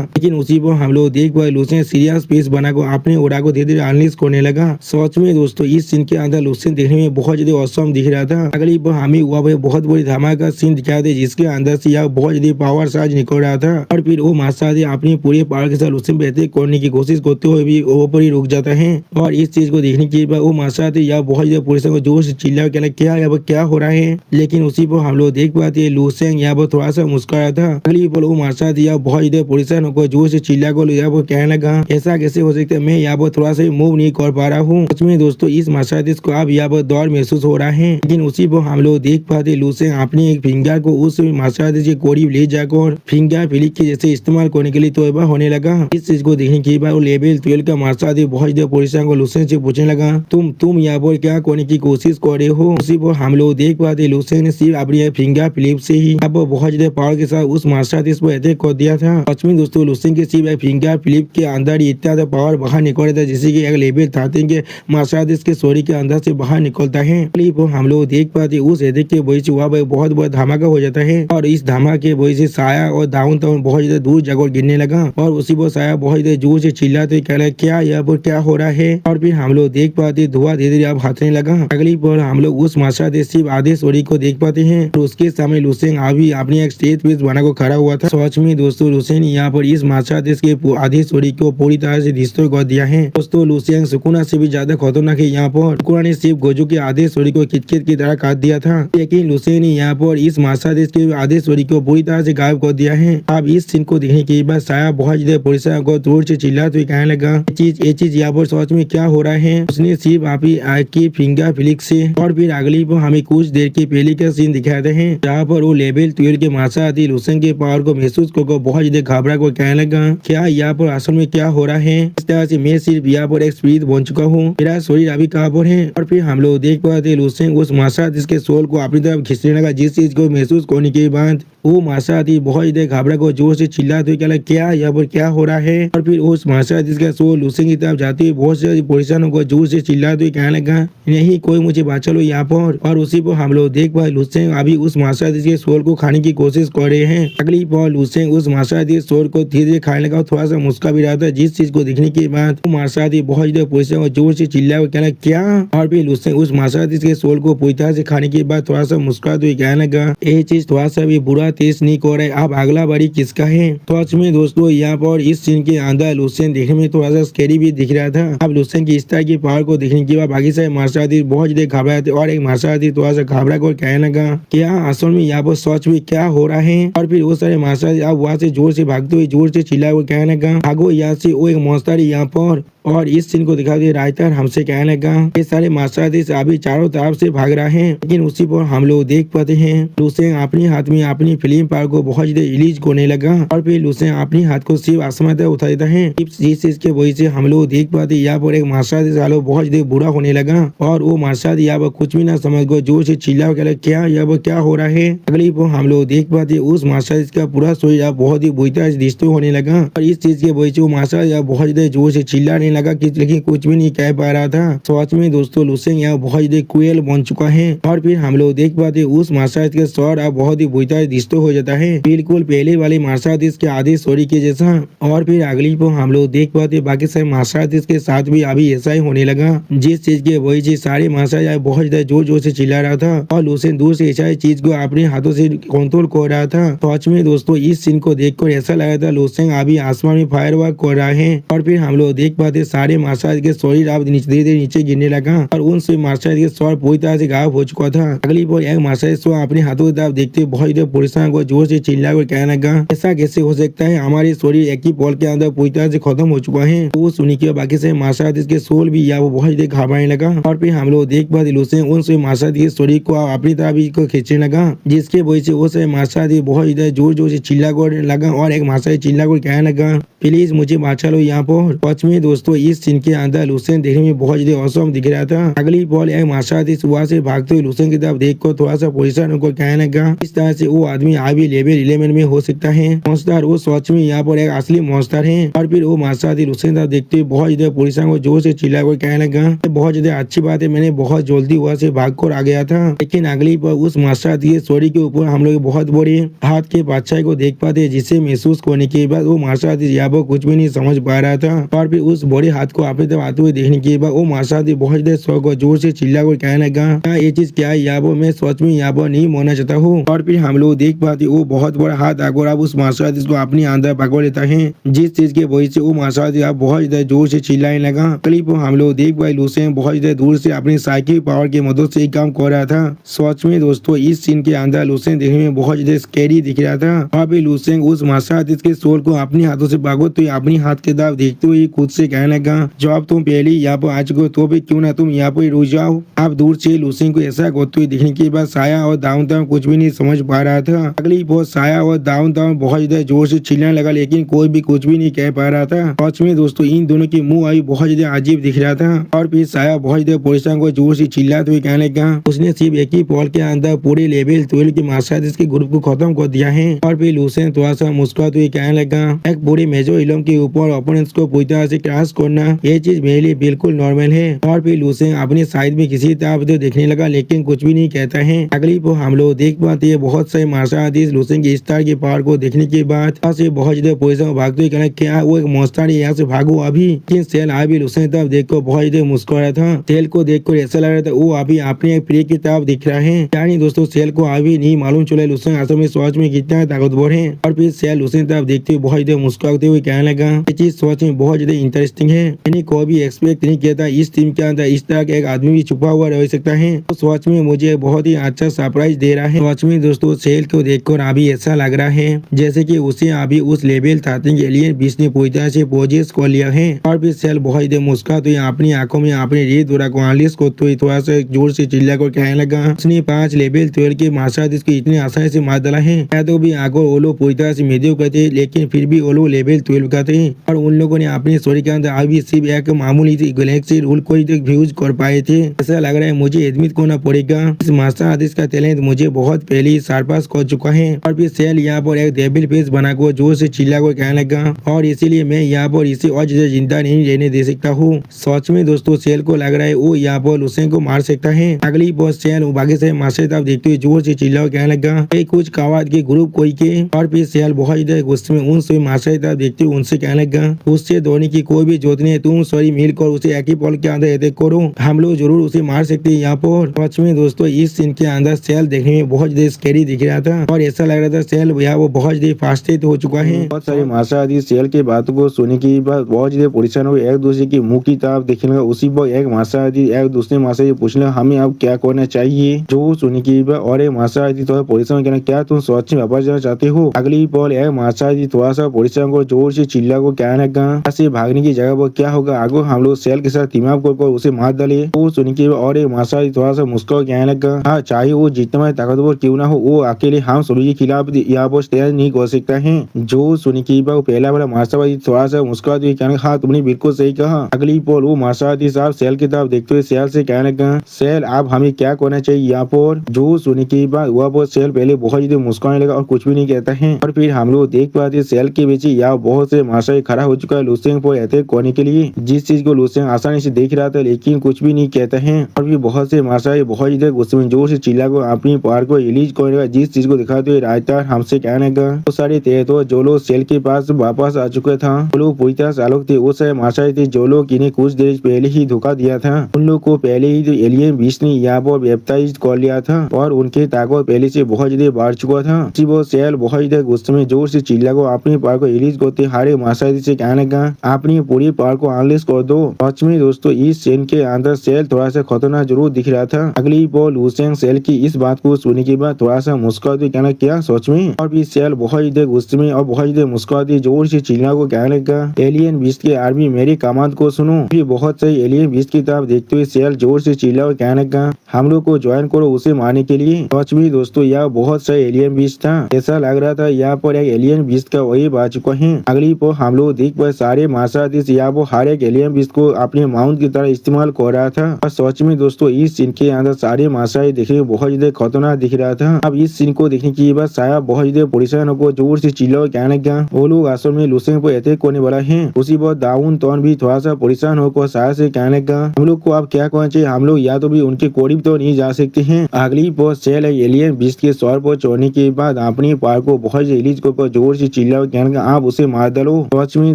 Speaker 1: लेकिन उसी पर हम लोग देख पाए लुसेंग सीरियस फेस बनाकर अपने उड़ा को धीरे धीरे हानिस करने लगा। सच में दोस्तों इस सीन के अंदर लुसेंग देखने में बहुत ज्यादा औसम दिख रहा था। अगली पर हमें वहाँ पर बहुत बड़ी धमाका सीन दिखाया था, जिसके अंदर से यह बहुत ज्यादा पावर चार्ज निकल रहा था। और फिर वो मार्शल अपनी पूरे पावर के साथ लुसेंग पे अटैक करने की कोशिश करते हुए भी वो पर ही रुक जाता है। और इस चीज को देखने के बाद वो मार्शल यह बहुत ज्यादा पुलिस को जोर से चिल्ला कहना क्या यहाँ पर क्या हो रहा है। लेकिन उसी पर हम लोग देख पाते लुसेंग यहाँ पर थोड़ा सा मुस्कुराया था। अगली पर वो मार्शल यह बहुत ज्यादा परेशान होकर जोर से चिल्ला कर यहाँ पर कहने लगा, ऐसा कैसे हो सकता है, मैं यहाँ पर थोड़ा सा मूव नहीं कर पा रहा हूँ। सच में दोस्तों इस मार्शल को अब यहाँ पर दौड़ महसूस हो रहा है। लेकिन उसी पर हम लोग देख पाते लुसेंग अपने एक फिंगर को उस मार्शल के करीब ले जाकर फिंगर फ्लिक के जैसे इस्तेमाल करने के लिए तौबा होने लगा। इस चीज को देखने के बाद वो लेवल 12 का मार्शल बहुत ज्यादा परेशान को लुसेंग से पूछने लगा, तुम यहाँ पर क्या करने की कोशिश कर रहे हो। उसी पर हम लोग देख पाते लुसेंग ने सिर्फ अपनी फिंगर फ्लिप से ही यहाँ पर बहुत ज्यादा पावर के साथ उस मार्शल पर अटैक कर दिया था। सच में दोस्तों लुसेंग के सिर्फ फिंगर फ्लिप के अंदर ही इतना पावर बाहर निकल रहा था, जैसे की एक लेवल 13 के मार्शल के शरीर के अंदर से बाहर निकलता है। अगली पर हम लोग देख पाते उस एरिया के वजह से वहाँ पर बहुत बड़ा धमाका हो जाता है और इस धमाके की वजह से साया और डाउनटाउन बहुत ज्यादा दूर जगह गिरने लगा और उसी पर साया बहुत ज्यादा जोर से चिल्लाते कह रहा है क्या यहाँ पर क्या हो रहा है। और फिर हम लोग देख पाते धुआं धीरे धीरे अब हटने लगा। अगली पर हम लोग उस माशा सिर्फ आधे स्टोरी को देख पाते हैं और उसके सामने लुसेंग अभी अपनी एक स्टेज पीस बना को खड़ा हुआ था। सच में दोस्तों लुसेंग यहाँ पर इस माशा के आधी स्टोरी को पूरी तरह से डिस्ट्रॉय कर दिया है। दोस्तों लुसेंग सुकुना से भी ज्यादा खतरनाक है। यहाँ पर सुकुना ने सिर्फ गोजो के आधे स्टोरी को किचकिच की तरह काट दिया था, लेकिन लुसेंग ने यहाँ पर इस माशा के आधे स्टोरी को पूरी तरह से गायब कर दिया है। अब इस सीन को देखने के बाद साया बहुत ज्यादा परेशान को जोर से चिल्लाते हुए कहने लगा ये चीज यहाँ पर सच में क्या हो रहा है। उसने सिर्फ आपकी फिंगर फ्लिक से और फिर अगली पर हमें कुछ देर के पहले का सीन दिखाते हैं जहाँ पर वो लेवल 12 के माशा आदि लुसेंग के पावर को महसूस कर बहुत ज्यादा घबरा को कहने लगा क्या यहाँ पर असल में क्या हो रहा है। इस तरह से मैं सिर्फ यहाँ पर एक स्पिरिट बन चुका हूँ, मेरा शरीर अभी कहाँ पर है। और फिर हम लोग देख पाते लुसेंग उस माशा जिसके सोल को अपनी तरफ खींचने लगा। जिस चीज को महसूस करने के बाद वो माशा आदि बहुत ज्यादा घबरा को जोर से चिल्लाते हुए क्या यहाँ पर क्या हो रहा है। और फिर उस माशा जिसका सोल लुसेंग की तरफ जाती हुई बहुत सारी परेशानों को जोर से चिल्लाते हुए कहने लगा नहीं कोई मुझे बचा लो यहाँ पर। और उसी पर हम लोग देख पाए लुसेंग अभी उस माशा के सोल को खाने की कोशिश कर रहे हैं। अगली पर लुसेंग उस माशा सोल को धीरे धीरे खाने लगा, थोड़ा सा मुस्का भी रहा था। जिस चीज को देखने के बाद वो माशा बहुत ज्यादा परेशान और जोर से चिल्लाया कहना क्या। और फिर लुसेंग उस माशा के सोल को पूरी तरह से खाने के बाद थोड़ा सा मुस्कुराते हुए कहने लगा ये चीज थोड़ा सा भी बुरा टेस्ट नहीं कर रहा है, अब अगला बारी किसका है। तो सच में दोस्तों यहाँ पर इस सीन के अंदर लुसेंग देखने में थोड़ा सा स्कैरी भी दिख रहा था। अब लुसेंग की इस तरह की पावर को देखने के बाद बाकी सारे माशा बहुत ज्यादा घबराए थे और एक माशा थोड़ा सा घबरा कर कहने लगा क्या असल में यहाँ पर सच में क्या हो रहा है। और फिर वो सारे माशा अब वहाँ से जोर से भागते हुए जोर से चिल्लाए हुए कहने लगा भागो यहाँ से, वो एक मॉन्स्टर है यहाँ पर। और इस सीन को दिखा दिया राइटर हमसे कहने लगा ये सारे माशा अभी चारों तरफ से भाग रहा है। लेकिन उसी पर हम लोग देख पाते हैं लुसेंग अपने हाथ में अपनी फिल्म पावर को बहुत ज्यादा रिलीज करने लगा। और फिर लुसेंग अपने हाथ को सिर्फ आसमान तक उठा देता है। जिस चीज के वजह से हम लोग देख पाते यहाँ पर एक माशा बहुत ज्यादा बुरा होने लगा और वो माशा यहाँ पर कुछ भी ना समझ गो जोर से चिल्ला क्या यहाँ पर क्या हो रहा है। अगली पर हम लोग देख पाते उस माशा का पूरा शरीर बहुत ही बुरी तरह से डिस्ट्रॉय होने लगा और इस चीज के वजह से वो माशा बहुत ज्यादा जोर से चिल्लाने लगा कि लेकिन कुछ भी नहीं कह पा रहा था। सच में दोस्तों लुसेंग यहाँ बहुत ज्यादा क्रूएल बन चुका है। और फिर हम लोग देख पाते उस माशा के स्वर अब बहुत ही बुरी तरह डिस्ट्रॉय हो जाता है, बिल्कुल पहले वाले माशा के आधे स्टोरी के जैसा। और फिर अगली पर हम लोग देख पाते बाकी सारे माशा के साथ भी अभी ऐसा ही होने लगा। जिस चीज के वजह से सारे माशा बहुत ज्यादा जोर जोर से चिल्ला रहा था और लुसेंग दूर से ऐसा चीज को अपने हाथों से कंट्रोल कर रहा था। सच में दोस्तों इस सीन को देखकर ऐसा लगा था लुसेंग अभी आसमान में फायर वर्क कर रहा है। और फिर हम लोग देख पाते सारे माशा के शरीर अब धीरे धीरे नीचे गिरने लगा और उन से माशा के स्वर पूरी तरह से गायब हो चुका था। अगली बार एक माशा अपने हाथों की तरफ देखते बहुत ज्यादा परेशान को जोर से चिल्ला कर कहने लगा ऐसा कैसे हो सकता है, हमारे शरीर एक ही पल के अंदर पूरी तरह से खत्म हो चुका है। तो सुनी के बाकी से माशा के सोल भी या वो बहुत ज्यादा घबराने लगा। और फिर हम लोग देख पाते लुसेंग उन से माशा के शरीर को अपनी तरफ को खींचने लगा जिसके वजह से वो से माशा बहुत ज्यादा जोर जोर से चिल्ला कर लगा और एक माशा चिल्ला कर कहने लगा प्लीज मुझे बचा लो यहाँ पर। सच में दोस्तों इस सीन के अंदर लुसेंग देखने में बहुत ज्यादा औसम दिख रहा था। अगली बॉल एक माशा सुबह से भागते हुए लुसेंग की तरफ देखकर थोड़ा सा परेशान होकर कहने लगा इस तरह से वो आदमी अभी लेवल 11 में हो सकता है। मॉन्स्टर वो सच में यहाँ पर एक असली मॉन्स्टर है। और फिर वो माशा लुसेंग तरफ देखते हुए बहुत ज्यादा परेशान को जोर से चिल्ला कर कहने लगा बहुत ज्यादा अच्छी बात है, मैंने बहुत जल्दी वहाँ से भाग कर आ गया था। लेकिन अगली बार उस माशा स्टोरी के ऊपर हम लोग बहुत बड़े हाथ के बादशाह को देख पाते जिसे महसूस करने के बाद वो माशा यहाँ पर कुछ भी नहीं समझ पा रहा था। और फिर उस बड़े हाथ को अपने तरफ आते हुए देखने के बाद वो माशा बहुत ज्यादा शौक और जोर से चिल्ला कर कहने लगा ये चीज क्या है यहाँ पर, मैं सच में यहाँ पर नहीं मानना चाहता हूँ। और फिर हम लोग देख पाते वो बहुत बड़ा हाथ आकर अब उस माशा को अपने अंदर पकड़ लेता है जिस चीज के वजह से वो माशा बहुत ज्यादा जोर से चिल्लाने लगा। क्लिप हम लोग देख पाए लुसेंग बहुत ज्यादा दूर से अपनी साइकिल पावर की मदद से काम कर रहा था। सच में दोस्तों इस सीन के अंदर लुसेंग देखने में बहुत ज्यादा स्कैरी दिख रहा था। और फिर लुसेंग उस माशा के सोल को अपने हाथों से भागो तो अपनी हाथ के तरफ देखते हुए खुद से कहने लगा जब तुम पहले यहाँ पर आ चुके तो भी क्यों ना तुम यहाँ पर रुक जाओ। अब दूर से लुसेंग को ऐसा करते हुए देखने के बाद साया और डाउनटाउन कुछ भी नहीं समझ पा रहा था। अगली बहुत साया और डाउनटाउन बहुत ज्यादा जोर से चिल्लाने लगा लेकिन कोई भी कुछ भी नहीं कह पा रहा था। सच में दोस्तों इन दोनों की मुंह आई बहुत ज्यादा अजीब दिख रहा था। और फिर साया बहुत ज्यादा परेशान को जोर से चिल्लाते हुए कहने लगा उसने सिर्फ एक ही पल के अंदर पूरे लेवल 12 के माशा के ग्रुप को खत्म कर दिया है। और फिर लुसेंग थोड़ा सा मुस्कुराते हुए कहने लगा एक पूरे मेजर इलम के ऊपर ओपोनेंट्स को पूरी तरह से क्रैश फोकस करना ये चीज मेरे लिए बिल्कुल नॉर्मल है। और फिर लूसेंग अपनी साइड में किसी तरह तो देखने लगा लेकिन कुछ भी नहीं कहता है। अगली वो हम लोग देख पाते हैं बहुत सारे मार्शल आर्टिस्ट लूसेंग की इस तरह की पावर को देखने के बाद से बहुत ज्यादा पोजीशन भागते हुए क्या वो एक मौस्तान यहाँ से भागो अभी। लेकिन सेल अभी लूसेंग तरफ देखकर बहुत ज्यादा मुस्कुरा रहा था। सेल को देखकर ऐसा लग रहा था वो अभी अपने एक प्रिय की तरफ दिख रहा है। यानी दोस्तों सेल को अभी नहीं मालूम चला लूसेंग असल में सोच में कितना ताकतवर है। और फिर सेल लूसेंग तरफ देखते हुए बहुत ज्यादा मुस्कुराते हुए कहने लगा ये चीज सोच में बहुत ज्यादा इंटरेस्टिंग है। मैंने कोई भी एक्सपेक्ट नहीं किया था इस टीम के अंदर इस तरह का एक आदमी भी छुपा हुआ रह सकता है। तो सोच में मुझे बहुत ही अच्छा सरप्राइज दे रहा है। सोच में दोस्तों सेल को देखकर अभी ऐसा लग रहा है जैसे कि उसे अभी उस लेवल 13 एलियन बीस ने पूरी तरह से पोजेस कर लिया है। और फिर सेल बहुत ही मुस्कुराते हुए अपनी आंखों में अपने रेड दूरा को एनालिसिस करते हुए थोड़ा सा जोर से चिल्ला कर कहने लगा उसने 5 लेवल 12 के मार्शल आर्टिस्ट को इतने आसानी से मार डाला है। या तो भी आगो वो लोग पूरी तरह से मेडियो करते लेकिन फिर भी वो लोग लेवल 12 का थे। और उन लोगों ने अपनी स्टोरी के अंदर अभी सिर्फ एक मामूली गैलेक्सी रूल को ही व्यूज कर पाए थे। ऐसा लग रहा है मुझे एडमिट करना पड़ेगा इस मार्शल आर्टिस्ट का टैलेंट मुझे बहुत पहले ही सरपास कर चुका है। और फिर सेल यहाँ पर एक डेविल फेस बनाकर जोर से चिल्ला कर कहने लगा और इसीलिए मैं यहाँ पर इसे और ज्यादा जिंदा नहीं रहने दे सकता हूँ। सच में दोस्तों सेल को लग रहा है वो यहाँ पर लूसेंग को मार सकता है। अगली बार सेल बाकी से मार्शल तरफ देखते हुए जोर से चिल्ला कहने लगा कुछ कवाद के ग्रुप कोई के। और फिर सेल बहुत ज्यादा गुस्से में उनसे मार्शल तरफ देखते हुए उनसे कहने लगा उससे धोने की कोई भी जरूरत नहीं है तुम सॉरी मिलकर उसे एक ही पल के अंदर अटैक करो हम लोग जरूर उसे मार सकते हैं यहाँ पर। सच में दोस्तों इस सीन के अंदर सेल देखने में बहुत ज्यादा स्कैरी दिख रहा था और ऐसा लग रहा था सेल भैया वो बहुत ज्यादा फ्रस्ट्रेट हो चुका है। बहुत सारे मार्शल आर्टिस्ट सेल की बातों को सुनने के बाद बहुत ज्यादा परेशान हुए एक दूसरे की मुंह की तरफ देखने लगा। उसी पर एक मार्शल आर्टिस्ट एक दूसरे मार्शल आर्टिस्ट पूछने लगा हमें अब क्या करना चाहिए जो सुनने की बाद और एक मार्शल आर्टिस्ट थोड़ा परेशान कहना क्या तुम सच में वापस जाना चाहते हो। अगली पल एक मार्शल आर्टिस्ट थोड़ा सा परेशान को जोर से चिल्ला को कहने लगा से भागने की जगह पर क्या होगा आगो हम लोग सेल के साथ टीम अप कर उसे मार डाले। वो सुन के और एक मार्शल आर्टिस्ट थोड़ा सा मुस्कुरा कहने लगा हाँ चाहे वो जितना ताकतवर क्यों ना हो वो अकेले हम सभी के खिलाफ यहाँ पर स्टैंड नहीं कर सकता है। जो सुन के बाद पहला वाला मार्शल आर्टिस्ट थोड़ा सा मुस्कुराते हुए कहने हाँ तुमने बिल्कुल सही कहा। अगली पल वो मार्शल आर्टिस्ट साहब सेल की तरफ देखते हुए सेल से कहने लगा सेल आप हमें क्या करना चाहिए यहाँ पर। जो सुनने के बाद वह पर सेल पहले बहुत ज्यादा मुस्कुराने लगा और कुछ भी नहीं कहता है। और फिर हम लोग देख पाते सेल के पीछे यहाँ बहुत से मार्शल खड़ा हो चुका है लूसेंग पर अटैक करने के लिए जिस चीज को लूसेंग आसानी से देख रहा था लेकिन कुछ भी नहीं कहता है। और भी बहुत से मार्शल बहुत ज्यादा गुस्से में जोर से चिल्ला को अपनी पावर को रिलीज करेगा जिस चीज को दिखाते हुए राजदार हमसे कहने लगा वो सारे थे तो जो लोग सेल के पास वापस आ चुके था वो लोग पूरी तरह से आलोक थे। वो सारे मार्शल थे जो लोग इन्हें कुछ देर पहले ही धोखा दिया था उन लोग को पहले ही जो एलियन बीस ने यहाँ पर वेबसाइट कर लिया था और उनके ताकत पहले से बहुत ज्यादा बढ़ चुका था। वो सेल बहुत ज्यादा गुस्से में जोर से चिल्ला को अपनी पावर को रिलीज करते हारे मार्शल से कहने लगा अपनी पूरी पावर को एनालाइज कर दो। सच में दोस्तों इस सीन के अंदर सेल थोड़ा सा खतरनाक जरूर दिख रहा था। अगली पल लूसेंग सेल की इस बात को सुनने के बाद थोड़ा सा मुस्कुराते कहना क्या सच में। और भी सेल बहुत ज्यादा गुस्से में और बहुत ज्यादा मुस्कुराते जोर से चिल्ला को कहने लगा एलियन बीस्ट की आर्मी मेरी कमांड को सुनो। फिर बहुत सही एलियन बीस्ट की तरफ देखते हुए सेल जोर से चिल्ला को कहने लगा हम लोग को ज्वाइन करो उसे मारने के लिए। सच में दोस्तों यह बहुत सही एलियन बीस्ट था। ऐसा लग रहा था यहाँ पर एक एलियन बीस्ट का वही आ चुका है। अगली पल हम लोग देख पाए सारे मार्शल आर्टिस्ट यहाँ पर हर एक एलियन बीस्ट को अपने माउंट की तरह इस्तेमाल कर रहा था। और सच में दोस्तों इस सीन के अंदर सारे मार्शल देखने में बहुत ज्यादा खतरनाक दिख रहा था। अब इस सीन को देखने के बाद साहब बहुत ज्यादा परेशान होकर जोर से चिल्ला कहने लगा वो लोग असल में लूसेंग पर अटैक करने वाला है। उसी पर डाउन टॉन भी थोड़ा सा परेशान होकर साहब से कहने लगा हम लोग को अब क्या करना चाहिए हम लोग या तो भी उनके करीब तो नहीं जा सकते हैं। अगली पर सेल एलियन बीस्ट के सौर पर चढ़ने के बाद अपनी पावर को बहुत रिलीज कर जोर से चिल्ला कहने लगा आप उसे मार डालो। सच में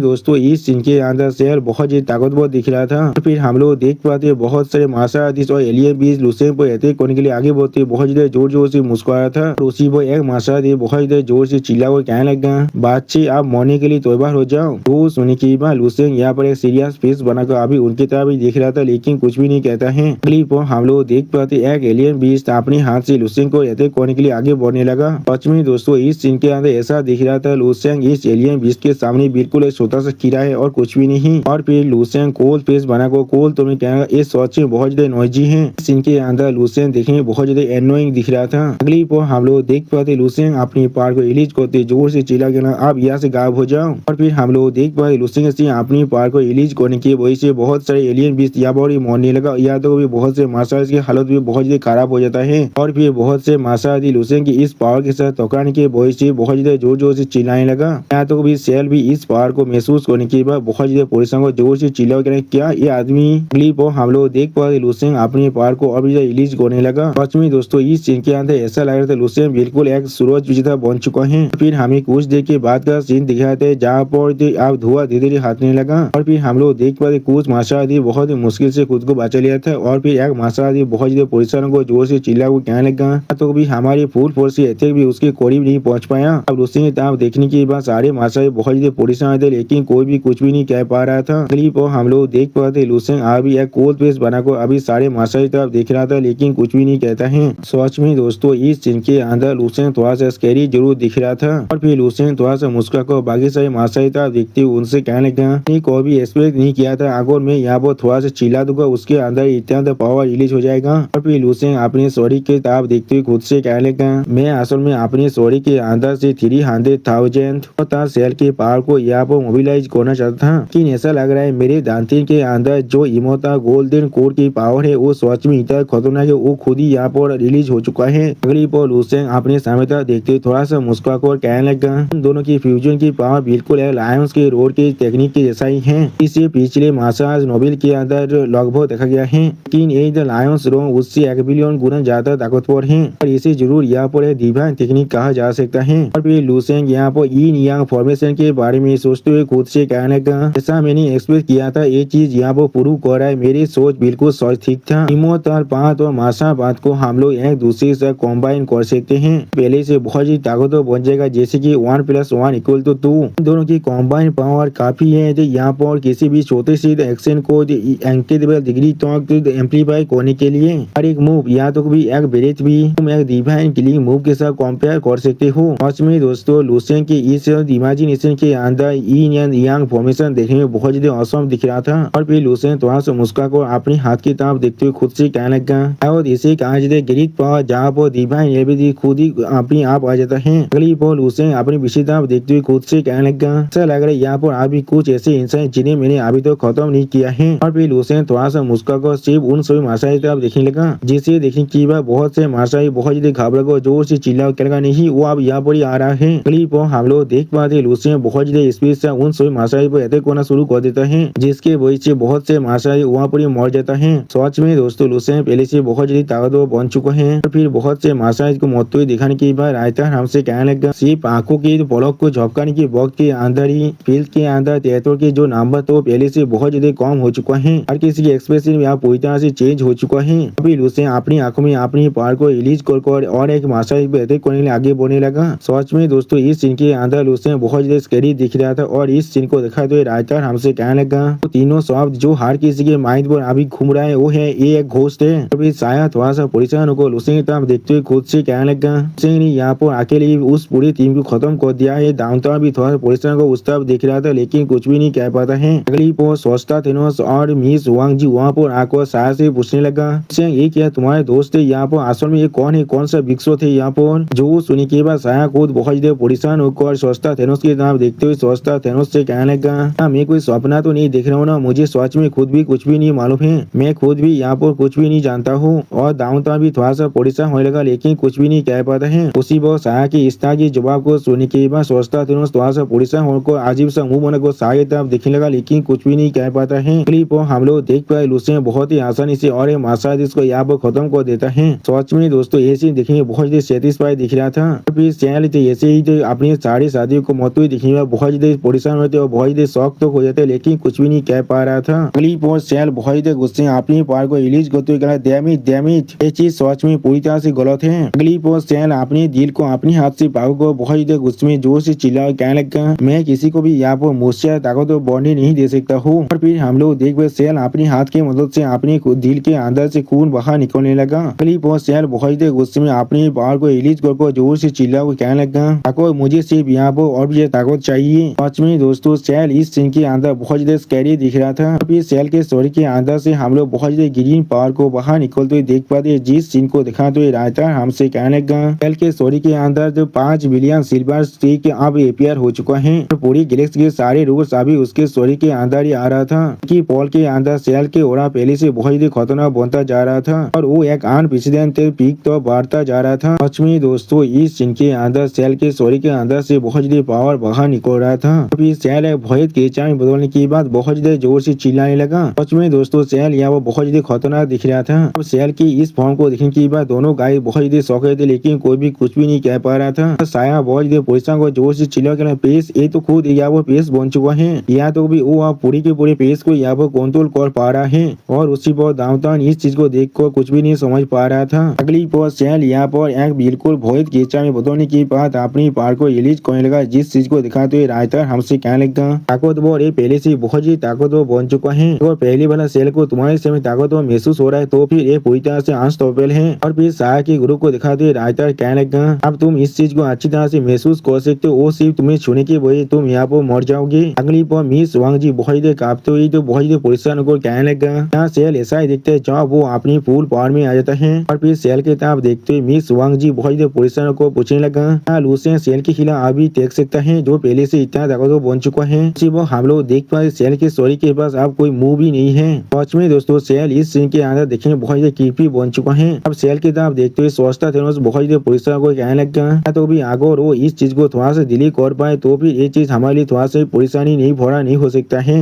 Speaker 1: दोस्तों इस सीन के अंदर सेल बहुत ज्यादा ताकतवर दिख रहा था। फिर हम लोग देख पाते बहुत सारे मार्शल आर्टिस्ट और एलियन बीस्ट लूसेंग पर अटैक करने के लिए आगे बढ़ते बहुत ज्यादा जोर जोर से मुस्कुरा था। उसी पर एक मार्शल आर्टिस्ट बहुत ज्यादा जोर से चिल्ला को कहने लगा बादशाह आप मरने के लिए तैयार हो जाओ। तो सुनने के बाद लूसेंग यहाँ पर एक सीरियस फेस बनाकर अभी उनकी तरफ ही देख रहा था लेकिन कुछ भी नहीं कहता है। अगली पर हम लोग देख पाते एक एलियन बीस्ट अपने हाथ से लूसेंग को अटैक करने के लिए आगे बढ़ने लगा। सच में दोस्तों इस सीन के अंदर ऐसा दिख रहा था लूसेंग इस एलियन बीस्ट के सामने बिल्कुल एक छोटा सा कीड़ा है और कुछ भी नहीं। और फिर लूसेंग कोल फेस बनाकर कोल तो मैं कहूँगा ये सच में बहुत ज्यादा नॉइजी है। इस सीन के अंदर लूसेंग देखने में बहुत ज्यादा एनोइंग दिख रहा था। अगली पर हम लोग देख पाते लूसेंग अपनी पावर को रिलीज करते जोर से चिल्ला के आप यहाँ से गायब हो जाओ। और फिर हम लोग देख पाते लूसेंग से अपनी पावर को रिलीज करने की वजह से बहुत सारे एलियन बीस्ट यहाँ पर मरने लगा। या तो भी बहुत से मार्शल की हालत भी बहुत ज्यादा खराब हो जाता है। और फिर बहुत से मार्शल लूसेंग की इस पावर के साथ टकराने की वजह से बहुत ज्यादा जोर जोर से चिल्लाने लगा। या तो भी सेल भी इस पावर को महसूस करने के बाद बहुत ज्यादा पुलिसों को जोर से चिल्ला कर क्या ये आदमी क्लिप और हम लोग देख पा लुसेंग अपने पार को और भी रिलीज करने लगा। सच में दोस्तों इस सीन के अंदर ऐसा लग रहा था लुसेंग बिल्कुल एक सूरज विजेता बन चुका है। फिर हमें कुछ देर के बाद का सीन दिखाते जहाँ पर आप धुआं धीरे धीरे हटने लगा और फिर हम लोग देख पाते कुछ माशादी बहुत ही मुश्किल से खुद को बचा लिया था और फिर एक माशादी बहुत ज्यादा पुलिसों को जोर से चिल्ला को कहने लगा तो भी हमारी फुल फोर्स की अटैक भी उसके करीब नहीं पहुंच पाया। अब लुसेंग आप देखने के बाद सारे माशादी बहुत ज्यादा पुलिस आए थे लेकिन कोई भी कुछ भी नहीं कह पा रहा था। क्लिप और हम लोग देख पाते लुसेंग अभी एक कोल्ड पेस्ट बना को अभी सारे माशादी तरफ देख रहा था लेकिन कुछ भी नहीं कहता है। सच में दोस्तों इस सीन के अंदर लुसेंग थोड़ा सा स्कैरी जरूर दिख रहा था और फिर लुसेंग थोड़ा सा मुस्कुरा को बाकी सारे माशादी तरफ देखते हुए उनसे कहने लगा कोई भी एक्सपेक्ट नहीं किया था अगर मैं यहाँ पर थोड़ा सा चिल्ला दूंगा उसके अंदर इतना पावर रिलीज हो जाएगा। और फिर लुसेंग अपने सॉरी के तरफ देखते हुए खुद से कहने लगा मैं असल में अपने सॉरी के अंदर से 300,000 सेल के पावर को यहाँ पर मोबिलाइज करना चाहता था लेकिन ऐसा लग रहा है मेरे दांतिन के अंदर जो इमोटा गोल्डन कोर की पावर है वो सच में इतना खतरनाक है वो खुद ही यहाँ पर रिलीज हो चुका है। अगली पर लुसेंग अपने सामने तरफ देखते हुए थोड़ा सा मुस्कुरा कर कहने लगा दोनों की फ्यूजन की पावर बिल्कुल है लायंस के रोड की टेक्निक के जैसा ही है। इसे पिछले मासाज नोबेल के अंदर लगभग देखा गया है लेकिन ये लायंस रो उससे 1 बिलियन गुना ज्यादा ताकतवर है और इसे जरूर यहाँ पर डिवाइन टेक्निक कहा जा सकता है। और फिर लुसेंग यहाँ पर यिन यांग फॉर्मेशन के बारे में सोचते हुए खुद से कहने लगा जैसा मैंने एक्सपेक्ट किया था ये चीज यहाँ पर प्रूव कर रहा है मेरी सोच बिल्कुल ठीक था। इमोट और पात और मासा बात को हम लोग एक दूसरे से कॉम्बाइन कर सकते हैं पहले से बहुत ही ताकतवर बन जाएगा जैसे कि 1 + 1 = 2 दोनों की कॉम्बाइन पावर काफी है जो यहाँ पर किसी भी छोटे से एक्शन को इंक्रेडिबल डिग्री तक एम्पलीफाई करने के लिए हर एक मूव या तो भी एक ब्रेथ भी तुम एक डिवाइन किलिंग मूव के साथ कंपेयर कर सकते हो। सच में दोस्तों लुसेंग की इस इमेजिनेशन के अंदर यिन एंड यांग फॉर्मेशन देखने में बहुत ज्यादा औसम दिख रहा था। और फिर लुसेंग थोड़ा सा मुस्कुरा कर अपने हाथ की तरफ देखते हुए खुद से कहने लगा और इसे कहा जाता है ग्रेट पावर जहाँ पर डिवाइन एबिलिटी खुद ही अपने आप आ जाता है। अगली पर लुसेंग अपनी विशेषता देखते हुए खुद से कहने लगा ऐसा लग रहा है यहाँ पर अभी कुछ ऐसे इंसान जिन्हें मैंने अभी तो खत्म नहीं किया है। और फिर लुसेंग थोड़ा सा मुस्कुरा कर सिर्फ उन सभी माशाई तरफ देखने लगा जिसे देखने की बात बहुत से माशाई बहुत ज्यादा घबरा कर जोर से चिल्ला कर नहीं वो अब यहाँ पर ही आ रहा है। अगली पर हम लोग देख पाते लुसेंग बहुत ज्यादा स्पीड से उन सभी माशाई पर अटैक करना शुरू कर देता है जिसके वजह से बहुत से माशाई वहाँ पर ही मर जाता है। सच में दोस्तों लुसेंग पहले से बहुत ज्यादा ताकतवर बन चुका है। और फिर बहुत से माशाई को मौत हुई दिखाने के बाद रायता हमसे कहने लगा सिर्फ आंखों की पलक को झपकाने के वक्त के अंदर ही फील्ड के अंदर तेतुर के जो नंबर तो पहले से बहुत ज्यादा कम हो चुका है हर किसी के एक्सप्रेशन यहाँ पूरी तरह से चेंज हो चुका है। अभी लुसेंग अपनी आंखों में अपनी पावर को रिलीज कर और एक माशाई पे अटैक करने के लिए आगे बढ़ने लगा। सच में दोस्तों इस सीन के अंदर लुसेंग बहुत ज्यादा स्कैरी दिख रहा था और इस सीन को देखा तो रायता हमसे कहने लगा तो तीनों शब्द जो हर किसी के माइंड पर अभी घूम रहा है वो है ये एक घोस्ट है। अभी शायद थोड़ा सा परेशान होकर लुसेंग तरफ देखते हुए खुद से कहने लगा लुसेंग ने यहाँ पर अकेले उस पूरी टीम को खत्म कर दिया है। डाउनटाउन भी थोड़ा सा परेशान को उस तरफ देख रहा था लेकिन कुछ भी नहीं कह पाता है। अगली पर सोस्टा थेनोस और मिस वांग जी वहाँ पर आकर शायद से पूछने लगा ये क्या तुम्हारे दोस्त है यहाँ पर असल में ये कौन है कौन सा बिक्सो थे यहाँ पर जो सुनी के बाद साया खुद बहुत ज्यादा परेशान होकर सोस्टा थेनोस की तरफ देखते हुए सोस्टा थेनोस से कहने लगा मैं कोई सपना तो नहीं देख रहा हूँ ना मुझे सच में खुद भी कुछ भी नहीं मालूम है मैं खुद भी यहाँ पर कुछ भी नहीं जानता हूँ। और डाउनटाउन भी थोड़ा सा परेशान होने लगा लेकिन कुछ भी नहीं कह पाता है। उसी वक्त साया की इस तरह के जवाब को सुनने के बाद सोचता थेनोस थोड़ा सा परेशान होकर अजीब सा मुंह बना को साया की तरफ देखने लगा लेकिन कुछ भी नहीं कह पाता है। क्लिप हम लोग देख पाए लुसेंग बहुत ही आसानी से और माशाई इसको यहाँ पर खत्म कर देता है। सच में दोस्तों ये सीन देखने में बहुत ज्यादा सेटिस्फाई दिख रहा था। फिर चैनल ऐसे ही तो अपनी सारी शादियों को मौत हुई दिखने में बहुत ज्यादा परेशान होते और बहुत ज्यादा शौक तो हो जाते लेकिन कुछ भी नहीं कह पा रहा था। क्लिप और चैनल बहुत ज्यादा गुस्से अपनी पावर को रिलीज करते हुए डैमेज ये चीज सच में पूरी तरह से गलत है। क्लिप और चैनल अपने दिल को अपने हाथ से पावर को बहुत ज्यादा गुस्से में जोर से चिल्ला कहने लगा मैं किसी को भी यहाँ पर मुझसे ताकत बढ़ने नहीं दे सकता हूँ। और फिर हम लोग देख पाए सेल अपने हाथ की मदद से अपने दिल के अंदर से खून बाहर निकलने लगा। क्लिप और सेल बहुत ज्यादा गुस्से में अपनी पावर को रिलीज कर जोर से चिल्ला कहने लगा ताकत मुझे सिर्फ यहाँ पर और भी ताकत चाहिए। सच में दोस्तों सेल इस सीन के अंदर बहुत ज्यादा स्कैरी दिख रहा था। फिर सेल के स्टोरी के अंदर से हम लोग बहुत ज्यादा ग्रीन पावर को बाहर निकलते हुए देख पाते जिस सीन को दिखा तो रायता हमसे कहने लगा सेल के स्टोरी के अंदर जो 5 बिलियन सिल्वर स्ट्रीक अब एपियर हो चुका है और पूरी गैलेक्सी के सारे रूल्स अभी उसके स्टोरी के अंदर ही आ रहा था कि पॉल के अंदर सेल के ओरा पहले से बहुत ज्यादा खतरनाक बनता जा रहा था और वो एक अनप्रेसिडेंटेड पीक तो बढ़ता जा रहा था। सच में दोस्तों इस सीन के अंदर सेल के स्टोरी के अंदर से बहुत ज्यादा पावर बाहर निकल रहा था। फिर सेल एक भयत केचा में बदलने की बात बहुत ज्यादा जोर से चिल्लाने लगा। सच में दोस्तों सैल यहाँ वो बहुत ज्यादा खतरनाक दिख रहा था। अब सैल की इस फॉर्म को देखने की बाद दोनों गाय बहुत ज्यादा शौक थे, लेकिन कोई भी कुछ भी नहीं कह पा रहा था। साया बहुत ज्यादा परेशान को जोर से चिल्ला कर पेश ये तो खुद यहाँ वो पेश बन चुका है, या तो भी वो आप पूरी के पूरे पेश को यहाँ पर कंट्रोल कर पा रहा है। और उसी पर दामतान इस चीज को देख कर कुछ भी नहीं समझ पा रहा था। अगली पर सैल यहाँ पर एक बिल्कुल भोत केचा में बदलने की बात अपनी पार को रिलीज करने लगा, जिस चीज को दिखाते हुए रायता हमसे कहने लगा ताकतवर ये पहले से बहुत ही ताकतवर बन चुका है। और पहले वाला सेल को तुम्हारे समय ताकतवर महसूस हो रहा है तो फिर ये पूरी तरह से अनस्टॉपेबल है। और फिर साया के गुरु को दिखाते हुए रायता कहने लगा अब तुम इस चीज को अच्छी तरह से महसूस कर सकते हो, वो सिर्फ तुम्हें छूने की वजह तुम यहाँ पर मर जाओगे। अगली पर मिस वांग जी बहुत ही कांपते हुए तो बहुत ही परेशान होकर कहने लगा यहाँ सेल ऐसा ही दिखता है जब वो अपनी फुल पावर में आ जाता है। और फिर सेल के तरफ देखते हुए मिस वांग जी बहुत ही परेशान होकर पूछने लगा लूसेन सेल के खिलाफ अभी देख सकता है जो पहले से इतना ताकतवर बन चुका है। वो हम लोग देख पाए सेल के स्टोरी के पास अब कोई मूव भी नहीं है। सच में दोस्तों सेल इस सीन के अंदर देखने में बहुत ही क्रीपी बन चुका है। अब सेल की तरफ देखते हुए सोचता थे बहुत ही परेशान को कहने लगा तो भी अगर वो इस चीज को थोड़ा सा दिली कर पाए तो फिर ये चीज हमारे लिए थोड़ा सा परेशानी नहीं भरा नहीं हो सकता है।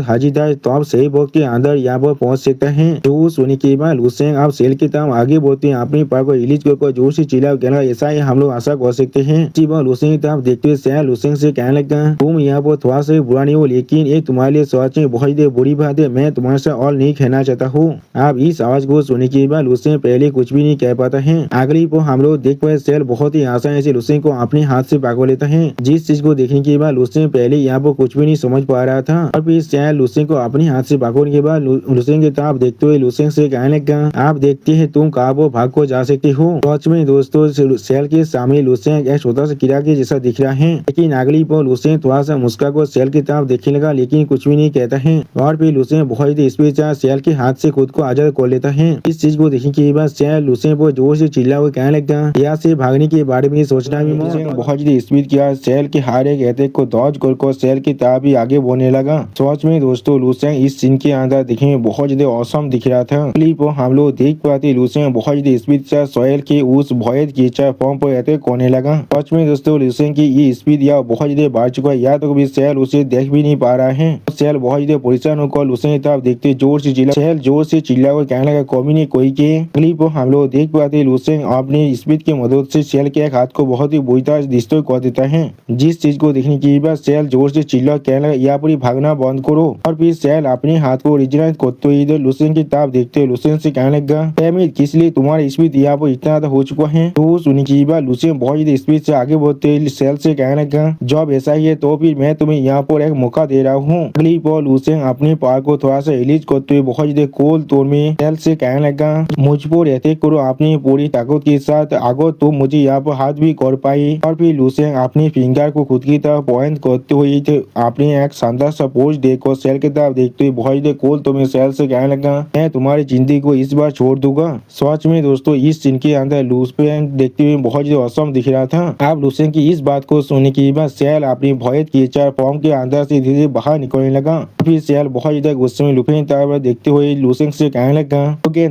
Speaker 1: हाजीदार तो अब सही वक्त के अंदर यहाँ पर पहुंच सकता है। जो सुनी के बाद लूसेंग अब सेल की तरफ आगे बढ़ते हैं अपनी पार को रिलीज कर जोर से चिल्ला कहना ऐसा ही हम लोग आशा कर सकते हैं। लूसेंग की तरफ देखते हुए सेल लूसेंग से कहने लगा तुम यहाँ पर थोड़ा सा बुरा नहीं हो, लेकिन ये तुम्हारे लिए सच में बहुत ही बुरी बात है। मैं तुम्हारे साथ और नहीं कहना चाहता हूँ। आप इस आवाज को सुनने के बाद लूसेंग पहले कुछ भी नहीं कह पाता है। अगली को हम लोग देख पाए सेल बहुत ही आसानी से लूसेंग को अपने हाथ से पकड़ लेता है, जिस चीज को देखने के बाद लूसेंग पहले यहाँ पर कुछ भी नहीं समझ पा रहा था। और फिर सेल लूसेंग को अपने हाथ से पकड़ने के बाद लूसेंग की तरफ देखते हुए लूसेंग से कहने लगा आप देखते हैं तुम कहाँ वो भाग को जा सकते हो। सच में दोस्तों सेल के सामने लूसेंग एक छोटा सा कीड़ा के जैसा दिख रहा है, लेकिन अगली पर लूसेंग थोड़ा सा मुस्का को सेल की तरफ देखने लगा, लेकिन कुछ भी नहीं कहता है। और फिर लूसेंग बहुत ही स्पीड से सेल के हाथ से खुद को आजाद कर लेता है। इस चीज को देखने के बाद सेल लूसेंग पर जोर से चिल्ला हुआ कहने लगा यहाँ से भागने के बारे में सोचना भी बहुत ही स्पीड किया सेल के हर एक अटैक को दौड़ कर सेल की तरफ भी आगे बढ़ने लगा। सच में दोस्तों लूसेंग इस सीन के अंदर दिखने में बहुत ज्यादा औसम दिख रहा था। क्लिप हम लोग देख पाते लूसेंग बहुत ज्यादा स्पीड से सेल के उस भयद कीचड़ फॉर्म पर अटैक करने लगा। सच में दोस्तों लूसेंग की ये स्पीड या बहुत ज्यादा बढ़ चुका है, या तो भी सेल उसे देख भी नहीं पा रहा है। सेल बहुत ज्यादा परेशान होकर लूसेंग की तरफ देखते जोर से चिल्ला सेल जोर से चिल्ला कर कहने लगा कभी नहीं कोई के। क्लिप हम लोग देख पाते लूसेंग अपनी स्पीड की मदद से सेल के एक हाथ को बहुत ही बुरी तरह डिस्ट्रॉय कर देता है, जिस चीज को देखने के बाद सेल जोर से चिल्ला कहने लगा यहाँ पर भागना बंद करो। और फिर सेल अपने हाथ को रिजनरेट करते हुए इधर लूसेंग की तरफ देखते लूसेंग से कहने लगा किस लिए तुम्हारा स्पीड यहाँ पर इतना ज्यादा हो चुका है। तो सुनी की बाद लूसेंग बहुत ज्यादा स्पीड से आगे बढ़ते सेल से कहने लगा जब ऐसा ही है तो फिर मैं तुम्हें यहाँ पर एक मौका दे रहा हूँ। अगली पर लूसेंग अपने पार को थोड़ा सा रिलीज करते हुए बहुत ज्यादा कोल तोड़ में सेल से कहने लगा मुझ पर अटैक करो अपनी पूरी ताकत के साथ, अगर तुम मुझे यहाँ पर हाथ भी कर पाई। और फिर लूसेंग अपनी फिंगर को खुद की तरफ पॉइंट करते हुए अपने एक शानदार सा पोज देखो सेल की तरफ देखते हुए बहुत ज्यादा कोल तो मैं सेल से कहने लगा मैं तुम्हारी जिंदगी को इस बार छोड़ दूंगा। सच में दोस्तों इस सीन के अंदर लूसेंग देखते हुए बहुत ज्यादा औसम दिख रहा था। अब लूसेंग की इस बात को सुनने के बाद सेल अपनी भयद कीचड़ फॉर्म के अंदर से धीरे बाहर निकलने लगा। फिर सेल बहुत ज्यादा गुस्से में लुफेन तरफ देखते हुए लूसेंग से कहने लगा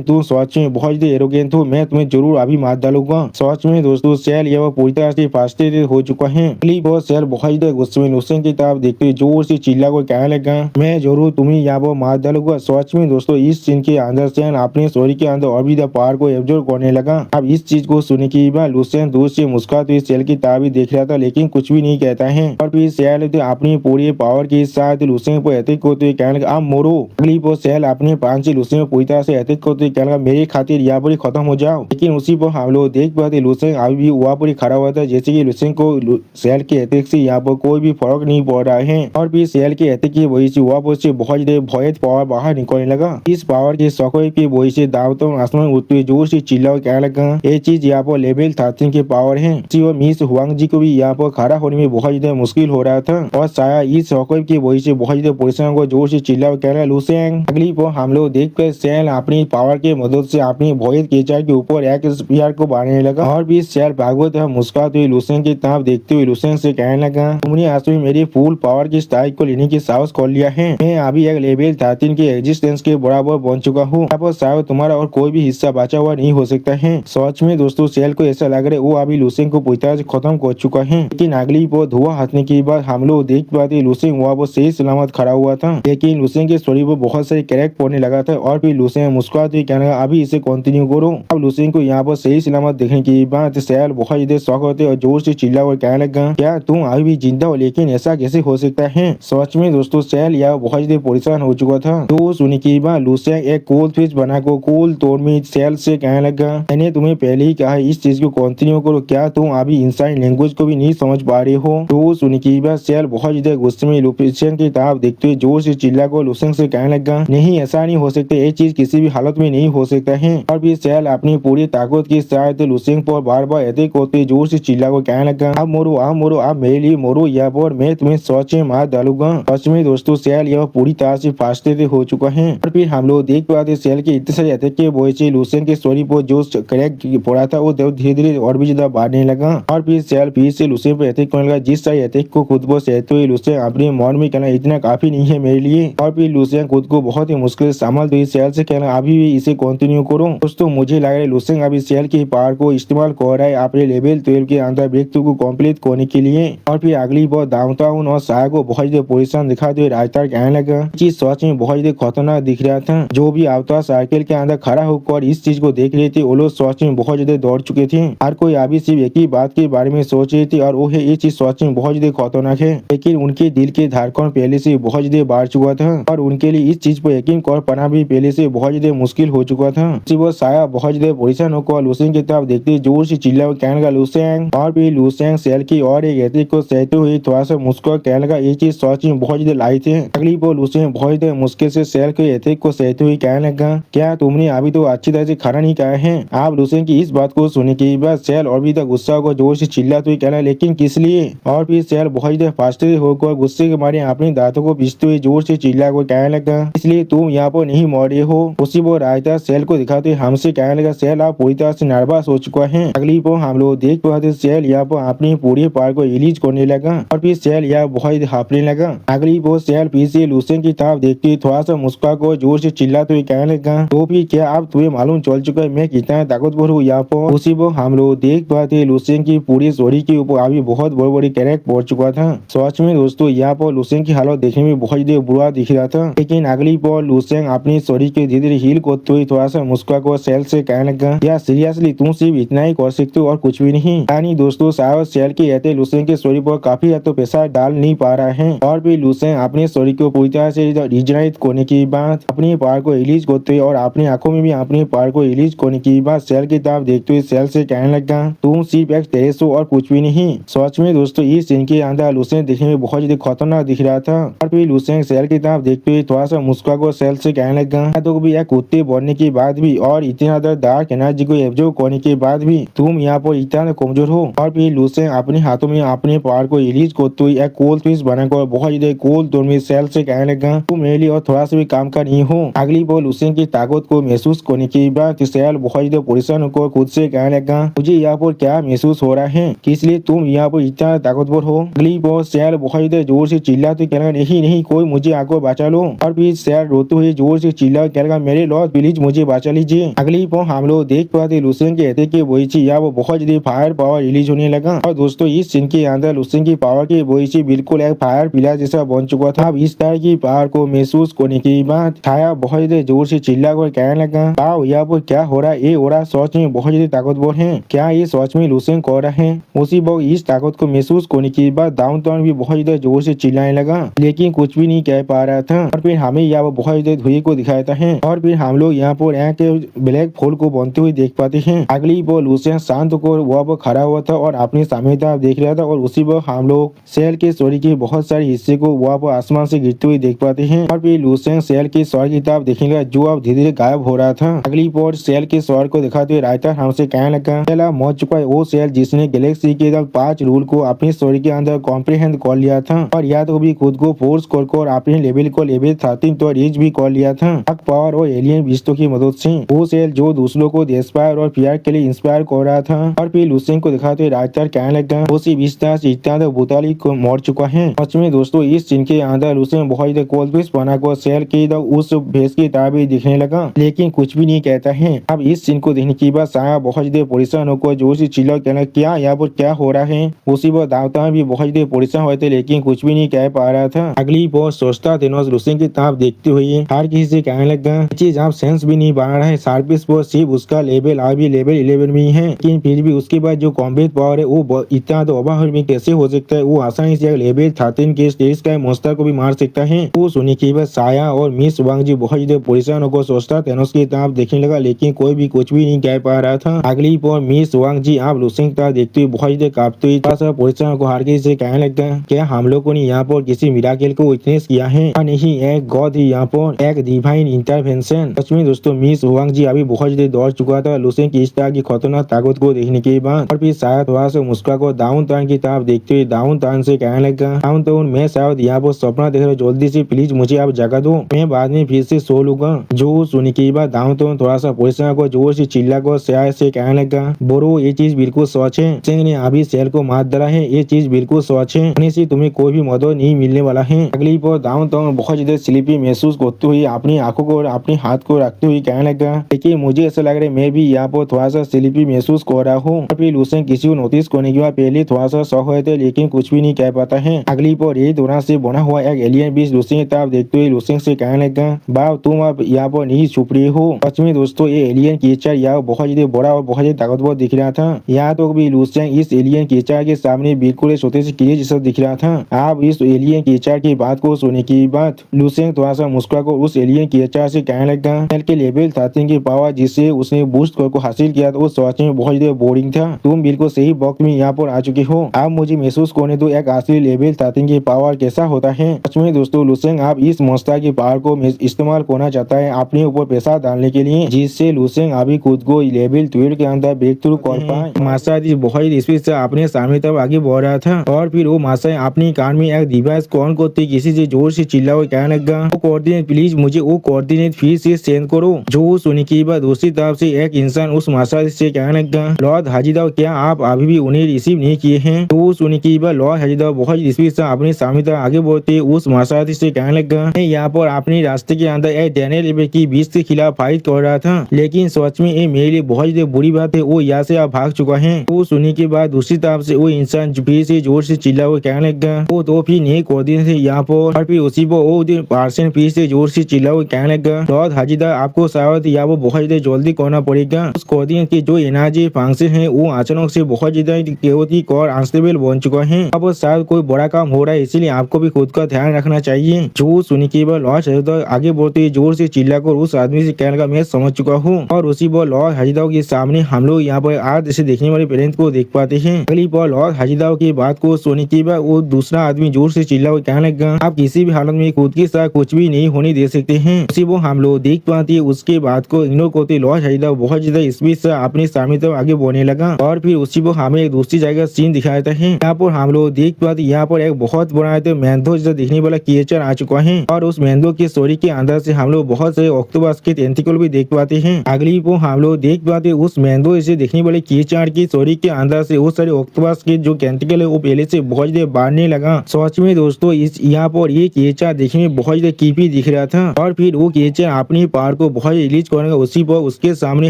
Speaker 1: तुम सच में बहुत ज्यादा एरोगेंट हो, मैं तुम्हें जरूर अभी मार डालूंगा। सच में दोस्तों सेल यह पूरी तरह से फ्रस्ट्रेटेड हो चुका है। सेल बहुत ज्यादा गुस्से में लूसेंग की तरफ देखते हुए जोर से चिल्ला कर कहने लगा मैं जरूर तुम्हें यहाँ पर मार डालूंगा। सच में दोस्तों इस सीन के अंदर सेल अपने स्टोरी के अंदर और भी पावर को एब्जॉर्ब करने लगा। अब इस चीज को सुनने के बाद लूसेंग दूर से मुस्कुराते हुए सेल की तरफ देख रहा था, लेकिन कुछ भी नहीं कहता है। और फिर सेल अपनी पूरी पावर के साथ लूसेंग पर अटैक करते हुए कहने लगा आप मोरो। अगली पर सेल अपने पान से लूसेंग पूरी तरह से अटैक करते हुए कहने लगा मेरी खातिर यहाँ पर खत्म हो जाओ। लेकिन उसी पर हम लोग देख पाते लूसेंग अभी भी वहाँ पर खड़ा हुआ था, जैसे कि लूसेंग को सेल के अटैक से यहाँ पर कोई भी फर्क नहीं पड़ रहा है। और फिर सेल के अटैक की वजह से वहाँ पर से बहुत ज्यादा भयद पावर बाहर निकलने लगा। इस पावर के शॉकवेव की वजह से दावतों आसमान उठते हुए जोर से चिल्ला कहने लगा ये चीज यहाँ पर लेवल 13 के पावर है। मिस हुआंग जी को भी यहाँ पर खड़ा होने में बहुत ज्यादा मुश्किल हो रहा था, और साया इस शॉकवेव की वजह से बहुत ज्यादा परेशान को जोर से चिल्ला कहना लूसेंग। अगली पर हम लोग देख कर सेल अपनी पावर की मदद से अपनी भयद कीचड़ के ऊपर एक स्पीयर को बांधने लगा। और भी सेल भागवत मुस्कुराते हुए लूसेंग की तरफ देखते हुए लूसेंग से कहने लगा तुमने आज में मेरी फुल पावर की स्ट्राइक को लेने की साहस कर लिया है। मैं अभी एक लेवल 13 के एग्जिस्टेंस के बराबर बन चुका हूँ। शायद तुम्हारा और कोई भी हिस्सा बचा हुआ नहीं हो सकता है। सच में दोस्तों सेल को ऐसा लग रहा है वो अभी लूसेंग को पूरी तरह से खत्म कर चुका है। लेकिन अगली पर धुआं हटने के बाद हम लोग देख पाते लूसेंग लुसेंग वहाँ पर सही सलामत खड़ा हुआ था, लेकिन लुसेंग के शरीर पर बहुत सारे क्रैक पड़ने लगा था और फिर लुसेंग मुस्कुराते हुए कहने लगा अभी इसे कंटिन्यू करो। अब लुसेंग को यहाँ पर सही सलामत देखने की बात सैल बहुत ज्यादा शौक होते और जोर से चिल्ला और कहने लगा क्या तुम अभी भी जिंदा हो, लेकिन ऐसा कैसे हो सकता है। सच में दोस्तों सैल यहाँ बहुत ज्यादा परेशान हो चुका था। तो सुनने की बात लुसेंग एक कोल्ड फिश बनाकर कोल्ड तौर में सैल से कहने लगा मैंने तुम्हें पहले ही कहा इस चीज को कंटिन्यू करो, क्या तुम अभी इंसान लैंग्वेज को भी नहीं समझ पा रहे हो। तो सुनने की बात सैल बहुत ज्यादा गुस्से में लुसेंग की तरफ देखते हुए जोर से चिल्ला को लुसेंग से कहने लगा नहीं ऐसा नहीं हो सकता, ये चीज किसी भी हालत में नहीं हो सकता है। और फिर सैल अपनी पूरी ताकत के साथ लुसेंग पर बार बार अटैक होते जोर से चिल्ला को कहने लगा आप मोरो आप मेरे लिए मोरो या पर मैं तुम्हें सच में मार डालूंगा। सच में दोस्तों सैल यह पूरी तरह से फास्ट्रेटेड हो चुका है। और फिर हम लोग देख पाते सैल के इतने सारे अटैक के वजह से लुसेंग के शरीर पर जो क्रैक पड़ा था वो धीरे धीरे और भी ज्यादा बढ़ने लगा। और फिर सैल फिर से लुसेंग पर अटैक करने लगा, जिस सारे अटैक को खुद पर सहते हुए लुसेंग अपने मन में कहना इतना काफी नहीं है मेरे लिए। और फिर लुसेंग खुद को बहुत ही मुश्किल से संभालते हुए सैल से कहना अभी भी इसे कंटिन्यू करो। दोस्तों मुझे लग रहा है लुसेंग अभी सैल की पावर को इस्तेमाल कर रहा है अपने लेवल 12 के अंदर ब्रेक थ्रू को कंप्लीट करने के लिए। और फिर अगली बार डाउनटाउन और साया को बहुत ज्यादा परेशान दिखाते हुए राजदार कहने लगा चीज सच में बहुत ज्यादा खतरनाक दिख रहा था। जो भी अवतार सर्किल के अंदर खड़ा होकर इस चीज को देख रहे थे वो लोग सच में बहुत ज्यादा दौड़ चुके थे। हर कोई अभी सिर्फ एक ही बात के बारे में सोच रही थी और वो है ये चीज सच में बहुत ज्यादा खतरनाक है, लेकिन उनके दिल के धड़कन पहले से बहुत ज्यादा बढ़ चुका था और उनके लिए इस चीज पर यकीन कर पाना भी पहले से बहुत ज्यादा मुश्किल हो चुका था। वो साया बहुत ज्यादा परेशान होकर लुसेंग की तरफ देखते जोर से चिल्ला कहने लगा लुसेंग। और फिर लुसेंग सैल की और एक अटैक को सहते हुए थोड़ा सा मुस्कुरा कहने लगा ये चीज सच में बहुत ज्यादा लाइट है। अगली बार लुसेंग बहुत ज्यादा मुश्किल से सैल के अटैक को सहते हुए कहने लगा क्या तुमने अभी तो अच्छी तरह से खाना नहीं खाया है। आप लुसेंग की इस बात को सुनने के बाद सैल और भी गुस्सा होकर जोर से चिल्लाते हुए कहना लेकिन किस लिए। और फिर सैल बहुत ज्यादा फास्ट्रेटेड होकर गुस्से के मारे अपने दांतों को पीसते हुए जोर से चिल्ला कर कहने लगा इसलिए तुम यहाँ पर नहीं मर रहे हो। उसी वो राजदार सैल को दिखाते हमसे कहने लगा सैल आप पूरी तरह से नर्वस हो चुका है। अगली बार हम लोग देख पाते सैल यहाँ पर अपनी पूरी पावर को रिलीज करने लगा और फिर सैल यहाँ बहुत हाफने लगा। अगली बार सैल फिर से लुसेंग की तरफ देखते थोड़ा सा मुस्कुरा को जोर से चिल्लाते हुए कहने लगा तो फिर क्या आप तुम्हें मालूम चल चुका है मैं कितना ताकतवर हूँ यहाँ पर। उसी वो हम लोग देख पाते लुसेंग की पूरी शरीर के ऊपर अभी बहुत बड़ी बड़ी क्रैक पड़ चुका था। सच में दोस्तों यहाँ पर लुसेंग की हालत देखने में बहुत ज्यादा बुरा दिख रहा था, लेकिन अगली बार लुसेंग अपनी शरीर के धीरे धीरे हील करते हुए थोड़ा सा मुस्कुरा को सैल से कहने लगा या सीरियसली तुम सिर्फ इतना ही कर सकते हो और कुछ भी नहीं। यानी दोस्तों शायद सैल के रहते लुसेंग के शरीर पर काफी ज्यादा तो पैसा डाल नहीं पा रहा है। और भी लुसेंग अपने शरीर को पूरी तरह से रिजनरेट करने की बात अपनी पावर को रिलीज करते हुए और अपनी आंखों में भी अपनी पावर को रिलीज करने की बात सैल की तरफ देखते हुए सैल से कहने लगा तुम सिर्फ एक टेरेस हो और कुछ भी नहीं। सच में दोस्तों इस सीन के अंदर लुसेंग देखने में बहुत ज्यादा खतरनाक दिख रहा था। और फिर लुसेंग सैल की तरफ देखते हुए थोड़ा सा मुस्कुरा को सैल से कहने लगा तो भी एक कुत्ते बनने के बाद भी और इतना ज्यादा डार्क एनर्जी को एब्जॉर्ब करने के बाद भी तुम यहाँ पर इतना कमजोर हो। और फिर लुसेंग अपने हाथों में अपने पावर को रिलीज करते हुए एक कोल्ड फिश बनाकर बहुत ज्यादा कोल्ड तौर में सैल से कहने लगा तुम मेरे लिए और थोड़ा सा भी काम का नहीं हो। अगली बार लुसेंग की ताकत को महसूस करने के बाद सैल बहुत ज्यादा परेशान होकर खुद से कहने लगा मुझे यहाँ पर क्या महसूस हो रहा है किस लिए तुम यहाँ पर इतना ताकतवर हो। अगली बार सैल बहुत ज्यादा जोर से चिल्लाते कहने लगा नहीं नहीं कोई मुझे आकर बचा लो। और फिर सैल रोते हुए जोर से चिल्ला कहने लगा मेरे लॉर्ड प्लीज मुझे बचा लीजिए। अगली बार हम लोग देख पाते लुसेंग के अटैक के वजह से यहाँ वो बहुत ज्यादा फायर पावर रिलीज होने लगा। और दोस्तों इस सीन के अंदर लुसेंग की पावर की वजह से बिल्कुल एक फायर पिलर जैसा बन चुका था। अब इस तरह की पावर को महसूस करने के बाद छाया बहुत ज्यादा जोर से चिल्ला कर कहने लगा आओ यहाँ पर क्या हो रहा है, ये हो रहा सच में बहुत ज्यादा ताकतवर है, क्या ये सच में लुसेंग कर रहा है। उसी वक्त इस ताकत को महसूस करने के बाद डाउनटाउन भी बहुत ज्यादा जोर से चिल्लाने लगा, लेकिन कुछ भी नहीं कह पा रहा था। और फिर हमें यहाँ पर बहुत ज्यादा धुएं को दिखाता है और फिर हम लोग यहाँ पर एक ब्लैक होल को बनते हुए देख पाते हैं। अगली बार लुसेंग शांत होकर वहाँ पर खड़ा हुआ था और अपने सामने तरफ देख रहा था और उसी वक्त हम लोग सैल के शरीर के बहुत सारे हिस्से को वहाँ पर आसमान से गिरते हुए देख पाते हैं। और फिर लुसेंग सैल के शरीर की तरफ देखने लगा जो अब धीरे धीरे गायब हो रहा था। अगली बार सैल के शरीर को दिखाते हुए राइटर हमसे कहने लगा सैल मर चुका है वो सैल जिसने गैलेक्सी के 5 रूल को अपने शरीर के अंदर कॉम्प्रिहेंड कर लिया था और या तो भी खुद को फोर्स कर अपने लेवल को लेवल 13 तो रीच भी कर लिया था पावर और एलियन बिस्तों की मदद से। वो सैल जो दूसरों को इंस्पायर और प्यार के लिए इंस्पायर कर रहा था। और फिर लुसेंग को दिखाते हुए राइटर कहने लगा वो सिर्फ इस तरह से इतना बुताली को मर चुका है। सच में दोस्तों इस सीन के अंदर लुसेंग बहुत ज्यादा कोल्ड फिश बनाकर सैल के उस भेस की तरह भी दिखने लगा, लेकिन कुछ भी नहीं कहता है। अब इस सीन को देखने के बाद साया बहुत ज्यादा परेशान होकर जोर से चिल्ला कहना क्या यहाँ पर क्या हो रहा है। उसी पर दावता भी बहुत ज्यादा परेशान हुए थे, लेकिन कुछ भी भी नहीं कह पा रहा था। अगली पोस्ट सोचता थेनोस लुसेंग की तरफ देखते हुए हर किसी से कहने लगा, ये चीज आप सेंस भी नहीं बना रहा है। शार्पिस पोस्ट सिर्फ उसका लेवल अभी लेवल 11 में ही है, लेकिन फिर भी उसके बाद जो कॉम्बैट पावर है वो इतना तो ओवरहाउल में कैसे हो सकता है। वो आसानी से लेवल 13 के स्टेज का मॉन्स्टर को भी मार सकता है। वो सुनी के बाद साया और मिस वांग जी बहुत ज्यादा परेशान होकर सोचता थेनोस की तरफ देखने लगा, लेकिन कोई भी कुछ भी नहीं कह पा रहा था। अगली पोस्ट मिस वांग जी आप लुसेंग की तरफ देखते हुए बहुत ज्यादा कांपते हुए परेशान को हर किसी से कहने लगा, क्या हम लोगों ने यहाँ पर किसी मिराकल को विटनेस किया है या नहीं, एक गॉड ही यहाँ पर एक डिवाइन इंटरवेंशन। सच में दोस्तों मिस वांग जी अभी बहुत ज्यादा दौड़ चुका था लुसेंग की इस तरह की खतरनाक ताकत को देखने के बाद। और फिर शायद थोड़ा सा मुस्कुरा को डाउन टाउन की तरफ देखते हुए डाउन टाउन से कहने लगा, डाउन टाउन मैं शायद यहाँ पर सपना देख रहा हूँ, जल्दी से प्लीज मुझे आप जगा दो, मैं बाद में फिर से सो लूंगा। जो सुनी के बाद डाउन टाउन थोड़ा सा परेशान को जोर से चिल्ला को शायद से कहने लगा, बोरो ये चीज बिल्कुल सच है, सिंह ने अभी सेल को मार डाला है, ये चीज बिल्कुल सच है, से तुम्हें कोई भी मदद नहीं मिलने वाला है। अगली पर डाउन टाउन बहुत ज्यादा स्लीपी महसूस करते हुए अपनी आंखों को और अपने हाथ को रखते हुए कहने लगा, देखिए मुझे ऐसा लग रहा है मैं भी यहाँ पर थोड़ा सा स्लीपी महसूस कर रहा हूँ। फिर लुसेंग किसी को नोटिस करने के बाद पहले थोड़ा सा शौक हुए थे, लेकिन कुछ भी नहीं कह पाता है। अगली पर ये दोनों से बना हुआ एक एलियन बीच लुसेंग की तरफ देखते हुए लुसेंग से कहने लगा, बाप तुम अब यहाँ पर नहीं छुप रही हो। सच में दोस्तों ये एलियन क्रिएचर यहाँ बहुत ज्यादा बड़ा और बहुत ज्यादा ताकतवर दिख रहा था। यहाँ तो भी लुसेंग इस एलियन क्रिएचर के सामने बिल्कुल छोटे से क्रिएचर जैसा दिख रहा था। आप इस एलियन क्रिएचर की बात को सुनने की बात लुसेंग थोड़ा सा मुस्कुरा को उस एलियन क्रिएचर से कहने लगा, के लेवल 13 की पावर जिससे उसने बूस्ट को हासिल किया था वो सच में बहुत ज्यादा बोरिंग था। तुम बिल्कुल सही वक्त में यहाँ पर आ चुके हो, आप मुझे महसूस करने दो एक असली लेवल 13 की पावर कैसा होता है। सच में दोस्तों लुसेंग आप इस मॉन्स्टर की पावर को इस्तेमाल करना चाहता है अपने ऊपर पैसा डालने के लिए, जिससे लुसेंग अभी खुद को लेवल 12 के अंदर ब्रेक थ्रू कर पाए। मासा बहुत स्पीड से अपने सामने तब आगे बढ़ रहा था और फिर वो मासा अपनी कान में एक डिवाइस को ऑन करते किसी से जोर से चिल्ला हुआ कहने लगा, वो कोऑर्डिनेट प्लीज मुझे वो कोऑर्डिनेट फिर से सेंड करो। जो सुनी की बात दूसरी तरफ से एक इंसान उस मासा से कहने लगा, लॉर्ड हाजिदाव क्या आप अभी भी उन्हें रिसीव नहीं किए हैं। तो सुनी की बात लॉर्ड हाजिदाव बहुत स्पीड से अपने सामने तक आगे बढ़ते उस मासा से कहने लगा, मैं यहाँ पर अपने रास्ते के अंदर एक डैनियल लेबे की बीच के खिलाफ फाइट कर रहा था, लेकिन सच में ये मेरे लिए बहुत बुरी बात है, वो यहाँ से आप भाग चुका है। वो सुनी के बाद दूसरी तरफ से वो इंसान फिर से जोर से चिल्ला हुआ कहने लगा, वो तो फिर नहीं कोऑर्डिनेट है यहाँ पर। और फिर उसी पर वो पर्सन फिर से जोर से चिल्ला हुआ कहने लगा, लॉर्ड हाजिदा आपको शायद या वो बहुत ज्यादा जल्दी करना पड़ेगा। उस कोऑर्डिनेट की जो एनर्जी फंक्शन है वो अचानक से बहुत ज्यादा केओटिक और अनस्टेबल बन चुका है। अब शायद कोई बड़ा काम हो रहा है, इसीलिए आपको भी खुद का ध्यान रखना चाहिए। जो सुनी के बाद लॉर्ड हाजिदा आगे बढ़ते जोर से चिल्लाकर उस आदमी से कहने लगा, मैं समझ चुका हूँ। और उसी पर लॉर्ड हाजिदा के सामने हम लोग यहाँ पर आज जैसे देखने वाले पेरेंट्स को देख पाते हैं। अगली पर लॉर्ड हाजिदा की बात को सुनने के बाद वो दूसरा आदमी जोर से चिल्ला हुआ कहने लगा, आप किसी भी हालत में खुद के साथ कुछ भी नहीं होने दे सकते हैं। उसी वो हम लोग देख पाते हैं उसके बाद को इग्नोर करते लॉर्ड हाजिदा बहुत ज्यादा स्पीड से अपने सामने तक आगे बढ़ने लगा। और फिर उसी वो हमें एक दूसरी जगह सीन दिखाया जाता है। यहाँ पर हम लोग देख पाते यहाँ पर एक बहुत बड़ा मैंथो जैसा दिखने वाला क्रिएचर आ चुका है और उस मैंथो की स्टोरी के अंदर से हम लोग बहुत सारे ऑक्टोपस के टेंटिकल भी देख पाते हैं। अगली वो हम लोग देख पाते उस मैंथो से दिखने वाले क्रिएचर की स्टोरी के अंदर से बहुत सारे ऑक्टोपस के जो टेंटिकल है वो पहले से बहुत ज्यादा बढ़ने लगा। सच में दोस्तों इस यहाँ पर ये क्रिएचर देखने में बहुत ज्यादा कीपी दिख रहा था और फिर वो क्रिएचर अपनी पावर को बहुत रिलीज करेगा। उसी पर उसके सामने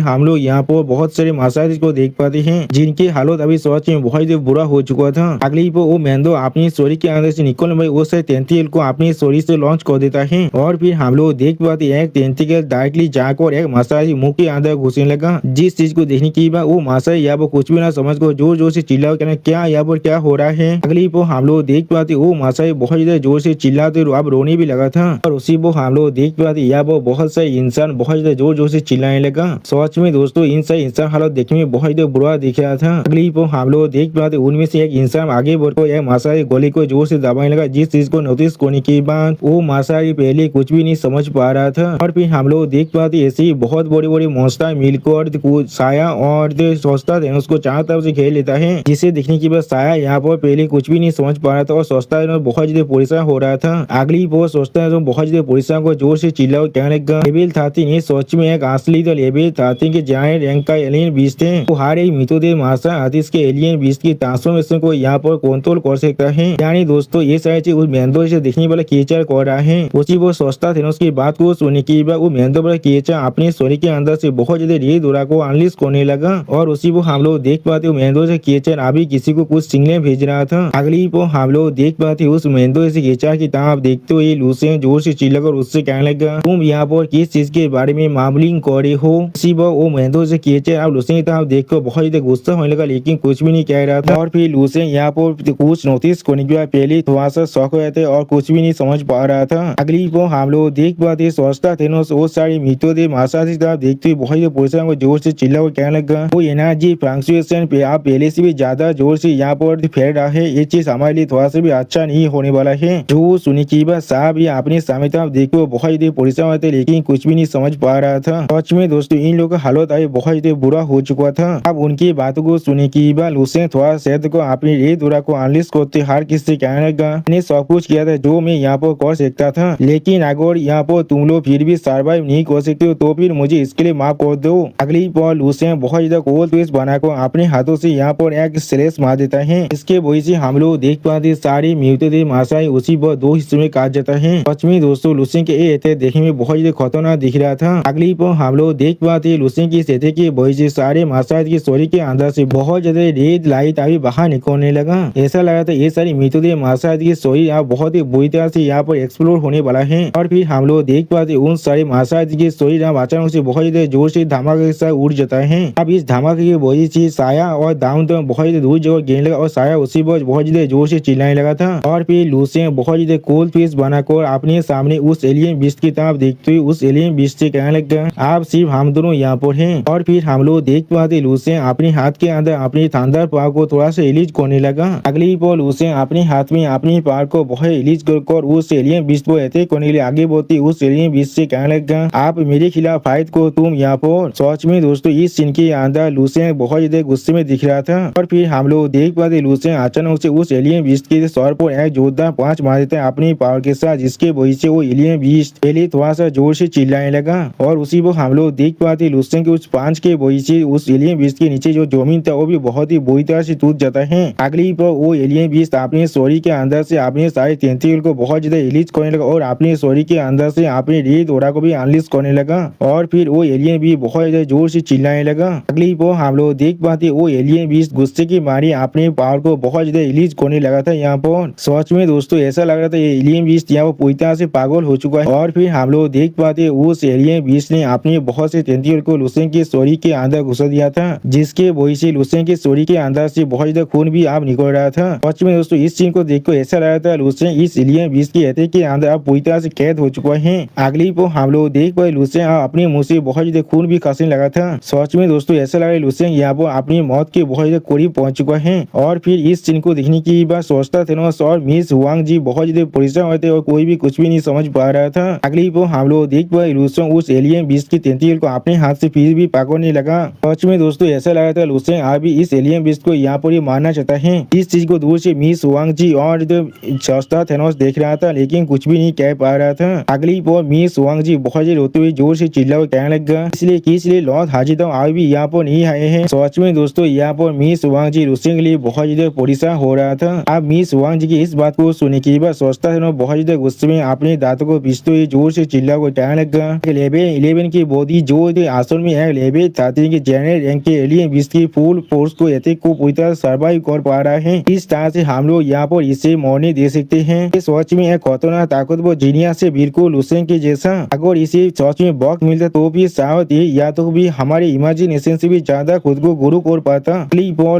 Speaker 1: हम लोग यहाँ पर बहुत सारे मसाज को देख पाते हैं जिनकी हालत अभी सच में बहुत ज्यादा बुरा हो चुका था। अगली पर वो मैंथो अपनी स्टोरी के अंदर से निकल में वो सारे टेंटिकल को अपनी स्टोरी से लॉन्च कर देता है और फिर हम लोग देख पाते एक टेंटिकल डायरेक्टली जाकर एक मसाज मुंह के अंदर घुसने लगा। जिस चीज को देखने की बाद वो मसाज यहाँ पर कुछ भी ना समझ को जोर जोर से चिल्ला कहना क्या यहाँ पर क्या हो रहा है। अगली पर हम लोग देख पाते वो मसाज बहुत ज्यादा जोर से चिल्लाते अब रोने भी लगा था और उसी को हम लोग देख पाते यहाँ पर बहुत सारे इंसान बहुत ज्यादा जोर जोर से चिल्लाने लगा। सच में दोस्तों इन सारे इंसान हालत देखने में बहुत ज्यादा बुरा दिख रहा था। अगली पर हम लोग देख पाते उनमें से एक इंसान आगे बढ़कर एक मसाज गोली को जोर से दबाने लगा। जिस चीज को नोटिस करने के बाद वो मसाज पहले कुछ भी नहीं समझ पा रहा था और फिर हम लोग देख पाते ऐसे ही बहुत बड़े बड़े मॉन्स्टर मिलकर साया और सोचता है उसको चारों तरफ से घेर लेता है, जिसे देखने के बाद साया यहाँ पर पहले कुछ भी नहीं समझ पा रहा था और सोचता है बहुत ज्यादा परेशान हो रहा था। अगली वो सोचता है तो बहुत ज्यादा परेशान को जोर से चिल्ला कहने लगा, लेवल 13 ये सोच में एक असली तो लेवल 13 के जायंट रैंक का एलियन बीस्ट है, वो हर एक मिथोदेव मासा आतिश के एलियन बीस्ट की ट्रांसफॉर्मेशन को यहाँ पर कंट्रोल कर सकता है। यानी दोस्तों ये सारी चीज उस मैंथो से देखने वाला क्रिएचर कर रहा है। उसी वो सोचता थेनोस की बात को सुनने के बाद वो मैंथो वाला क्रिएचर अपने स्टोरी के अंदर से बहुत ज्यादा रेड दोरा को अनलिस्ट करने लगा और उसी वो हम लोग देख पाते मैंथो से क्रिएचर अभी किसी को कुछ सिग्नल भेज रहा था। अगली वो हम लोग देख पाते उस महेंद्र से खींचा किताब देखते हुए लूसेन जोर से चिल्लाकर उससे कहने लगा, तुम यहाँ पर किस चीज के बारे में मामलिंग करे हो। इसी पर वो महेंद्र से खींचे अब लूसेन किताब देखकर बहुत ज्यादा गुस्सा होने लगा, लेकिन कुछ भी नहीं कह रहा था। और फिर लूसेन यहाँ पर कुछ नोटिस करने के बाद पहले थोड़ा सा शौक हुए थे और कुछ भी नहीं समझ पा रहा था। अगली को हम लोग देख पाते सोचता थेनोस वो सारी मित्रों दे मासा से देखते हुए बहुत पुरुषों को जोर से चिल्ला कहने लगा, वो एनर्जी फ्रंक्चुएशन पे आप पहले से भी ज्यादा जोर से यहाँ पर फैल रहा है, ये चीज हमारे लिए थोड़ा सा भी अच्छा नहीं होने वाला है। जो सुनी की बात साहब ये अपने सामने था देखो बहुत ही परेशान होते लेकिन कुछ भी नहीं समझ पा रहा था। सच में दोस्तों इन लोगों का हालत आई बहुत ही बुरा हो चुका था। अब उनकी बातों को सुने की बात लूसेन थोड़ा शहद को अपनी रे दूरा को एनालिस करते हर किसी कहने लगा, मैंने सब कुछ किया था जो मैं यहाँ पर कर सकता था, लेकिन अगर यहाँ पर तुम लोग फिर भी सर्वाइव नहीं कर सकते हो तो फिर मुझे इसके लिए माफ कर दो। अगली पर लूसेन बहुत ज्यादा कोल ट्विस्ट बनाकर अपने हाथों से यहाँ पर एक स्लेश मार देता है। इसके वजह से हम लोग देख पाते सारी म्यूटेड मासाई उसी पर दो हिस्सों में काट जाता है। सच में दोस्तों लूसेन के ये देखने में बहुत ज्यादा खतरनाक दिख रहा था। अगली पर हम लोग देख पाते लूसेन की स्थिति की वजह से सारे मासाई की स्टोरी के अंदर से बहुत ज्यादा रेड लाइट अभी बाहर निकलने लगा। ऐसा लगा था ये सारी म्यूटेड मासाई की स्टोरी अब बहुत ही बुरी तरह से यहाँ पर एक्सप्लोर होने वाला है। और फिर हम लोग देख पाते उन सारे मासाई की स्टोरी अचानक से बहुत ज्यादा जोर से धमाके के साथ उड़ जाता है। अब इस धमाके की वजह से साया और दाउन तो बहुत ज्यादा दूर जगह गिरने लगा और साया उसी पर बहुत ज्यादा जोर से चिल्लाने लगा था। और फिर लूसेन बहुत ज्यादा कोल फेस बनाकर अपने सामने उस एलियन बीस्ट की तरफ देखते हुए उस एलियन बीस्ट से कहने लगा, आप सिर्फ हम दोनों यहाँ पर हैं। और फिर हम लोग देख पाते लूसेन अपने हाथ के अंदर अपनी थंडर पावर को थोड़ा सा रिलीज करने लगा। अगली पर लूसेन अपने हाथ में अपनी पावर को बहुत रिलीज कर उस एलियन बीस्ट को अटैक करने के लिए आगे बढ़ती उस एलियन बीस्ट से कहने लगा, आप मेरे खिलाफ फाइट को तुम यहाँ पर। सच में दोस्तों इस सीन के अंदर लूसेन बहुत ज्यादा गुस्से में दिख रहा था। और फिर हम लोग देख पाते लूसेन अचानक से उस एलियन बीस्ट के सर पर एक जोरदार पंच मार देता है अपनी पावर के साथ, जिसके वजह से वो एलियन बीस्ट पहले थोड़ा सा जोर से चिल्लाने लगा। और उसी को हम लोग देख पाते लूसेन के उस पंच के वजह से उस एलियन बीस्ट के नीचे जो जमीन था वो भी बहुत ही बुरी तरह से टूट जाता है। अगली पर वो एलियन बीस्ट अपने स्टोरी के अंदर से अपने सारे टेंटिकल को बहुत ज्यादा रिलीज करने लगा और अपने स्टोरी के अंदर से अपने रेड ओरा को भी अनलीज करने लगा। और फिर वो एलियन भी बहुत ज्यादा जोर से चिल्लाने लगा। अगली पर हम लोग देख पाते वो एलियन बीस्ट गुस्से की मारी अपने पावर को बहुत ज्यादा रिलीज करने लगा था यहाँ पर। सच में दोस्तों ऐसा लग रहा था ये एलियन बीस्ट यहाँ पर पूरी तरह से पागल हो चुका है। और फिर हम लोग देख पाते उस एलियन बीस्ट ने अपने बहुत से टेंटिकल को लूसेन की स्टोरी के अंदर घुसा दिया था, जिसके वजह से लूसेन की स्टोरी के अंदर से बहुत ज्यादा खून भी आप निकल रहा था। सच में दोस्तों इस सीन को देखकर ऐसा लग रहा था लूसेन इस एलियन बीस्ट की अटैक के अंदर अब पूरी तरह से कैद हो चुका है। अगली पर हम लोग देख पाए लूसेन अपने मुंह से बहुत ज्यादा खून भी खसने लगा था। सच में दोस्तों ऐसा लगा लूसेन यहाँ पर अपनी मौत के बहुत ज्यादा करीब पहुंच चुका है। और फिर इस सीन को देखने की बात सोचता थेनोस और मिस हुआंग जी बहुत ज्यादा परेशान होते और कोई भी कुछ भी नहीं समझ पा रहा था। अगली पर हम लोग देख पाए लूसेन उस एलियन बीस्ट की टेंटिकल को अपने हाथ से फिर भी पकड़ने लगा। सच में दोस्तों ऐसा लगा था लूसेन अभी इस एलियन बीस्ट को यहाँ पर ही मारना चाहता है। इस चीज को दूर से मिस हुआंग जी और सोचता थेनोस देख रहा था, लेकिन कुछ भी नहीं कह पा रहा था। अगली पर मिस हुआंग जी बहुत ज्यादा रोते हुए जोर से चिल्ला कहने लगा, इसलिए लॉर्ड हाजिदा आज भी यहाँ पर नहीं आए हैं। सच में दोस्तों यहाँ पर मिस हुआंग जी लूसेन के लिए बहुत ज्यादा परेशान हो रहा था। अब मिस हुआंग जी की इस बात को सुनने के बाद सोचता थेनोस बहुत ज्यादा गुस्से में अपने दांतों को पीसते हुए जोर से चिल्ला कहने लगा, लेवल 11 की बॉडी जो असल में एक लेवल 13 के जनरल रैंक के एलियन बीस्ट की फुल फोर्स को अटैक को पूरी तरह सर्वाइव कर पा रहा है। इस तरह से हम लोग यहाँ पर इसे मरने दे सकते हैं। इस सच में एक खतरनाक ताकतवर जीनियस से बिल्कुल लूसेन के जैसा। अगर इसे सच में वक्त मिलता तो भी शायद ये या तो भी हमारे इमेजिनेशन से भी ज्यादा खुद को गुरु कर पाता।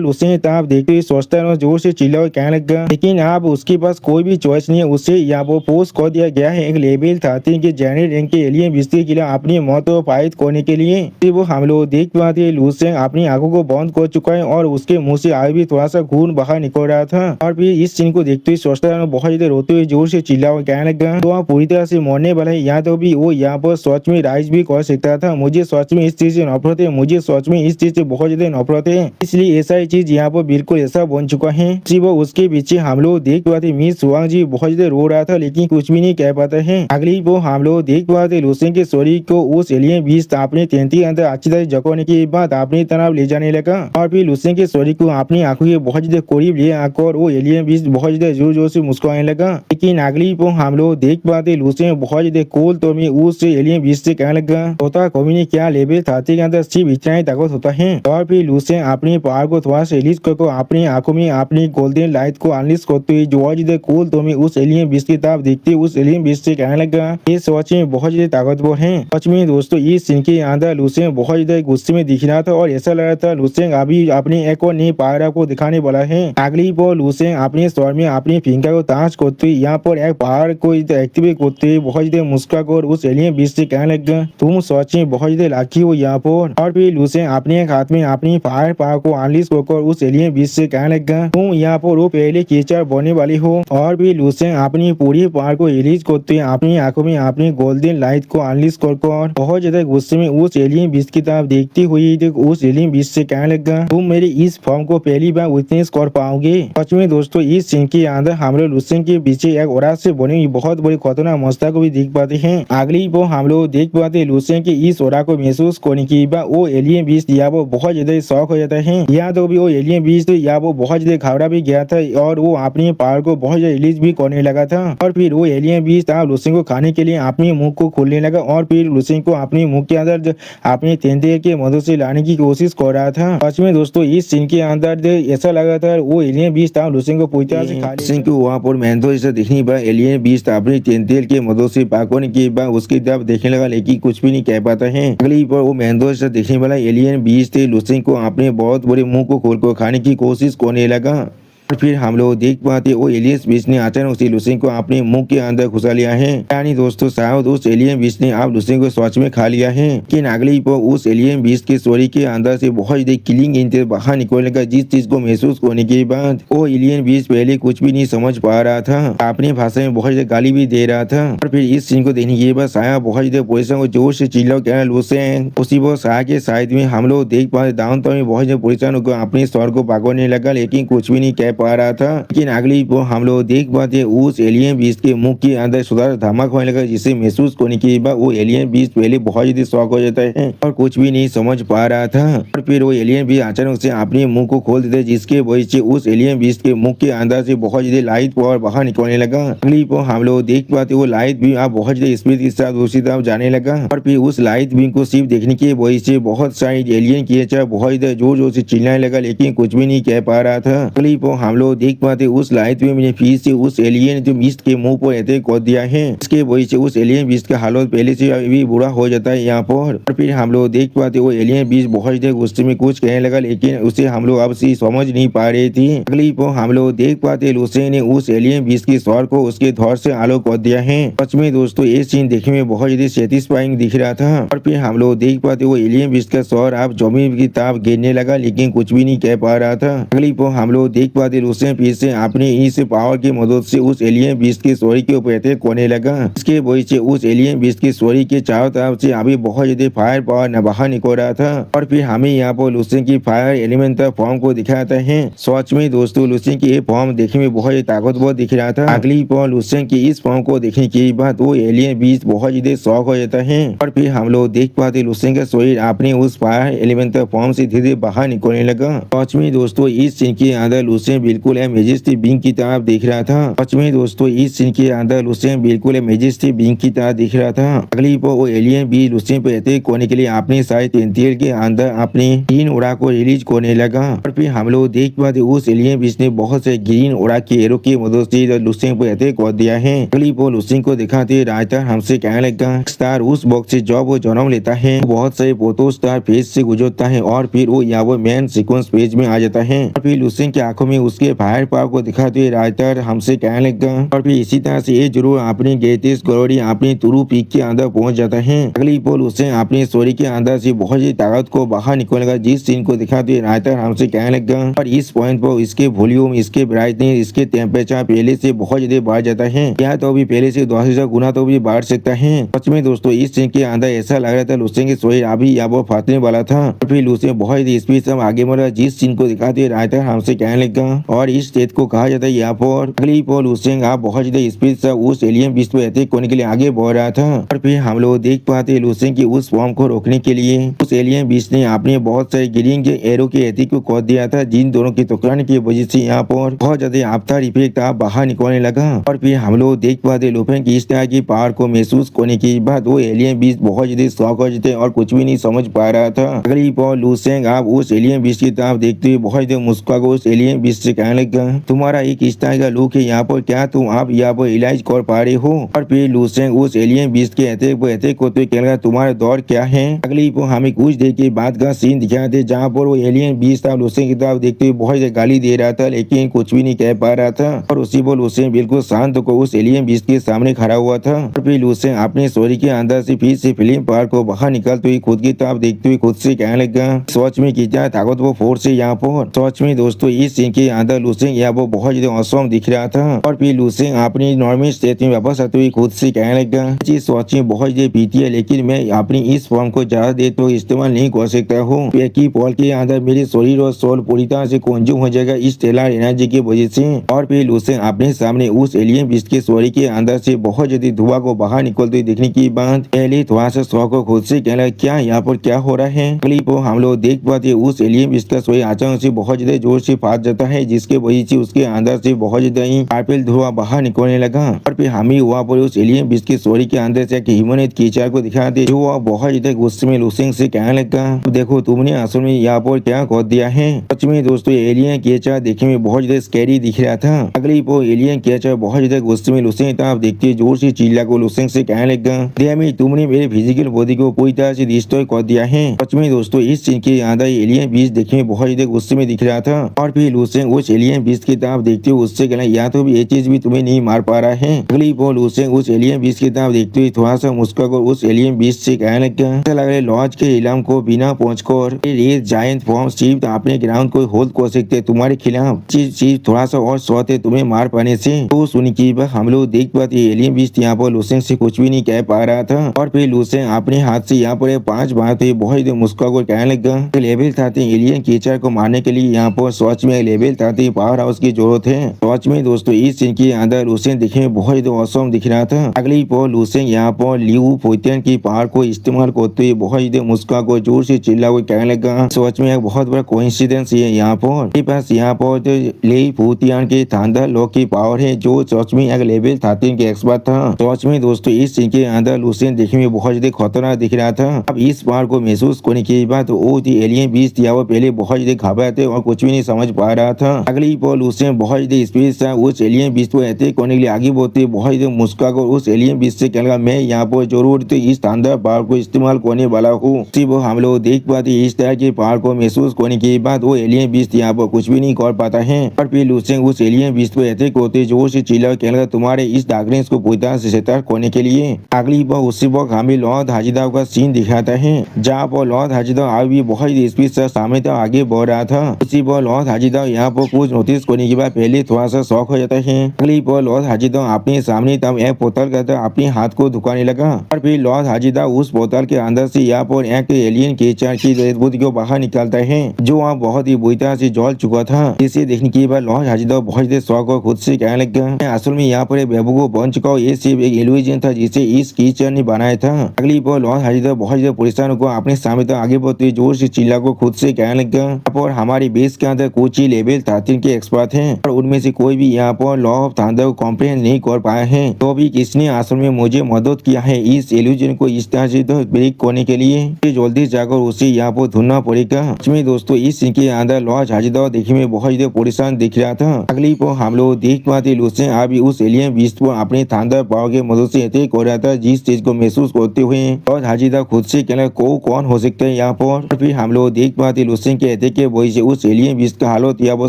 Speaker 1: लूसेन तब देखते हुए सोचता है जोर से चिल्ला कहने लगा, लेकिन अब उसके पास कोई भी चॉइस नहीं है, उसे यहाँ पर फोर्स कर दिया गया है एक लेवल 13 के जनरल रैंक के एलियन बीस्ट के खिलाफ अपनी मौत को फाइट करने के लिए। वो हम लोग देख पाते लूसेन अपनी आंखों को बंद कर चुका है और उसके मुंह से आज भी थोड़ा सा खून बाहर निकल रहा था। और फिर इस सीन को देखते हुए सोचता है बहुत ज्यादा रोते हुए जोर से चिल्ला कहने लगा, तो आप पूरी तरह से मरने वाला है, यहाँ तो भी वो यहाँ पर सच में राइज भी कर सकता था। मुझे सच में इस चीज से नफरत है, मुझे सच में इस चीज से बहुत ज्यादा नफरत है, इसलिए ऐसा ही चीज यहाँ पर बिल्कुल ऐसा बन चुका है। वो उसके पीछे हम लोग देख पाते मिस हुआंग जी बहुत ज्यादा रो रहा था, लेकिन कुछ भी नहीं कह पाता है। अगली वो हम लोग देख पाते लूसेन के स्टोरी को उस एलियन बीस्ट अपने टेंटी अंदर अच्छी तरह जकड़ने के बाद अपनी तरफ ले जाने लगा। और फिर लूसेन के स्टोरी को अपनी आंखों के बहुत ज्यादा करीब ले आकर वो एलियन बीस्ट बहुत ज्यादा जोर जोर से मुस्कुराने लगा। लेकिन अगली वो हम लोग देख पाते लूसेन बहुत ज्यादा कोल तो में उस एलियन बीस्ट से कहने लगा, होता कभी नहीं क्या लेवल 13 के अंदर सिर्फ इतना ही ताकत होता है। और फिर लूसेन अपनी पावर को थोड़ा सा रिलीज करके अपनी आंखों में अपनी गोल्डन लाइट को अनलीज करते हुए बहुत ज्यादा कूल तुम्हें उस एलियन बीस्ट की तरफ देखते उस एलियन बीस्ट से कहने लगा ये सच में बहुत ज्यादा ताकतवर है। सच में दोस्तों इस सीन के अंदर लुसेंग बहुत ज्यादा गुस्से में दिख रहा था और ऐसा लग रहा था लुसेंग अभी अपने एक और नई पावर को दिखाने वाला है। अगली बार लुसेंग अपने स्वर में अपनी फिंगर को ताज करते हुए यहाँ पर एक पावर को एक्टिवेट करते हुए बहुत ज्यादा मुस्कुराकर उस एलियन बीस्ट से कहने लगा तुम सच में बहुत ज्यादा लाकी हो यहाँ पर। और फिर लुसेंग अपने एक हाथ में अपनी फायर पावर को अनलीश कर उस एलियन बीस्ट से कहने लगा तुम यहाँ पर वो पहले क्रिएचर बनने वाली हो। और भी लुसेंग अपनी पूरी पावर को रिलीज करते हुए अपनी आंखों में अपनी गोल्डन लाइट को अनलीश कर बहुत ज्यादा गुस्से में उस एलियन बीस्ट की तरफ देखती हुई उस एलियन बीस्ट से कहने लगा तुम मेरी इस फॉर्म को पहली बार विटनेस कर पाओगे। सच में दोस्तों इस सीन के अंदर हम लोग लुसेंग के पीछे एक औरत से बनी हुई बहुत बड़ी खतरनाक मस्ता को भी देख पाते हैं। अगली वो हम लोग देख पाते हैं लुसेंग की इस औरत को महसूस करने के बाद वो एलियन बीस्ट या वो बहुत ज्यादा शौक हो जाता है। या तो भी वो एलियन बीस्ट या वो बहुत ज्यादा घबरा भी गया था और वो अपनी पावर को बहुत ज्यादा रिलीज भी करने लगा था। और फिर वो एलियन बीस्ट लुसेंग को खाने के लिए अपने मुंह को खोलने लगा और फिर लुसेंग को अपने मुंह के अंदर अपने तेंदुए के मदद से लाने की कोशिश कर रहा था। सच में दोस्तों इस सीन के अंदर ऐसा लगा था वो एलियन बीस्ट लुसेंग को पूरी तरह से खा लुसेंग को वहाँ पर मेहनत से देखने पर एलियन बीस्ट अपने तेंदुए के मदद से पाकोने के बाद उसकी तरफ देखने लगा लेकिन कुछ भी नहीं कह पाता है। अगली पर वो मेहनत से देखने वाला एलियन बीस्ट लुसेंग को अपने बहुत बड़े मुंह को खोलकर खाने की कोशिश करने लगा। फिर हम लोग देख पाते वो एलियन बीस्ट ने अचानक उसी लुसेंग को अपने मुंह के अंदर घुसा लिया है। यानी दोस्तों शायद उस एलियन बीस्ट ने आप लुसेंग को सच में खा लिया है। लेकिन अगली पर उस एलियन बीस्ट के शरीर के अंदर से बहुत ज्यादा किलिंग इंटेंस बाहर निकलने का जिस चीज को महसूस करने के बाद वो एलियन बीस्ट पहले कुछ भी नहीं समझ पा रहा था, अपनी भाषा में बहुत ज्यादा गाली भी दे रहा था। और फिर इस सीन को देखने के बाद साया बहुत ज्यादा पोजिशन को जोर से चिल्ला कहना लुसेंग। उसी वो साया के साइड में हम लोग देख पाते डाउन टाउन में बहुत ज्यादा पोजिशन को अपने स्वर को भागने लगा लेकिन कुछ भी नहीं कह पा रहा था। लेकिन अगली को हम लोग देख पाते उस एलियन बीस्ट के मुंह के अंदर सुधार धमाक होने लगा जिसे महसूस करने के बाद वो एलियन बीस्ट पहले बहुत ज्यादा शॉक हो जाता है और कुछ भी नहीं समझ पा रहा था। और फिर वो एलियन बीस्ट अचानक से अपने मुंह को खोल देता है जिसके वजह से उस एलियन बीस्ट के मुंह के अंदर से बहुत ज्यादा लाइट पावर बाहर निकलने लगा। अगली को हम लोग देख पाते वो लाइट भी आप बहुत ज्यादा स्पीड के साथ दूसरी तरफ जाने लगा। और फिर उस लाइट बीम को सिर्फ देखने की वजह से बहुत सारे एलियन क्रिएचर बहुत ज्यादा जोर जोर से चिल्लाने लगा लेकिन कुछ भी नहीं कह पा रहा था। अगली को हम लोग देख पाते उस लाइट में मैंने फिर से उस एलियन जो बीस्ट के मुंह पर अटैक कर दिया है। इसके वजह से उस एलियन बीस्ट का हालत पहले से अभी बुरा हो जाता है यहाँ पर। और फिर हम लोग देख पाते वो एलियन बीस्ट बहुत ज्यादा गुस्से में कुछ कहने लगा लेकिन उसे हम लोग अब से समझ नहीं पा रहे थे। अगली को हम लोग देख पाते लुसेंग ने उस एलियन बीस्ट के स्वर को उसके धौर से आलोक कर दिया है। सच में दोस्तों ये सीन देखने में बहुत ज्यादा सेटिस्फाइंग दिख रहा था। और फिर हम लोग देख पाते वो एलियन बीस्ट का स्वर आप जमीन की तरफ गिरने लगा लेकिन कुछ भी नहीं कह पा रहा था। अगली को हम लोग देख पाते लुसेंग फिर से अपने इस पावर की मदद से उस एलियन बीस्ट के शरीर के ऊपर अटैक करने लगा। इसके वजह से उस एलियन बीस्ट के शरीर के चारों तरफ से अभी बहुत ज्यादा फायर पावर न बाहर निकल रहा था। और फिर हमें यहाँ पर लुसेंग की फायर एलिमेंटल फॉर्म को दिखाता है। सच में दोस्तों लुसेंग की ये फॉर्म देखने में बहुत ताकतवर दिख रहा था। अगली पर लुसेंग की इस फॉर्म को देखने के बाद वो एलियन बीस्ट बहुत ज्यादा शॉक हो जाता है। और फिर हम लोग देख पाते लुसेंग का शरीर अपने उस फायर एलिमेंटल फॉर्म से धीरे बाहर निकलने लगा। सच में दोस्तों इस सीन के अंदर लुसेंग बिल्कुल मैजेस्टिक बीइंग की तरफ दिख रहा था। सच में दोस्तों इस सीन के अंदर लुसेंग बिल्कुल मैजेस्टिक बीइंग की तरह दिख रहा था। अगली पर वो एलियन भी लुसेंग पर अटैक करने के लिए अपने सारे तेंदुए के अंदर अपने ग्रीन ओरा को रिलीज करने लगा। और फिर हम लोग देख पाते उस एलियन बीस्ट ने बहुत से ग्रीन ओरा के एरो की मदद से लुसेंग पर अटैक कर दिया है। अगली पर लुसेंग को दिखाते राइटर हमसे कहने लगा स्टार उस बॉक्स से जब वो जन्म लेता है बहुत सारे फोटो स्टार फेज से गुजरता है और फिर वो यहाँ वो मेन सीक्वेंस पेज में आ जाता है। और फिर लुसेंग की आंखों में उसके फायर पावर को दिखाते राइटर हमसे कहने लगा और फिर इसी तरह से ये जरूर अपनी ग्रेटेस्ट ग्लोरी अपनी तुरु पीक के अंदर पहुंच जाता है। अगली पोल उसे अपने शरीर के अंदर से बहुत ही ताकत को बाहर निकलेगा जिस सीन को दिखाते राइटर हमसे कहने लगा। और इस पॉइंट पर इसके वॉल्यूम इसके ब्राइटनेस इसके टेम्परेचर पहले से बहुत ज्यादा बढ़ जाता है। या तो अभी पहले से 10,000 गुना तो भी बढ़ सकता है। सच में दोस्तों इस सीन के अंदर ऐसा लग रहा था लुसेंग के शरीर अभी या वो फाटने वाला था। फिर लुसेंग बहुत ही स्पीड से आगे बढ़ा जिस सीन को दिखाते राइटर हमसे कहने लगा और इस स्टेट को कहा जाता है यहाँ पर अगली पोल लुसेंग आप बहुत ज्यादा स्पीड से उस एलियन बीस्ट पे अटैक करने के लिए आगे बढ़ रहा था। और फिर हम लोग देख पाते लुसेंग की उस फॉर्म को रोकने के लिए उस एलियन बीस्ट ने अपने बहुत सारे ग्रीन के एरो के अटैक को कर दिया था जिन दोनों की टकराने की वजह से यहाँ पर बहुत ज्यादा आफ्टर इफेक्ट बाहर निकलने लगा। और फिर हम लोग देख पाते लुसेंग की इस तरह की पावर को महसूस करने के बाद वो एलियन बीस्ट बहुत ज्यादा शॉक हो जाते और कुछ भी नहीं समझ पा रहा था। अगली पर लुसेंग आप उस एलियन बीस्ट की तरफ देखते हुए बहुत ज्यादा मुस्कुरा उस एलियन बीस्ट से से कहने लगा, तुम्हारा एक इस तरह का लुक है यहाँ पर, क्या तुम आप यहाँ पर इलाज कर पा रहे हो? और फिर लूसेंग उस एलियन बीस्ट के अटैक को तो कहने लगा, तुम्हारा दौर क्या है? अगली पर हमें कुछ देर के बाद का सीन दिखाया थे जहाँ पर वो एलियन बीस्ट था लूसेंग की तरफ देखते हुए बहुत गाली दे रहा था, लेकिन कुछ भी नहीं कह पा रहा था। और उसी पर लूसेंग बिल्कुल शांत होकर उस एलियन बीस्ट के सामने खड़ा हुआ था। और फिर लूसेंग अपने स्टोरी के अंदर से फिर से फिल्म पार्क को बाहर निकलते हुए खुद की तरफ देखते हुए खुद से कहने लगा, सोच में कितना ताकतवर फोर्स है यहाँ पर। सोच में दोस्तों इस सीन के अंदर लूसेंग यहाँ पर बहुत ज्यादा औसम दिख रहा था। और फिर लूसेंग अपनी नॉर्मल स्टेट में वापस आते हुए खुद से कहने लगा, चीज सोच में बहुत ज्यादा पीती है, लेकिन मैं अपनी इस फॉर्म को ज्यादा देर तो इस्तेमाल नहीं कर सकता हूँ। एक ही पल के अंदर मेरे शरीर और सोल पूरी तरह से कंज्यूम हो जाएगा इस स्टेलर एनर्जी की वजह से। और फिर लूसेंग अपने सामने उस एलियन बीस्ट के शरीर के अंदर से बहुत ज्यादा धुआं को बाहर निकलते हुए देखने की बात पहले थोड़ा सा शौक को खुद से कहना, क्या यहाँ पर क्या हो रहा है? क्लिप को हम लोग देख पाते उस एलियन बीस्ट का शरीर अचानक से बहुत ज्यादा जोर से फाट जाता है, जिसके वजह से उसके अंदर से बहुत ज्यादा ही पर्पल धुआं बाहर निकलने लगा। और फिर हम ही वहाँ पर उस एलियन बीस्ट के शरीर के अंदर से एक ह्यूमनोइड क्रीचर को दिखाते जो वह बहुत ज्यादा गुस्से में लूसेंग से कहने लगा, देखो तुमने असल में यहाँ पर क्या कर दिया है। सच में दोस्तों एलियन क्रीचर देखने में बहुत ज्यादा स्कैरी दिख रहा था। अगली वो एलियन क्रीचर बहुत ज्यादा गुस्से में लूसेंग तरफ देखते जोर से चिल्ला को लूसेंग से कहने लगा, डैमी तुमने मेरे फिजिकल बॉडी को पूरी तरह से डिस्ट्रॉय कर दिया है। सच में दोस्तों इस सीन के अंदर एलियन बीस्ट देखने में बहुत ज्यादा गुस्से में दिख रहा था। और फिर लूसेंग उस एलियन बीस्ट की तरफ देखते हुए उससे कहना, या तो भी ये चीज भी तुम्हें नहीं मार पा रहा है। अगली वो लूसेंग उस एलियन बीस्ट की तरफ देखते हुए थोड़ा सा मुस्कुराकर उस एलियन बीस्ट से कहने लगा, ऐसा लग रहा है लॉज के इलाम को बिना पहुंचकर रेस जायंट फॉर्म सिर्फ अपने ग्राउंड को होल्ड कर सकते तुम्हारे खिलाफ चीज थोड़ा सा और शॉर्ट है तुम्हें मार पाने से। तो सुन की हम लोग देख पाते एलियन बीस्ट यहाँ पर लूसेंग से कुछ भी नहीं कह पा रहा था। और फिर लूसेंग अपने हाथ से यहाँ पर 5 बार तो बहुत मुस्कुराकर कहने लगा, लेवल था एलियन क्रीचर को मारने के लिए यहाँ पर सच में लेवल था पावर हाउस की जरूरत है। सच में दोस्तों इस सीन के अंदर लूसेंग दिखने में बहुत ही औसम दिख रहा था। अगली पर लूसेंग यहाँ पर लियू फोइटियन की पावर को इस्तेमाल करते हुए बहुत ही मुस्कुराकर जोर से चिल्ला हुए कहने लगा, सच में एक बहुत बड़ा कोइंसिडेंस है यहाँ पर मेरे पास यहाँ पर ले फोइटियन के थंडर लॉक की पावर है जो सच में एक लेवल 13 के एक्सपर्ट था। सच में दोस्तों इस सीन के अंदर लूसेंग देखने में बहुत ज्यादा खतरनाक दिख रहा था। अब इस पावर को महसूस करने के बाद वो एलियन बीस्ट या वो पहले बहुत ज्यादा घबराते और कुछ भी नहीं समझ पा रहा था। अगली पर लूसेंग बहुत ज्यादा स्पीड से उस एलियन बीस्ट को अटैक करने के लिए आगे बढ़ते बहुत ज्यादा मुस्कुराकर उस एलियन बीस्ट से कहने लगा, मैं यहाँ पर जरूर तो इस थंडर पावर को इस्तेमाल करने वाला हूँ। वो हम लोग देख पाते इस तरह के पावर को महसूस करने के बाद वो एलियन बीस्ट यहाँ पर कुछ भी नहीं कर पाता है। और फिर लूसेंग उस एलियन बीस्ट पर अटैक करते जोर से चिल्ला कहने लगा, तुम्हारे इस डार्कनेस को पूरी तरह से सतर्क करने के लिए। अगली बार उसी वक्त हमें लॉर्ड हाजिदाव का सीन दिखाता है जहाँ पर लॉर्ड हाजिदाव अभी बहुत स्पीड से सामने तक आगे बढ़ रहा था। उसी पर लॉर्ड हाजिदाव यहाँ पर कुछ नोटिस करने के बाद पहले थोड़ा सा शौक हो जाता है। अगली पर लॉर्ड हाजिदाव अपने सामने तब एक बोतल करता अपने हाथ को धुकाने लगा। और फिर लॉर्ड हाजिदाव उस बोतल के अंदर से यहाँ पर एक एलियन क्रीचर की डेड बॉडी को बाहर निकालता है जो वहाँ बहुत ही बुरी तरह से जल चुका था। इसे देखने के बाद लॉर्ड हाजिदाव बहुत ज्यादा शौक और खुद से कहने लगा, असल में यहाँ पर एक बेवकूफ बन चुका हूँ, ये सिर्फ एक इल्यूजन था जिसे इस क्रीचर ने बनाया था। अगली पर लॉर्ड हाजिदाव बहुत ज्यादा परेशान को अपने सामने तक आगे बढ़ते जोर से चिल्ला को खुद से कहने लगा, और हमारी बेस के अंदर कुछ ही लेवल 13 के एक्सपर्ट हैं और उनमें से कोई भी यहाँ पर लॉ ऑफ थंडर को कॉम्प्रिहेंड नहीं कर पाए हैं। तो भी किसने असल में मुझे मदद किया है इस इल्यूजन को इस तरह से ब्रेक करने के लिए, जल्दी जाकर उसे यहाँ पर ढूंढना पड़ेगा। इसमें दोस्तों इस सीन के अंदर लॉर्ड हाजिदाव देखने में बहुत ज्यादा परेशान दिख रहा था। अगली पर हम लोग देख पाते लूसेंग अभी उस एलियन बीस्ट पर अपने थंडर पावर के मदद से अटैक कर रहा था, जिस चीज को महसूस करते हुए लॉर्ड हाजिदाव खुद से कहना कौन हो सकता है यहाँ पर। फिर हम लोग देख पाते लूसेंग के अटैक के वजह से उस एलियन बीस्ट का हालत या वो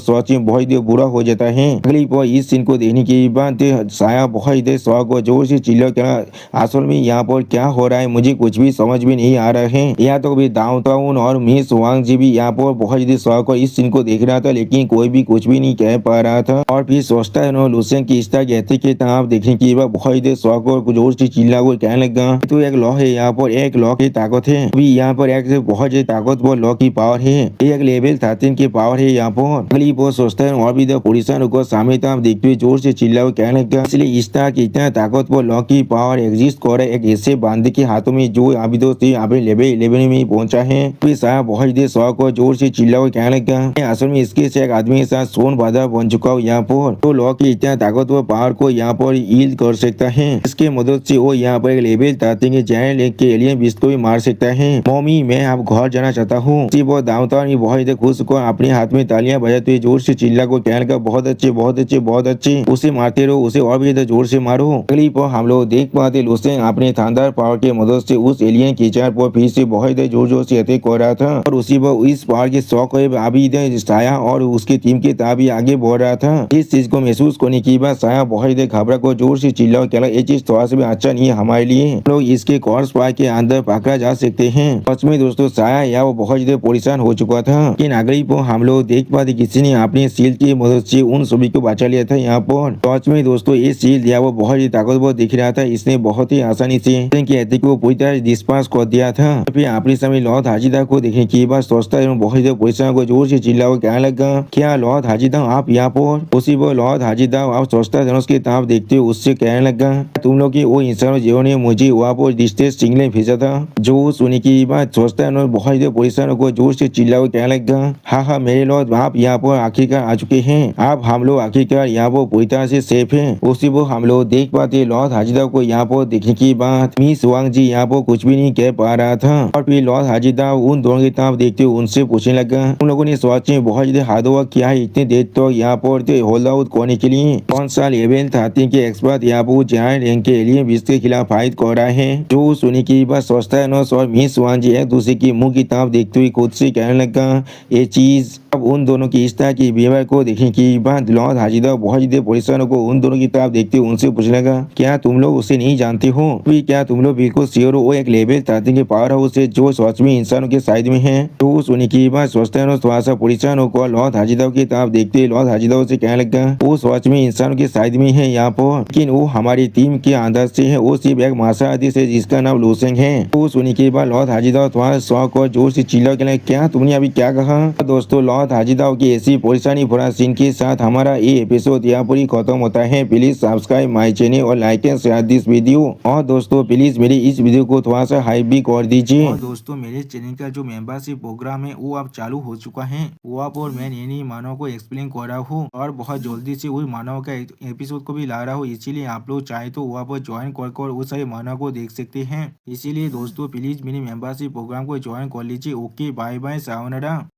Speaker 1: सच में बहुत ही बुरा हो जाता है। अगली पर इस सीन को देखने के बाद साया बहुत ही शौक और जोर से चिल्ला कहना, असल में यहाँ पर क्या हो रहा है मुझे कुछ भी समझ में नहीं आ रहा है। यहाँ तो भी डाउनटाउन और मिस वांग जी भी यहाँ पर बहुत ज्यादा शौक और इस सीन को देख रहा था, लेकिन कोई भी कुछ भी नहीं कह पा रहा था। और फिर सोचता है लूसेंग की इस तरह कहते के तरफ देखने के बाद बहुत ज्यादा शौक और जोर से चिल्ला को कहने लगा, तो एक लॉ है यहाँ पर, एक लॉ की ताकत है, अभी यहाँ पर एक बहुत ज्यादा ताकतवर लॉ की पावर है, एक लेवल 13 की पावर है यहाँ पर। अगली बहुत सोचता है और भी पोजिशन को सामने तरफ देखते हुए जोर से चिल्ला कहने लगा, इसलिए इस तरह की इतना ताकतवर लॉ की पावर एग्जिस्ट कर रहा है एक ऐसे बांधे के हाथों में जो अभी दोस्तों अपने लेवल 11 में पहुंचा है। फिर साहब बहुत ज्यादा शौक और जोर से चिल्ला कहने लगा, असल में इसके से एक आदमी के साथ सोन बाधा बन चुका हूँ यहाँ पर, तो लॉ की इतना ताकतवर पावर को यहाँ पर ईल्ड कर सकता है, इसके मदद से वो यहाँ पर एक लेवल 13 के जायंट लेग के एलियन बीस्ट को भी मार सकता है। मम्मी मैं अब घर जाना चाहता हूँ। वो डाउनटाउन बहुत ज्यादा खुश होकर अपने हाथ में तालियां बजाते हुए जोर जोर से चिल्ला को कहने लगा बहुत अच्छे बहुत अच्छे बहुत अच्छे, उसे मारते रहो, उसे और भी जोर से मारो। अगली पर हम लोग देख पाते लुसेंग अपने शानदार पावर की मदद से उस एलियन कीचड़ पर फिर से बहुत जोर जोर से अटैक कर रहा था और उसी पर इस पावर के शौक अभी साया और उसकी टीम के ताबी आगे बढ़ रहा था। इस चीज को महसूस करने के बाद साया बहुत घबरा को जोर से चिल्ला कहला ये चीज थोड़ा सा भी अच्छा नहीं है हमारे लिए, लोग इसके कॉर्स पार के अंदर पकड़ा जा सकते हैं। सच में दोस्तों साया या वो बहुत ज्यादा परेशान हो चुका था। लेकिन अगली पर हम लोग देख पाते किसी ने अपनी शील्ड की मदद से उन सभी को बचा लिया था। यहाँ पर सच में दोस्तों ये शील्ड या वो बहुत ही ताकतवर दिख रहा था, इसने बहुत ही आसानी से अटैक को पूरी तरह डिस्पर्स कर दिया था। फिर अपने समय लॉर्ड हाजिदा को देखने के बाद सोचता है बहुत ज्यादा परेशान को जोर से चिल्ला कहने लगा क्या लॉर्ड हाजिदा आप यहाँ पर। उसी पर लॉर्ड हाजिदा आप सोचता धनुष की तरफ देखते हुए उससे कहने लगा तुम लोग की वो इंसान जिन्होंने मुझे वहाँ पर डिस्ट्रेस सिग्नल भेजा था। जो सुनी की बात सोचता है बहुत ज्यादा परेशान को जोर से चिल्ला कहने लगा हाँ मेरे लॉर्ड आप यहाँ पर आखिरकार आ चुके हैं, आप हम लोग आखिरकार यहाँ पर पूरी तरह से सेफ है। उसी पर हम लोग देख पाते लॉर्ड हाजिदा को यहाँ पर देखने की बात मिस वांग जी यहाँ पर कुछ भी नहीं कह पा रहा था और फिर लॉर्ड हाजिदा उन दोनों की तरफ देखते हुए उनसे पूछने लगा उन लोगों ने सोच में बहुत ज्यादा हार्ड वर्क किया है इतने देर तो यहाँ पर होल्ड आउट करने के लिए। 5 साल लेवल 13 के एक्सपर्ट यहाँ पर जायंट रैंक के एलियन बीस के खिलाफ फाइट कर रहा है। जो सुनी की बात सोचता है नॉस और मिस वांग जी एक दूसरे की मुंह की तरफ देखते हुए खुद से कहने लगा ये चीज। अब उन दोनों की इस तरह की व्यवहार को देखने के बाद लॉर्ड हाजिदा बहुत ज्यादा परेशान को उन दोनों की तरफ देखते हुए उनसे पूछने लगा क्या तुम लोग उसे नहीं जानते हो, फिर क्या तुम लोग बिल्कुल श्योर हो वो एक लेवल 13 के पावर हाउस है जो सच में इंसानों के साइड में है। तो सुनी की बात सोचता है थोड़ा सा परेशान होकर लॉर्ड हाजिदा की तरफ देखते लॉर्ड हाजिदा से कहने लगा वो सच में इंसानों के साइड में है यहाँ पर, लेकिन वो हमारी टीम के अंदर से है, वो सिर्फ एक मार्शल आर्टिस्ट है जिसका नाम लुसेंग है। तो सुनी के बाद लॉर्ड हाजिदा थोड़ा शौक और जोर से चिल्ला के क्या तुमने अभी क्या कहा। दोस्तों लॉर्ड हाजिदा की ऐसी परेशानी भरा सीन के साथ हमारा ये एपिसोड यहाँ पर खत्म होता है। प्लीज सब्सक्राइब माई चैनल और like and share this video और दोस्तों प्लीज मेरी इस वीडियो को थोड़ा सा हाइप भी कर दीजिए। और दोस्तों मेरे चैनल का जो मेंबरशिप प्रोग्राम है वो अब चालू हो चुका है, वो आप और मैं नई मानव को एक्सप्लेन कर रहा हूँ और बहुत जल्दी से वही मानव का एपिसोड को भी ला रहा हूँ, इसीलिए आप लोग चाहे तो वहाँ पर ज्वाइन कर उस सारे मानव को देख सकते हैं। इसीलिए दोस्तों प्लीज मेरी मेंबरशिप प्रोग्राम को ज्वाइन कर लीजिए। Okay bye bye सावनारा।